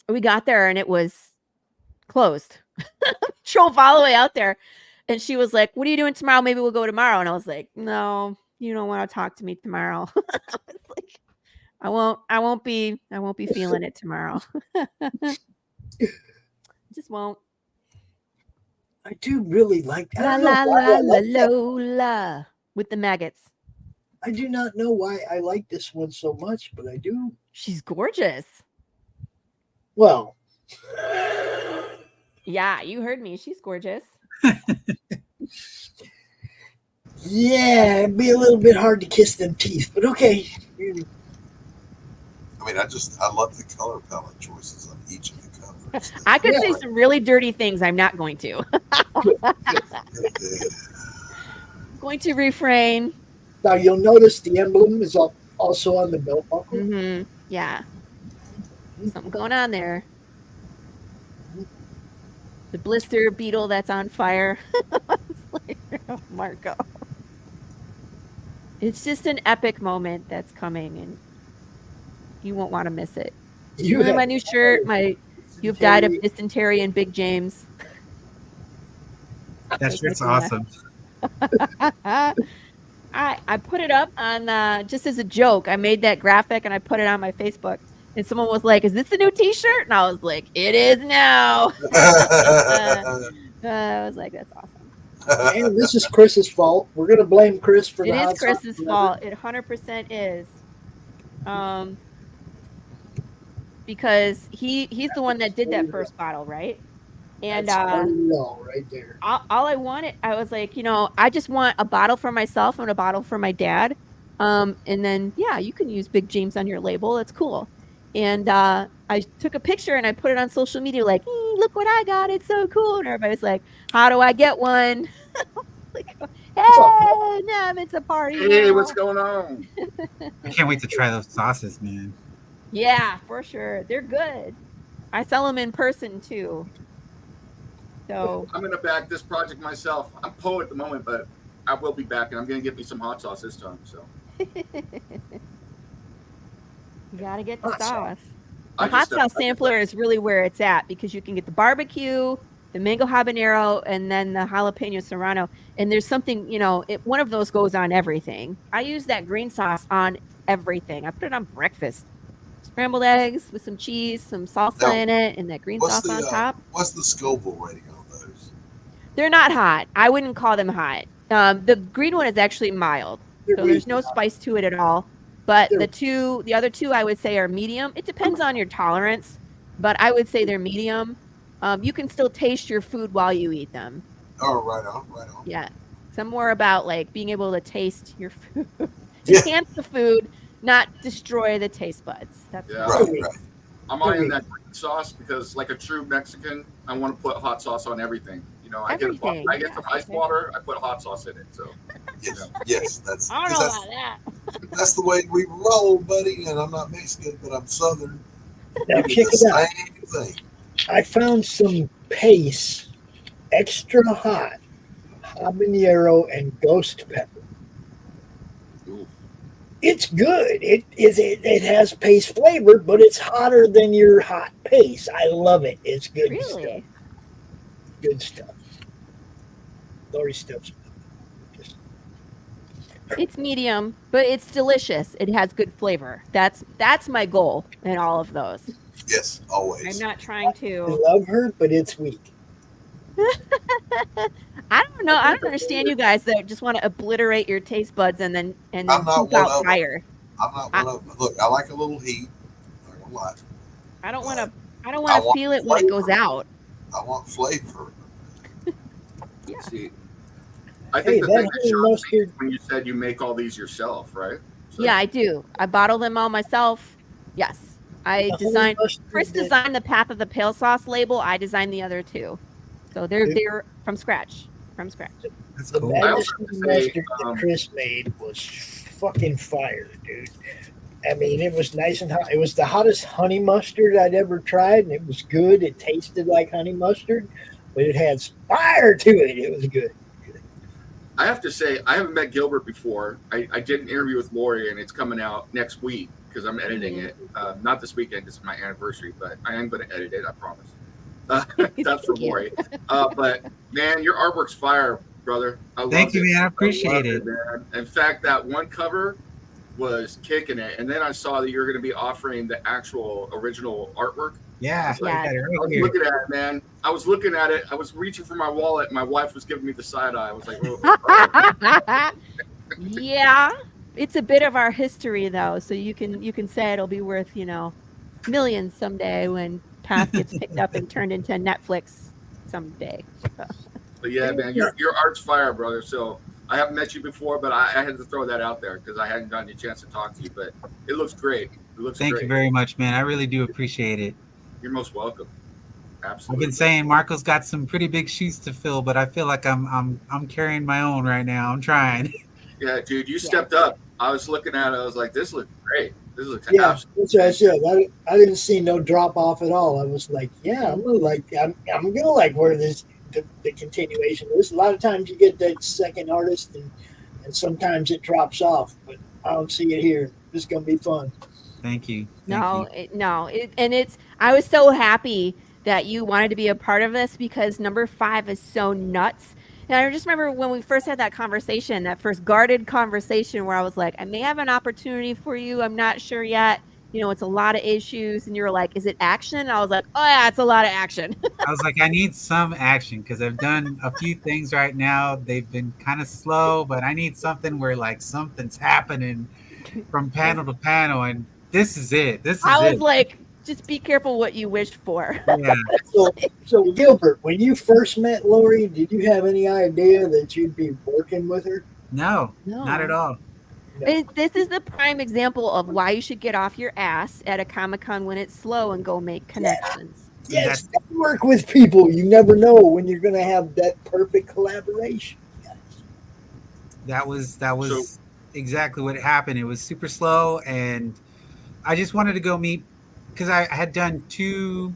we got there and it was closed. Drove all the way out there, and she was like, "What are you doing tomorrow? Maybe we'll go tomorrow." And I was like, "No, you don't want to talk to me tomorrow." I won't be feeling it tomorrow. Just won't. I do really like la la la la la with the maggots. I do not know why I like this one so much, but I do. She's gorgeous. Well, yeah, you heard me. She's gorgeous. Yeah, it'd be a little bit hard to kiss them teeth, but okay. I mean, I love the color palette choices on each of the covers. I could say some really dirty things. I'm not going to. Going to refrain. Now you'll notice the emblem is also on the belt buckle. Mm-hmm. Yeah. Something going on there. The blister beetle that's on fire. Marco. It's just an epic moment that's coming, and you won't want to miss it. You wear my new shirt. You've died of dysentery and Big James. That shirt's awesome. I put it up on just as a joke. I made that graphic and I put it on my Facebook. And someone was like, "Is this a new T-shirt?" And I was like, "It is now." I was like, "That's awesome." And this is Chris's fault. We're gonna blame Chris for it. It is Chris's fault. It 100% is. Because he's the one that did that first bottle, right? And right there. All I wanted, I was like, I just want a bottle for myself and a bottle for my dad. And then you can use Big James on your label. It's cool. And I took a picture and I put it on social media, like, look what I got. It's so cool. And everybody's like, how do I get one? Like, hey, Nam, it's a party. Hey, what's going on? I can't wait to try those sauces, man. Yeah, for sure. They're good. I sell them in person too. So I'm gonna back this project myself. I'm poor at the moment, but I will be back, and I'm gonna get me some hot sauce this time. So you gotta get the sauce. The hot sauce sampler is really where it's at, because you can get the barbecue, the mango habanero, and then the jalapeno serrano. And there's something, one of those goes on everything. I use that green sauce on everything. I put it on breakfast. Scrambled eggs with some cheese, some salsa in it, and that green sauce on top. What's the Scoville rating on those? They're not hot. I wouldn't call them hot. The green one is actually mild, so there's no spice to it at all. But the other two, I would say are medium. It depends on your tolerance, but I would say they're medium. You can still taste your food while you eat them. Oh, right on. Yeah, some more about like being able to taste your food, enhance the food, not destroy the taste buds. That's right. I'm eyeing that green sauce because, like a true Mexican, I want to put hot sauce on everything. I get some ice water, I put hot sauce in it. So yes, that's I don't know about that. That's the way we roll, buddy. And I'm not Mexican, but I'm Southern. Now check it out. I found some paste, extra hot, habanero and ghost pepper. It's good. It has paste flavor, but it's hotter than your hot paste. I love it. It's good stuff. Good stuff. Laurie stuff's It's medium, but it's delicious. It has good flavor. That's my goal in all of those. Yes, always. I'm not trying to. I love her, but it's weak. I don't know. I don't understand you guys that just want to obliterate your taste buds and then poop out fire. I'm not one of them. Look, I like a little heat. I'm not gonna lie. I don't want to feel it when it goes out. I want flavor. Yeah. See, I think the thing that shocked me when you said you make all these yourself, right? So. Yeah, I do. I bottle them all myself. Yes. I designed, Chris designed the Path of the Pale Sauce label. I designed the other two. So they're from scratch. From scratch. That's The cool. Madison mustard that Chris made was fucking fire, dude. I mean, it was nice and hot. It was the hottest honey mustard I'd ever tried, and it was good. It tasted like honey mustard, but it had fire to it. It was good. I have to say, I haven't met Gilbert before. I did an interview with Laurie, and it's coming out next week because I'm editing it. Not this weekend because it's my anniversary, but I am going to edit it, I promise. That's for Laurie. But, man, your artwork's fire, brother. Thank you, man. I appreciate it. Man. In fact, that one cover was kicking it. And then I saw that you were going to be offering the actual original artwork. Yeah. I was looking at it, man. I was looking at it. I was reaching for my wallet. My wife was giving me the side eye. I was like, oh. Yeah. It's a bit of our history, though. So you can say it'll be worth, millions someday when Path gets picked up and turned into Netflix someday. But yeah, man, your art's fire, brother. So I haven't met you before, but I had to throw that out there because I hadn't gotten a chance to talk to you. But it looks great. It looks Thank great. you very much, man. I really do appreciate it. You're most welcome. Absolutely. I've been saying Marco's got some pretty big shoes to fill, but I feel like I'm carrying my own right now. I'm trying. Yeah, dude, you stepped up. I was looking at it. I was like, this looks great. This looks Yeah, absolutely. that's what I said. I didn't see no drop off at all. I was like, yeah, I'm gonna like where the continuation is. A lot of times you get that second artist, and sometimes it drops off, but I don't see it here. This is gonna be fun. Thank you. I was so happy that you wanted to be a part of this because number 5 is so nuts. And I just remember when we first had that conversation, that first guarded conversation where I was like, I may have an opportunity for you. I'm not sure yet. It's a lot of issues. And you were like, is it action? And I was like, oh yeah, it's a lot of action. I was like, I need some action because I've done a few things right now. They've been kind of slow, but I need something where like something's happening from panel to panel. And this is it. I was like, just be careful what you wish for. Yeah. So Gilbert, when you first met Laurie, did you have any idea that you'd be working with her? No, not at all. This is the prime example of why you should get off your ass at a Comic-Con when it's slow and go make connections. Yes, work with people. You never know when you're going to have that perfect collaboration. That was exactly what happened. It was super slow, and I just wanted to go meet because I had done 2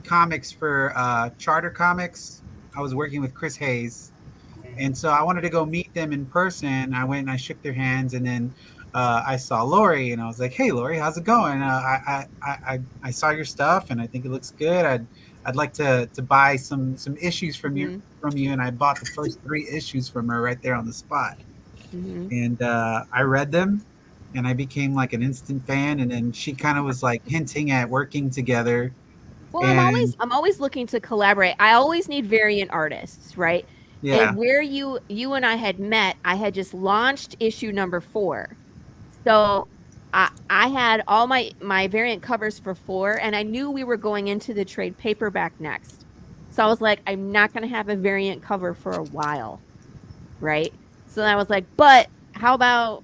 comics for Charter Comics. I was working with Chris Hayes, and so I wanted to go meet them in person. I went and I shook their hands, and then I saw Laurie, and I was like, "Hey, Laurie, how's it going? I saw your stuff, and I think it looks good. I'd like to buy some issues from you, and I bought the first 3 issues from her right there on the spot, and I read them. And I became like an instant fan, and then she kind of was like hinting at working together. Well, I'm always looking to collaborate. I always need variant artists, right? Yeah. And where you and I had met, I had just launched issue number 4, so I had all my variant covers for 4, and I knew we were going into the trade paperback next. So I was like, I'm not going to have a variant cover for a while, right? So then I was like, but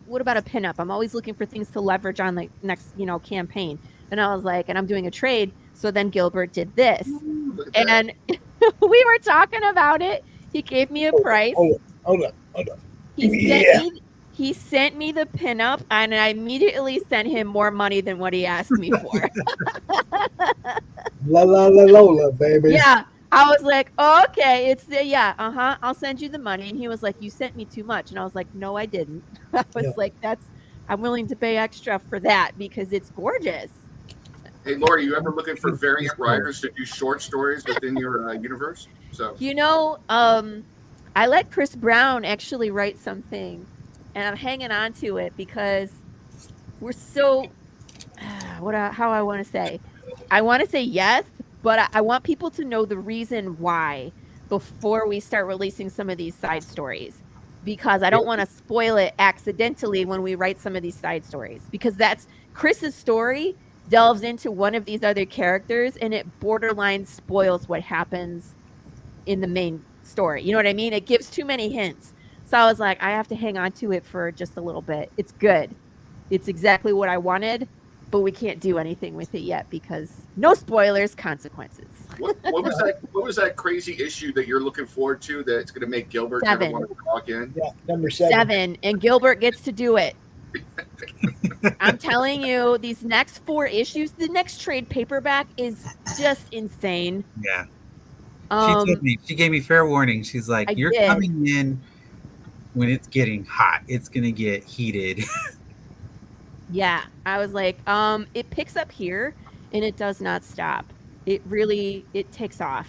what about a pinup? I'm always looking for things to leverage on the next, campaign. And I was like, and I'm doing a trade. So then Gilbert did this. And we were talking about it. He gave me a price. Hold on. He sent me the pinup, and I immediately sent him more money than what he asked me for. La la la Lola, baby. Yeah. I was like, oh, okay, I'll send you the money. And he was like, you sent me too much. And I was like, no, I didn't. I was like, I'm willing to pay extra for that because it's gorgeous. Hey, Laurie, you ever looking for variant writers to do short stories within your universe? So I let Chris Brown actually write something, and I'm hanging on to it because we're so, how I want to say. I want to say yes, but I want people to know the reason why before we start releasing some of these side stories, because I don't want to spoil it accidentally when we write some of these side stories, because that's Chris's story delves into one of these other characters and it borderline spoils what happens in the main story. You know what I mean? It gives too many hints. So I was like, I have to hang on to it for just a little bit. It's good. It's exactly what I wanted. but we can't do anything with it yet because no spoilers, consequences. What was that crazy issue that you're looking forward to that's going to make Gilbert never 7. want to talk in? Yeah, number 7. 7, and Gilbert gets to do it. I'm telling you, these next 4 issues, the next trade paperback is just insane. Yeah. She gave me fair warning. She's like, you're coming in when it's getting hot. It's going to get heated. Yeah. I was like, it picks up here and it does not stop. It takes off.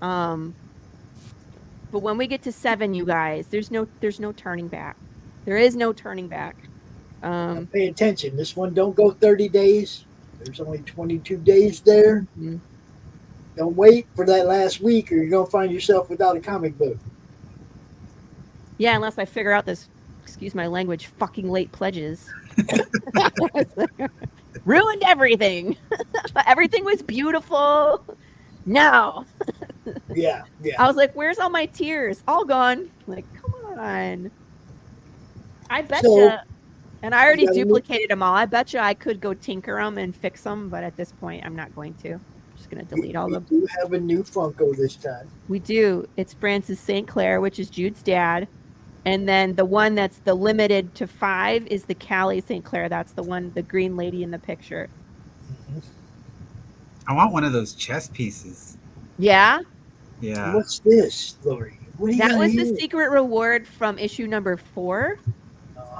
But when we get to 7, you guys, there's no turning back. There is no turning back. Pay attention. This one don't go 30 days. There's only 22 days there. Mm-hmm. Don't wait for that last week or you're going to find yourself without a comic book. Yeah, unless I figure out this, excuse my language, fucking late pledges. Ruined everything. Everything was beautiful. No. Yeah. I was like, where's all my tears? All gone. Like, come on. I betcha. And I already duplicated them all. I betcha I could go tinker them and fix them, but at this point, I'm not going to. I'm just going to delete all of them. We do have a new Funko this time. We do. It's Francis St. Clair, which is Jude's dad. And then the one that's the limited to 5 is the Callie St. Clair. That's the one, the green lady in the picture. I want one of those chess pieces. Yeah? Yeah. What's this, Laurie? That was the secret reward from issue number 4.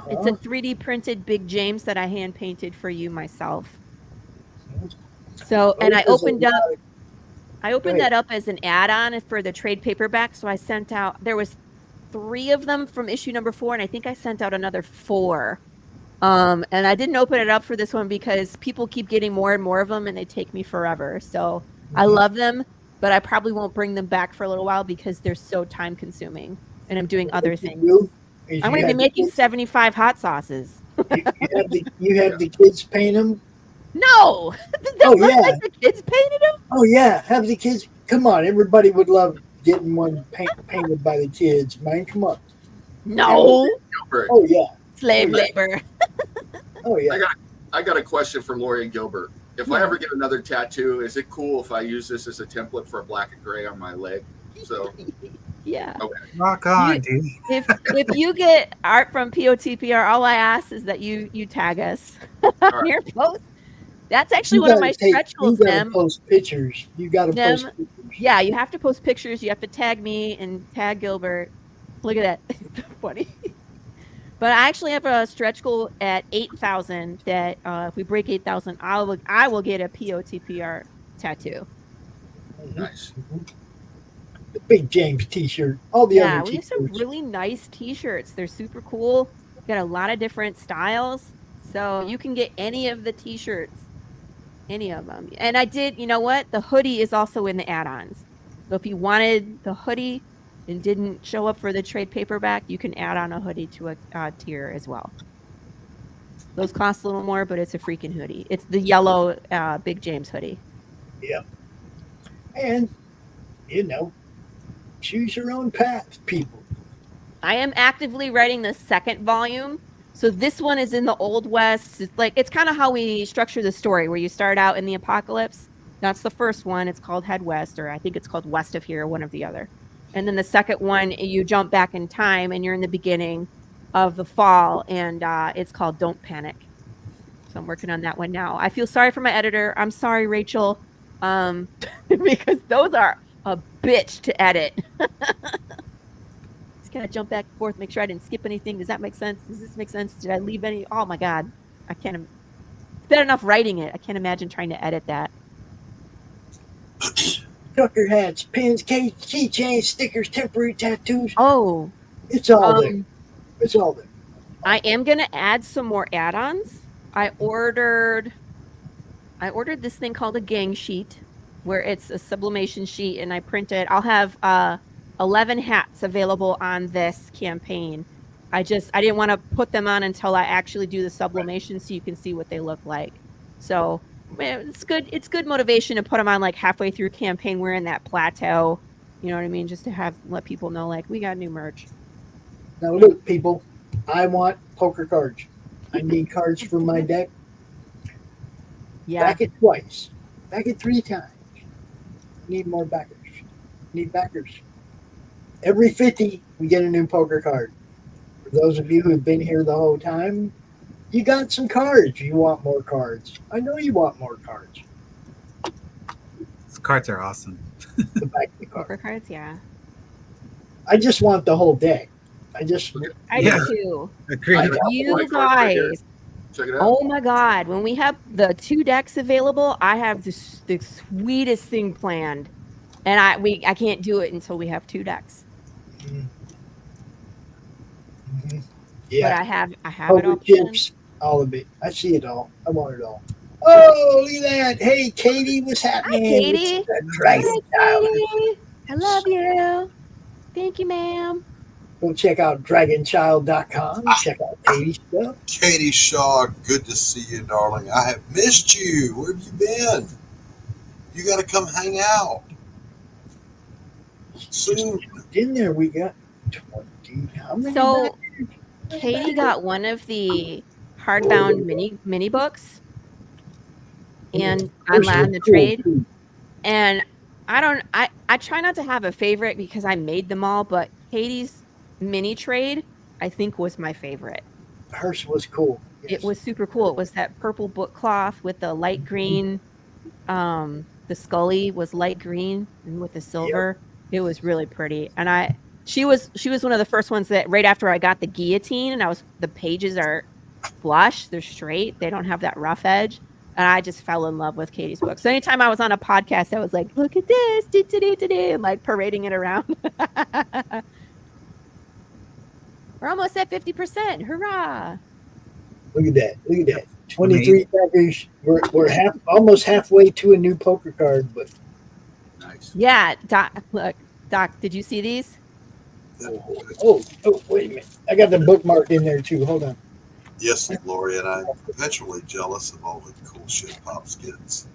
It's a 3D printed Big James that I hand painted for you myself. So, and I opened that up as an add-on for the trade paperback. So I sent out, there was 3 of them from issue number 4, and I think I sent out another 4. And I didn't open it up for this one because people keep getting more and more of them, and they take me forever. So I love them, but I probably won't bring them back for a little while because they're so time-consuming, and I'm doing other things. I'm going to be making 75 hot sauces. You have the kids paint them? No! Like the kids painted them? Oh, yeah. Have the kids. Come on. Everybody would love getting one painted by the kids, man. Come on. No. Oh, yeah. Slave labor. Oh, yeah. I got a question for Laurie and Gilbert. If I ever get another tattoo, is it cool if I use this as a template for a black and gray on my leg? So... Yeah. Okay. Rock on, dude. If you get art from POTPR, all I ask is that you tag us on your post. That's actually one of my stretch goals. You gotta post pictures. You gotta post pictures. Yeah, you have to post pictures. You have to tag me and tag Gilbert. Look at that. It's so funny. But I actually have a stretch goal at 8,000 that if we break 8,000, I will get a POTPR tattoo. Nice. The Big James t-shirt, all the other we t-shirts. have some really nice t-shirts. They're super cool. Got a lot of different styles, so you can get any of the t-shirts, any of them. And I did, you know what? The hoodie is also in the add-ons. So if you wanted the hoodie and didn't show up for the trade paperback, you can add on a hoodie to a tier as well. Those cost a little more, but it's a freaking hoodie. It's the yellow Big James hoodie. Yep. And choose your own path, people. I am actively writing the 2nd volume. So this one is in the Old West. It's kind of how we structure the story, where you start out in the apocalypse. That's the first one. It's called Head West, or I think it's called West of Here, one of the other. And then the second one, you jump back in time and you're in the beginning of the fall, and it's called Don't Panic. So I'm working on that one now. I feel sorry for my editor. I'm sorry, Rachel, because those are a bitch to edit. Just gotta jump back and forth, make sure I didn't skip anything. Does that make sense? Does this make sense? Did I leave any? Oh my God. I can't. It's bad enough writing it. I can't imagine trying to edit that. Trucker hats, pins, keychains, stickers, temporary tattoos. Oh. It's all there. It's all there. I am gonna add some more add-ons. I ordered this thing called a gang sheet, where it's a sublimation sheet, and I printed. I'll have 11 hats available on this campaign. I didn't want to put them on until I actually do the sublimation, so you can see what they look like. So it's good. It's good motivation to put them on like halfway through campaign. We're in that plateau, you know what I mean? Just to let people know, like, we got new merch. Now look, people, I want poker cards. I need cards for my deck. Yeah. Back it twice. Back it 3 times. Need more backers. Need backers. Every 50, we get a new poker card. For those of you who've been here the whole time, you got some cards. You want more cards. I know you want more cards. These cards are awesome. The back of the card. Poker cards, yeah. I just want the whole deck. I do too. Agreed. You guys. Check it out. Oh my God. When we have the 2 decks available, I have the sweetest thing planned. And I can't do it until we have 2 decks. Mm-hmm. Yeah. But I have poker it all chips, all of it. I see it all. I want it all. Oh, look at that. Hey, Katie, what's happening? Hi, Katie. Dragon Child. Katie. I love you. Thank you, ma'am. Go check out dragonchild.com. Check out Katie's stuff. Katie Shaw, good to see you, darling. I have missed you. Where have you been? You got to come hang out. Soon. In there, we got 20. How many? So, Katie got one of the hardbound mini books, and I'm on the trade. And I try not to have a favorite because I made them all, but Katie's mini trade, I think, was my favorite. Hers was cool. Yes. It was super cool. It was that purple book cloth with the light green. The Scully was light green and with the silver. Yep. It was really pretty. And she was one of the first ones that right after I got the guillotine, and the pages are flush, they're straight, they don't have that rough edge. And I just fell in love with Katie's book. So anytime I was on a podcast, I was like, look at this, and like parading it around. We're almost at 50%. Hurrah. Look at that. 23 backers. We're almost halfway to a new poker card, but nice. Yeah, Doc, did you see these? Oh, wait a minute. I got them bookmarked in there too. Hold on. Yes, Laurie, and I'm perpetually jealous of all the cool shit Pops gets.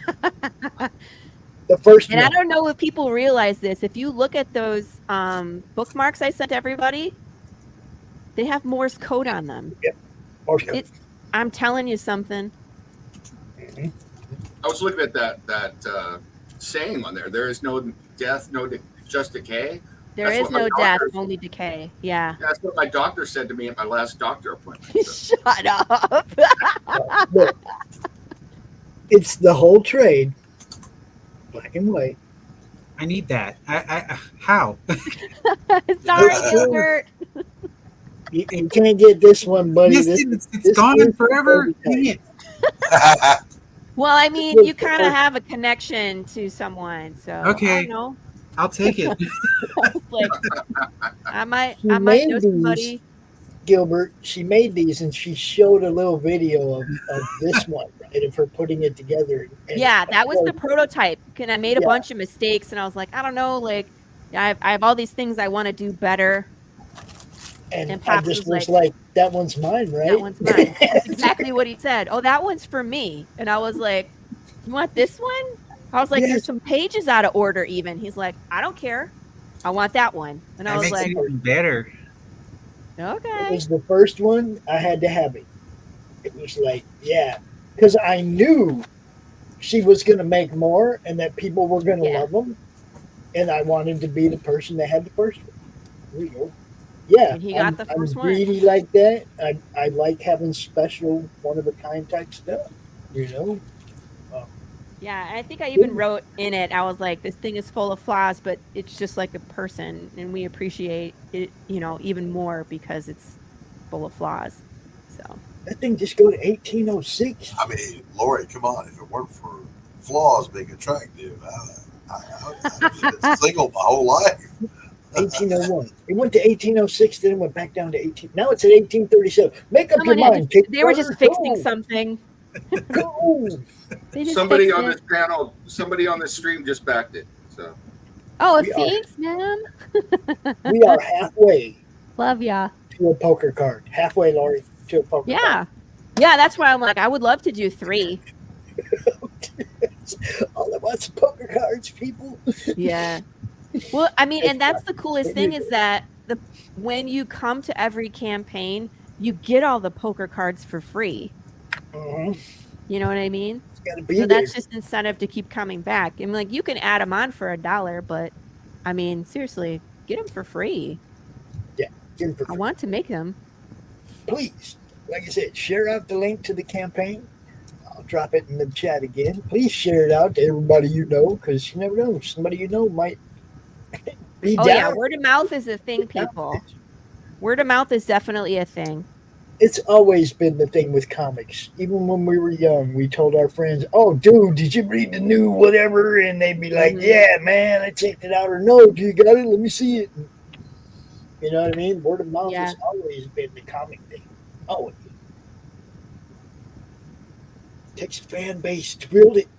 The first and one. I don't know if people realize this. If you look at those bookmarks I sent everybody, they have Morse code on them. Yep. Morse code. I'm telling you something. I was looking at that saying on there. There is no death, just decay. There is no death, only decay. Yeah. That's what my doctor said to me at my last doctor appointment. So. Shut up. Look, it's the whole trade, black and white. I need that. How? Sorry, Gilbert. You can't get this one, buddy. Yes, it's gone forever. Well, I mean, you kind of have a connection to someone, so okay. I don't know. I'll take it. Like, I might know somebody. Gilbert, she made these and she showed a little video of this one, right? Of her putting it together. Yeah, that was the prototype. And I made a bunch of mistakes, and I was like, I don't know, like, I have all these things I want to do better. And I just was like, that one's mine, right? That one's mine. That's exactly what he said. Oh, that one's for me. And I was like, you want this one? I was like, there's some pages out of order even. He's like, I don't care. I want that one. And I was like, better. Okay. It was the first one. I had to have it. It was like, because I knew she was going to make more and that people were going to love them. And I wanted to be the person that had the first one. There you go. Yeah, and he got the first I'm one. greedy like that. I like having special, one-of-a-kind type stuff, you know? Yeah, I think I even wrote in it, I was like, this thing is full of flaws, but it's just like a person, and we appreciate it, even more because it's full of flaws. So that thing just go to 1806. I mean, Laurie, come on. If it weren't for flaws being attractive, I've been single my whole life. 1801. It went to 1806, then it went back down to 18. Now it's at 1837. Make up your mind. They were just fixing something. Somebody on this channel, somebody on this stream just backed it. So. Oh, thanks, man. We are halfway. Love ya. To a poker card. Halfway, Laurie, to a poker card. Yeah, that's why I'm like, I would love to do 3. All I want is poker cards, people. Yeah. Well, I mean, and that's the coolest thing is that when you come to every campaign, you get all the poker cards for free. Uh-huh. You know what I mean? Gotta be So there. that's just incentive to keep coming back. And like, you can add them on for $1, but I mean, seriously, get them for free. Yeah, get them for free. I want to make them. Please, like I said, share out the link to the campaign. I'll drop it in the chat again. Please share it out to everybody you know, because you never know. Somebody you know might be down. Yeah, word of mouth is a thing, people. Word of mouth is definitely a thing. It's always been the thing with comics. Even when we were young, we told our friends, "Oh, dude, did you read the new whatever?" And they'd be like, "Yeah, man, I checked it out." Or, "No, do you got it? Let me see it." You know what I mean? Word of mouth has always been the comic thing. Always. Takes a fan base to build it.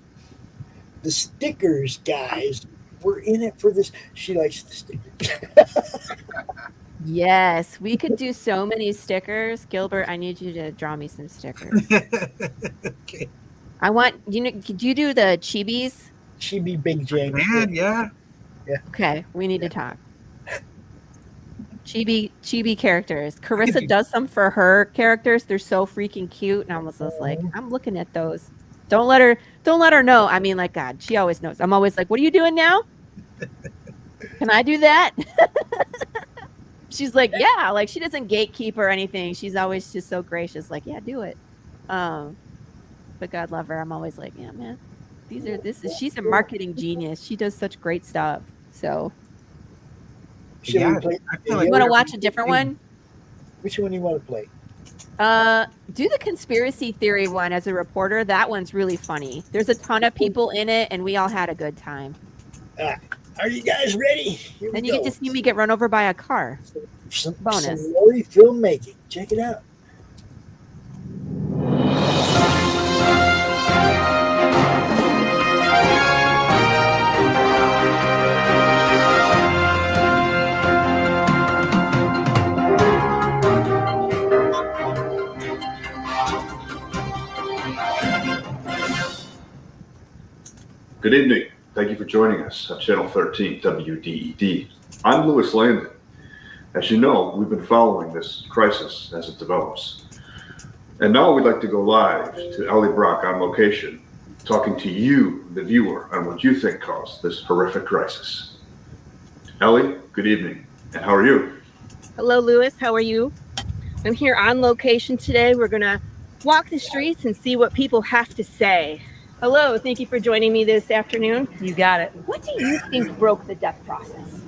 The stickers, guys, we're in it for this. She likes the stickers. Yes, we could do so many stickers. Gilbert, I need you to draw me some stickers. Okay. I want, do you do the chibis? Chibi Big James. Man, yeah. Okay, we need to talk. Chibi characters. Corissa does some for her characters. They're so freaking cute. And I was just like, I'm looking at those. Don't let her know. I mean, like, God, she always knows. I'm always like, what are you doing now? Can I do that? She's like, yeah, like she doesn't gatekeep or anything. She's always just so gracious, like, yeah, do it. But God love her. I'm always like, yeah, man, she's a marketing genius. She does such great stuff. So You want to watch a different one? Which one do you want to play? Do the conspiracy theory one as a reporter. That one's really funny. There's a ton of people in it, and we all had a good time. Are you guys ready? Then you get to see me get run over by a car. Bonus. Some Laurie filmmaking. Check it out. Good evening. Thank you for joining us on Channel 13 WDED. I'm Louis Landon. As you know, we've been following this crisis as it develops. And now we'd like to go live to Ellie Brock on location, talking to you, the viewer, on what you think caused this horrific crisis. Ellie, good evening. And how are you? Hello, Louis. How are you? I'm here on location today. We're going to walk the streets and see what people have to say. Hello, thank you for joining me this afternoon. You got it. What do you think broke the death process?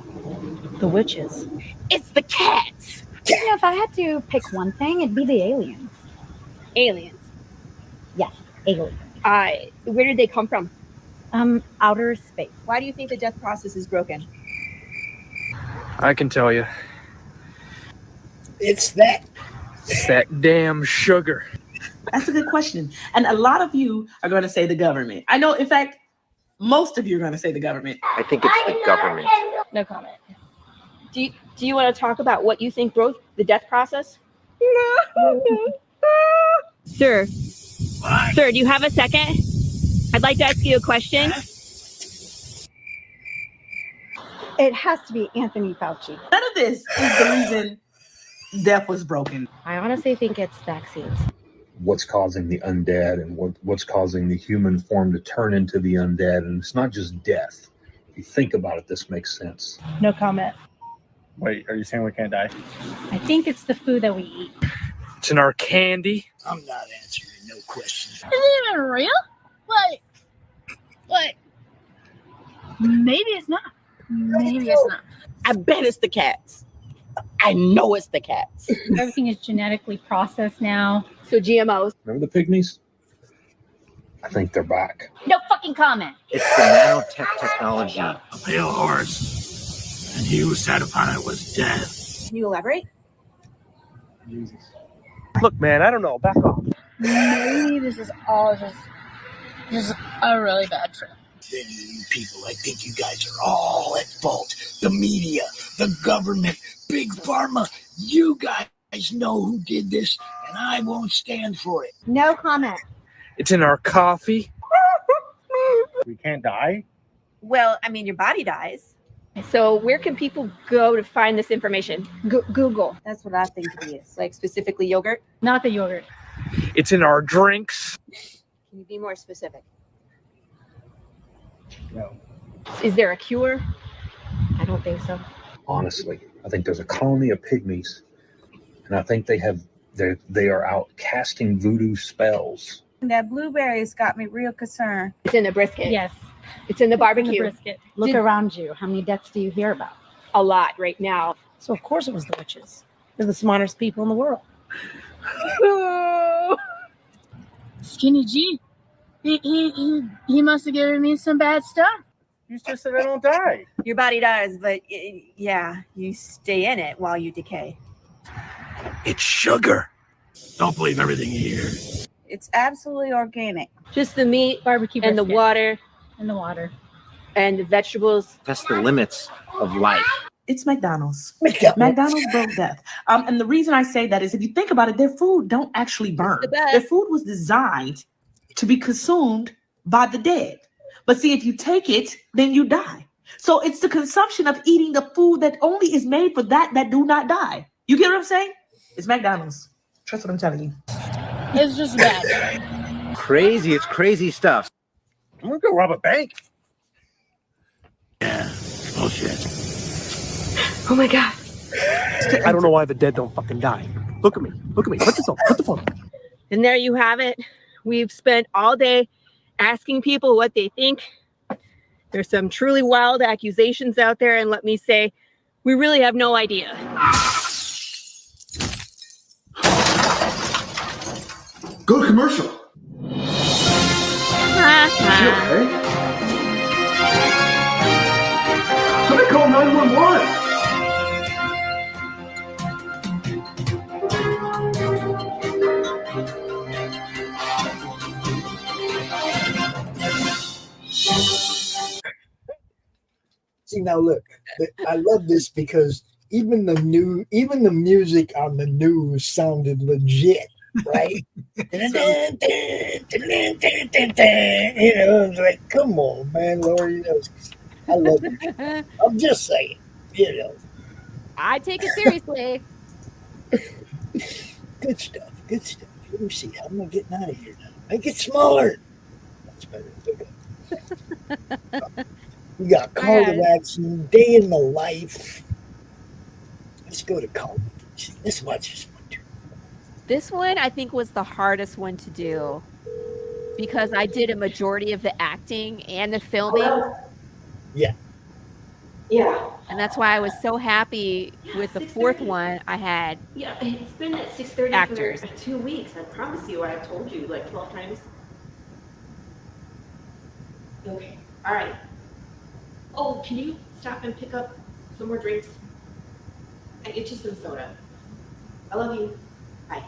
The witches. It's the cats. You know, if I had to pick one thing, it'd be the aliens. Aliens? Yes, aliens. Where did they come from? Outer space. Why do you think the death process is broken? I can tell you. It's that damn sugar. That's a good question. And a lot of you are going to say the government. I know, in fact, most of you are going to say the government. I think it's the government. No comment. Do you want to talk about what you think broke the death process? No. Sir, do you have a second? I'd like to ask you a question. It has to be Anthony Fauci. None of this is the reason death was broken. I honestly think it's vaccines. What's causing the undead and what's causing the human form to turn into the undead. And it's not just death. If you think about it, this makes sense. No comment. Wait, are you saying we can't die? I think it's the food that we eat. It's in our candy. I'm not answering no questions. Is it even real? What? Maybe it's not. Maybe it's not. I bet it's the cats. I know it's the cats. Everything is genetically processed now. So GMOs. Remember the pygmies? I think they're back. No fucking comment. It's the nanotech technology. A pale horse, and he who sat upon it was death. Can you elaborate? Jesus. Look, man, I don't know. Back off. Maybe this is all just a really bad trip. Then you people, I think you guys are all at fault. The media, the government, Big Pharma. You guys know who did this, and I won't stand for it. No comment. It's in our coffee. We can't die? Well, I mean, your body dies. So where can people go to find this information? Google. That's what I think it is. Like specifically yogurt? Not the yogurt. It's in our drinks. Can you be more specific? No. Is there a cure? I don't think so. Honestly, I think there's a colony of pygmies, and I think they are out casting voodoo spells. That blueberries got me real concerned. It's in the brisket. Yes. It's in the barbecue. Brisket. Look around you. How many deaths do you hear about? A lot right now. So of course it was the witches. They're the smartest people in the world. Skinny G. He must have given me some bad stuff. You just said I don't die. Your body dies, but yeah, you stay in it while you decay. It's sugar. Don't believe everything you hear. It's absolutely organic. Just the meat, Barbecue and the brisket. water, And the water. and the vegetables. That's the limits of life. It's McDonald's. McDonald's. McDonald's broke death. And the reason I say that is if you think about it, their food don't actually burn. the best. Their food was designed to be consumed by the dead. But see, if you take it, then you die. So it's the consumption of eating the food that only is made for that do not die. You get what I'm saying? It's McDonald's. Trust what I'm telling you. It's just bad. Crazy. It's crazy stuff. I'm gonna go rob a bank. Yeah. Bullshit. Oh my God. I don't know why the dead don't fucking die. Look at me. Look at me. Put the phone. And there you have it. We've spent all day asking people what they think. There's some truly wild accusations out there, and let me say, we really have no idea. Go to commercial. Okay. Somebody call 911. See, now look, I love this because even the music on the news sounded legit, right? You know, it's like, come on, man, Laurie. I love it. I'm just saying, you know. I take it seriously. Good stuff. Good stuff. Let me see. How am I getting out of here now? Make it smaller. That's better. We got call to action, day in the life. Let's go to call. This one. This one I think was the hardest one to do because I did a majority of the acting and the filming. Yeah. Yeah. And that's why I was so happy with the fourth one. I had it's been at 6:30 actors. for 2 weeks. I promise you, I've told you like 12 times. Okay. All right. Oh, can you stop and pick up some more drinks? I get you some soda. I love you. Bye.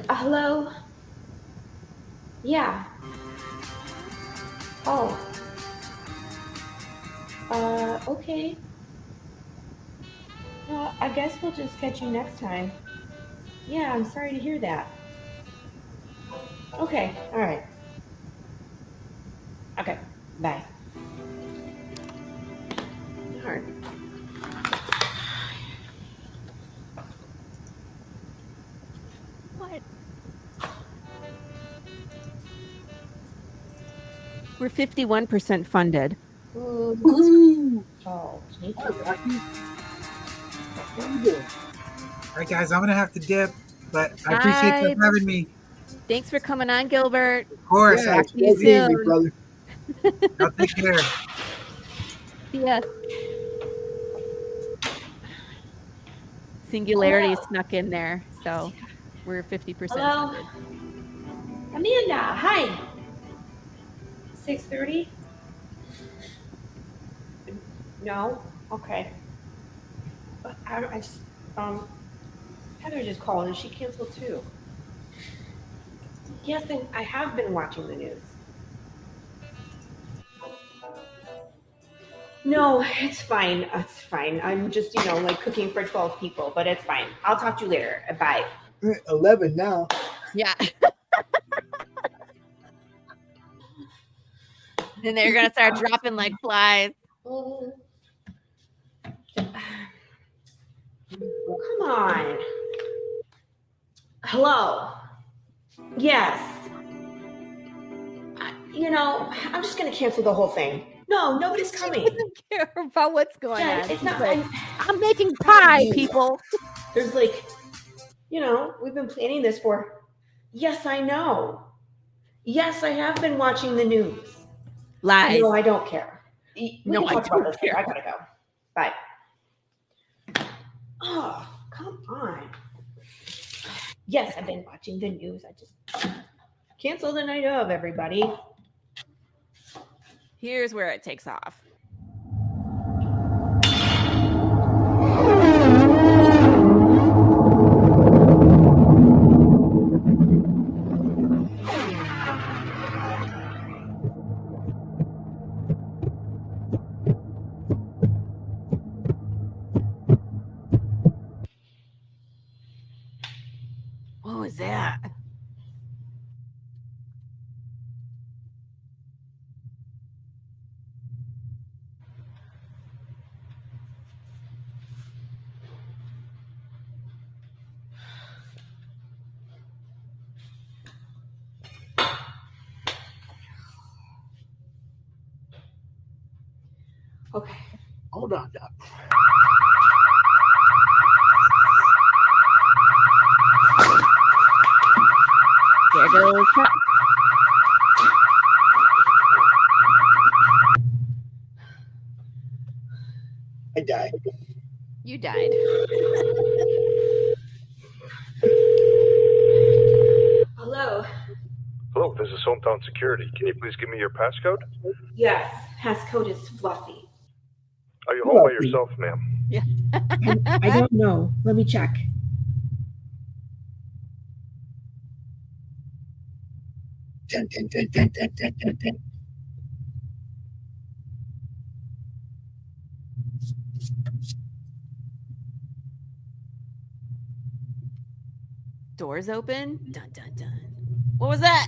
Hello? Yeah. Oh. Okay. Well, I guess we'll just catch you next time. Yeah, I'm sorry to hear that. Okay, all right. Okay, bye. All right. What? We're 51% funded. Woohoo! Oh, All right, guys, I'm gonna have to dip, but I appreciate you having me. Thanks for coming on, Gilbert. Of course. Yeah, Talk to you soon. brother. I'll take care. See ya. Singularity snuck in there, so we're 50% Hello? funded. Amanda, hi. 6:30? No? Okay. But I just, Heather just called and she canceled too. Yes, and I have been watching the news. No, it's fine. It's fine. I'm just, like cooking for 12 people, but it's fine. I'll talk to you later. Bye. 11 now. Yeah. Then they're gonna start dropping like flies. Come on. Hello. Yes. I'm just gonna cancel the whole thing. No, nobody's coming. She doesn't care about what's going Yeah, on. it's not. Like, I'm making pie, people. There's like, we've been planning this for. Yes, I know. Yes, I have been watching the news. Lies. No, I don't care. No, I don't care. I gotta go. Bye. Oh, come on. Yes, I've been watching the news. I just cancel the night of, everybody. Here's where it takes off. What was that? Okay. Hold on, Doc. There goes Chuck. I died. You died. Hello. Hello, this is Hometown Security. Can you please give me your passcode? Yes, passcode is Fluffy. Are you home by yourself, ma'am? Yeah. I don't know. Let me check. Dun, dun, dun, dun, dun, dun, dun, dun. Doors open. Dun dun dun. What was that?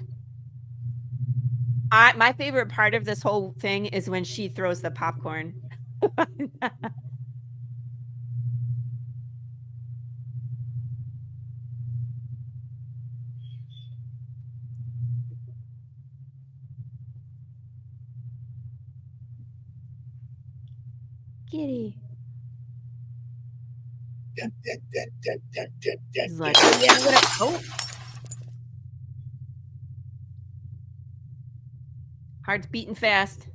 My favorite part of this whole thing is when she throws the popcorn. Kitty. Dun, dun, dun, dun, dun, dun, dun, He's dun. like, oh, yeah, I'm gonna. Oh. Heart's beating fast.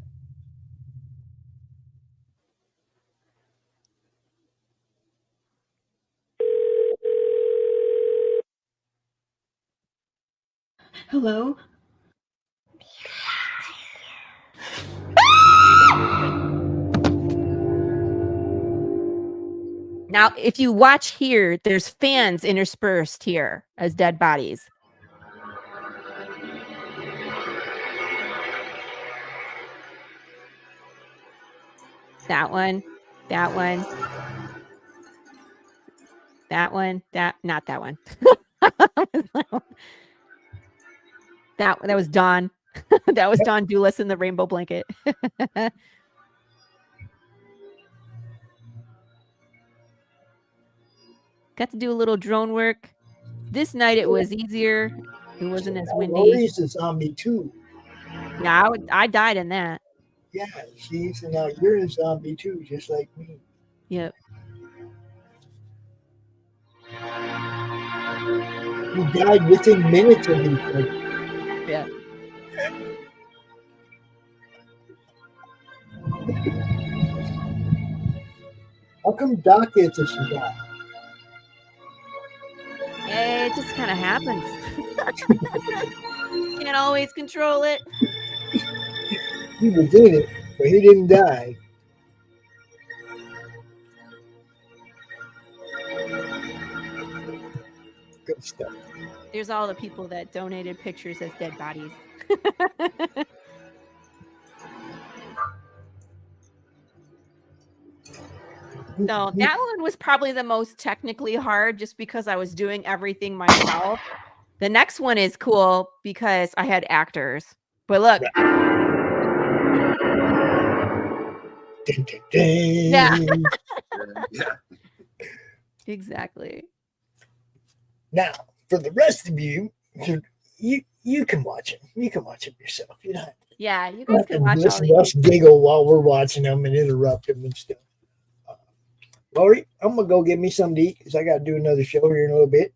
Hello? Now, if you watch here, there's fans interspersed here as dead bodies. That one, that one, that one, not that one. that was Dawn. That was Dawn Doulis in the rainbow blanket. Got to do a little drone work. This night it was easier. It wasn't as windy. Laurie's a zombie too. Yeah, I died in that. Yeah, see, so now you're a zombie too, just like me. Yep. You died within minutes of each other. Yeah. How come Doc gets a shot? It just kind of happens. Can't always control it. He was in it, but he didn't die. Good stuff. There's all the people that donated pictures as dead bodies. So that one was probably the most technically hard just because I was doing everything myself. The next one is cool because I had actors. But look. Yeah. Yeah. Exactly. Now, for the rest of you, you can watch it. You can watch it yourself. You know. Yeah, you guys can watch all Listen these. to us giggle while we're watching them and interrupt them and stuff. Laurie, I'm gonna go get me something to eat because I got to do another show here in a little bit.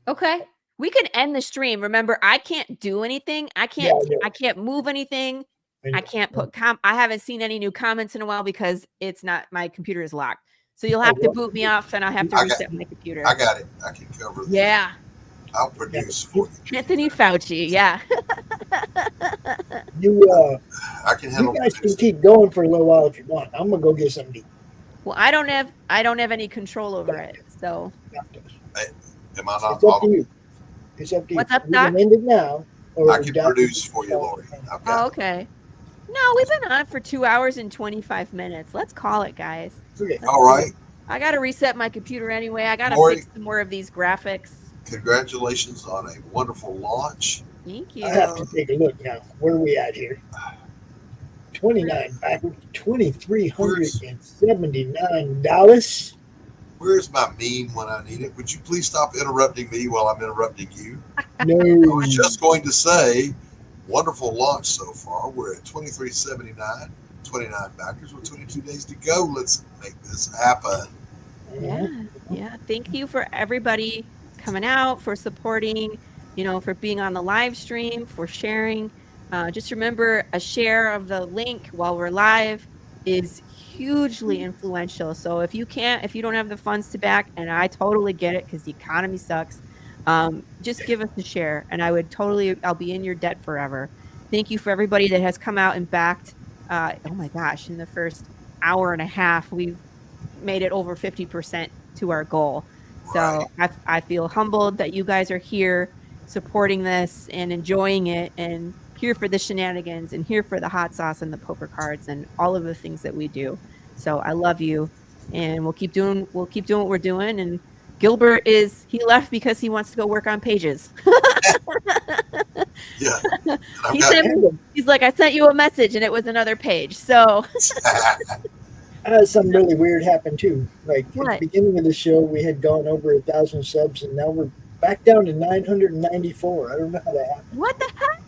Okay. We can end the stream. Remember, I can't do anything. I can't move anything. I can't put I haven't seen any new comments in a while because it's not, my computer is locked. So you'll have to boot me off and I'll have to reset my computer. I got it. I can cover that. Yeah. I'll produce for you. Anthony Fauci, yeah. I can handle. You guys can keep going for a little while if you want. I'm gonna go get something to eat. Well, I don't have any control over it. So Am I not? It's up to you. It's up to you. What's up, We Doc? can end it now. I can produce for you, Laurie. Oh, okay. No, we've been on for 2 hours and 25 minutes. Let's call it, guys. Okay. All right. I got to reset my computer anyway. I got to Laurie, fix some more of these graphics. Congratulations on a wonderful launch. Thank you. I have to take a look now. Where are we at here? 29 backwards, $2,379. Where's my meme when I need it? Would you please stop interrupting me while I'm interrupting you? No. I was just going to say, wonderful launch so far. We're at 2379, 29 backers with 22 days to go. Let's make this happen. Yeah. Thank you for everybody coming out, for supporting, for being on the live stream, for sharing. Just remember, a share of the link while we're live is hugely influential. So if you don't have the funds to back, and I totally get it because the economy sucks, just give us a share and I'll be in your debt forever. Thank you for everybody that has come out and backed. Oh my gosh, in the first hour and a half, we've made it over 50% to our goal. So I feel humbled that you guys are here supporting this and enjoying it, and here for the shenanigans and here for the hot sauce and the poker cards and all of the things that we do. So I love you, and we'll keep doing what we're doing. And Gilbert he left because he wants to go work on pages. Yeah. He's like, I sent you a message and it was another page. So I had something really weird happen too. Like at the beginning of the show, we had gone over 1,000 subs, and now we're back down to 994. I don't know how that happened. What the heck?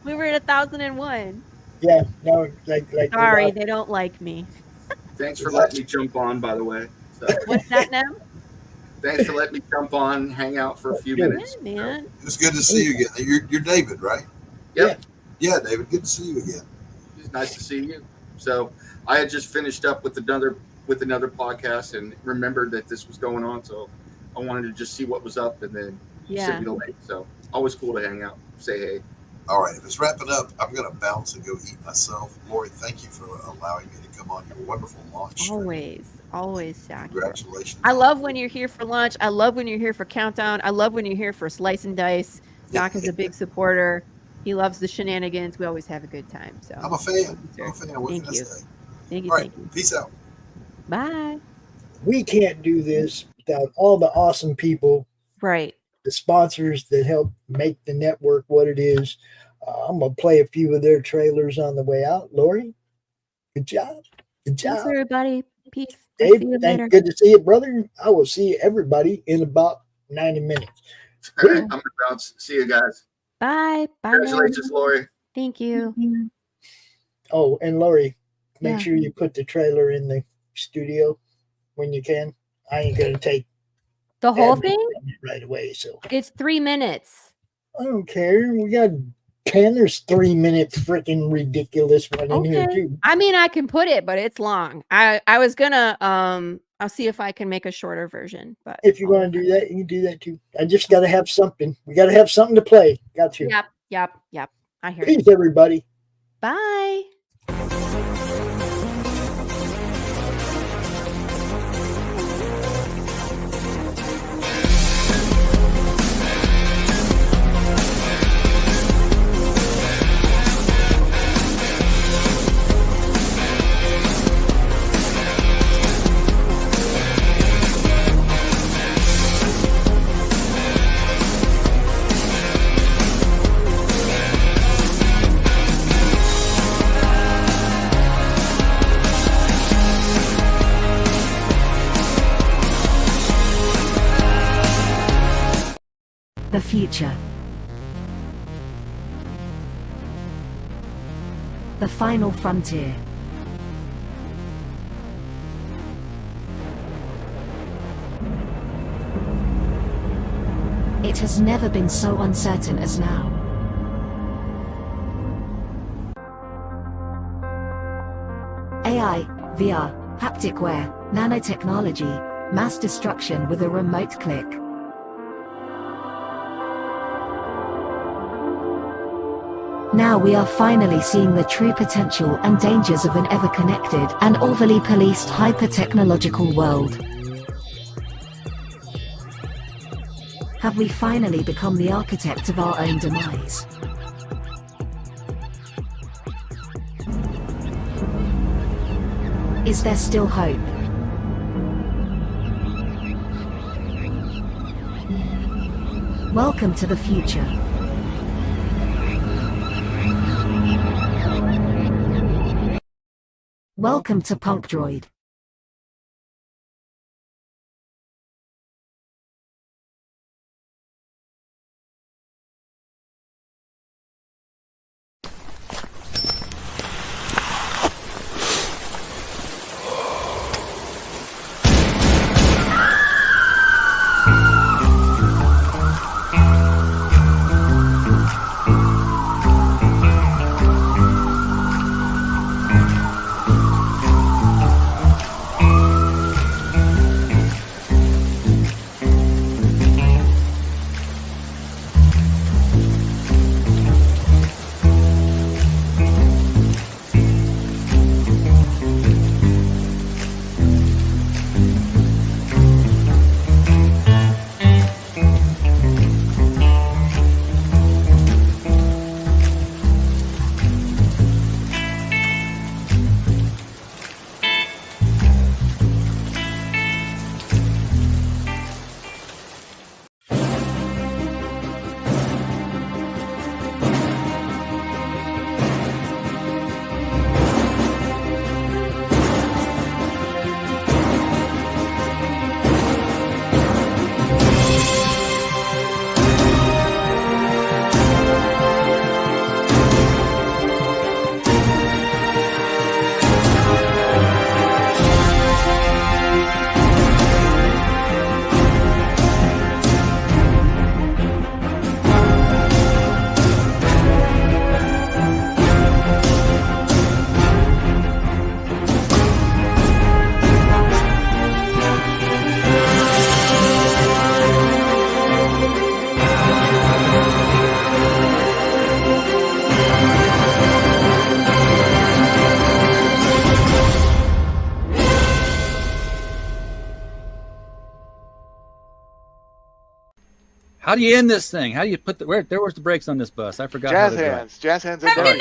We were at 1,001. Yeah, no, like. Sorry, they don't like me. Thanks for letting me jump on, by the way. So. What's that now? Thanks for letting me jump on, hang out for a few minutes. Yeah, man. It's good to see you again. You're David, right? Yep. Yeah, David. Good to see you again. It's nice to see you. So I had just finished up with another podcast and remembered that this was going on, so I wanted to just see what was up and then sit me late. So always cool to hang out, say hey. All right, if it's wrapping up, I'm going to bounce and go eat myself. Laurie, thank you for allowing me to come on your wonderful launch. Always, Jack. Congratulations. I love when you're here for lunch. I love when you're here for Countdown. I love when you're here for Slice and Dice. Doc is a big supporter. He loves the shenanigans. We always have a good time. So I'm a fan. What Thank can you. I say? Thank you. All right, peace out. Bye. We can't do this without all the awesome people. Right. The sponsors that help make the network what it is. I'm going to play a few of their trailers on the way out. Laurie, good job. Good job. Thanks, everybody. Peace. Dave, See you later. good to see you, brother. I will see everybody in about 90 minutes. All right, I'm going to bounce. See you guys. Bye. Bye. Congratulations, Laurie. Thank you. Oh, and Laurie, make sure you put the trailer in the studio when you can. I ain't going to take the whole thing right away. So it's 3 minutes. I don't care. We got 10. There's 3 minutes freaking ridiculous one in here too. I mean, I can put it, but it's long. I was gonna I'll see if I can make a shorter version. But if you're going to do that, you can do that too. I just got to have something. We got to have something to play. Got to. Yep. I hear Peace, you. everybody. Bye. The future. The final frontier. It has never been so uncertain as now. AI, VR, haptic wear, nanotechnology, mass destruction with a remote click. Now we are finally seeing the true potential and dangers of an ever-connected and overly policed hyper-technological world. Have we finally become the architect of our own demise? Is there still hope? Welcome to the future. Welcome to Punk Droid. How do you end this thing? How do you put the where's the brakes on this bus? I forgot. Jazz hands. Jazz hands are done.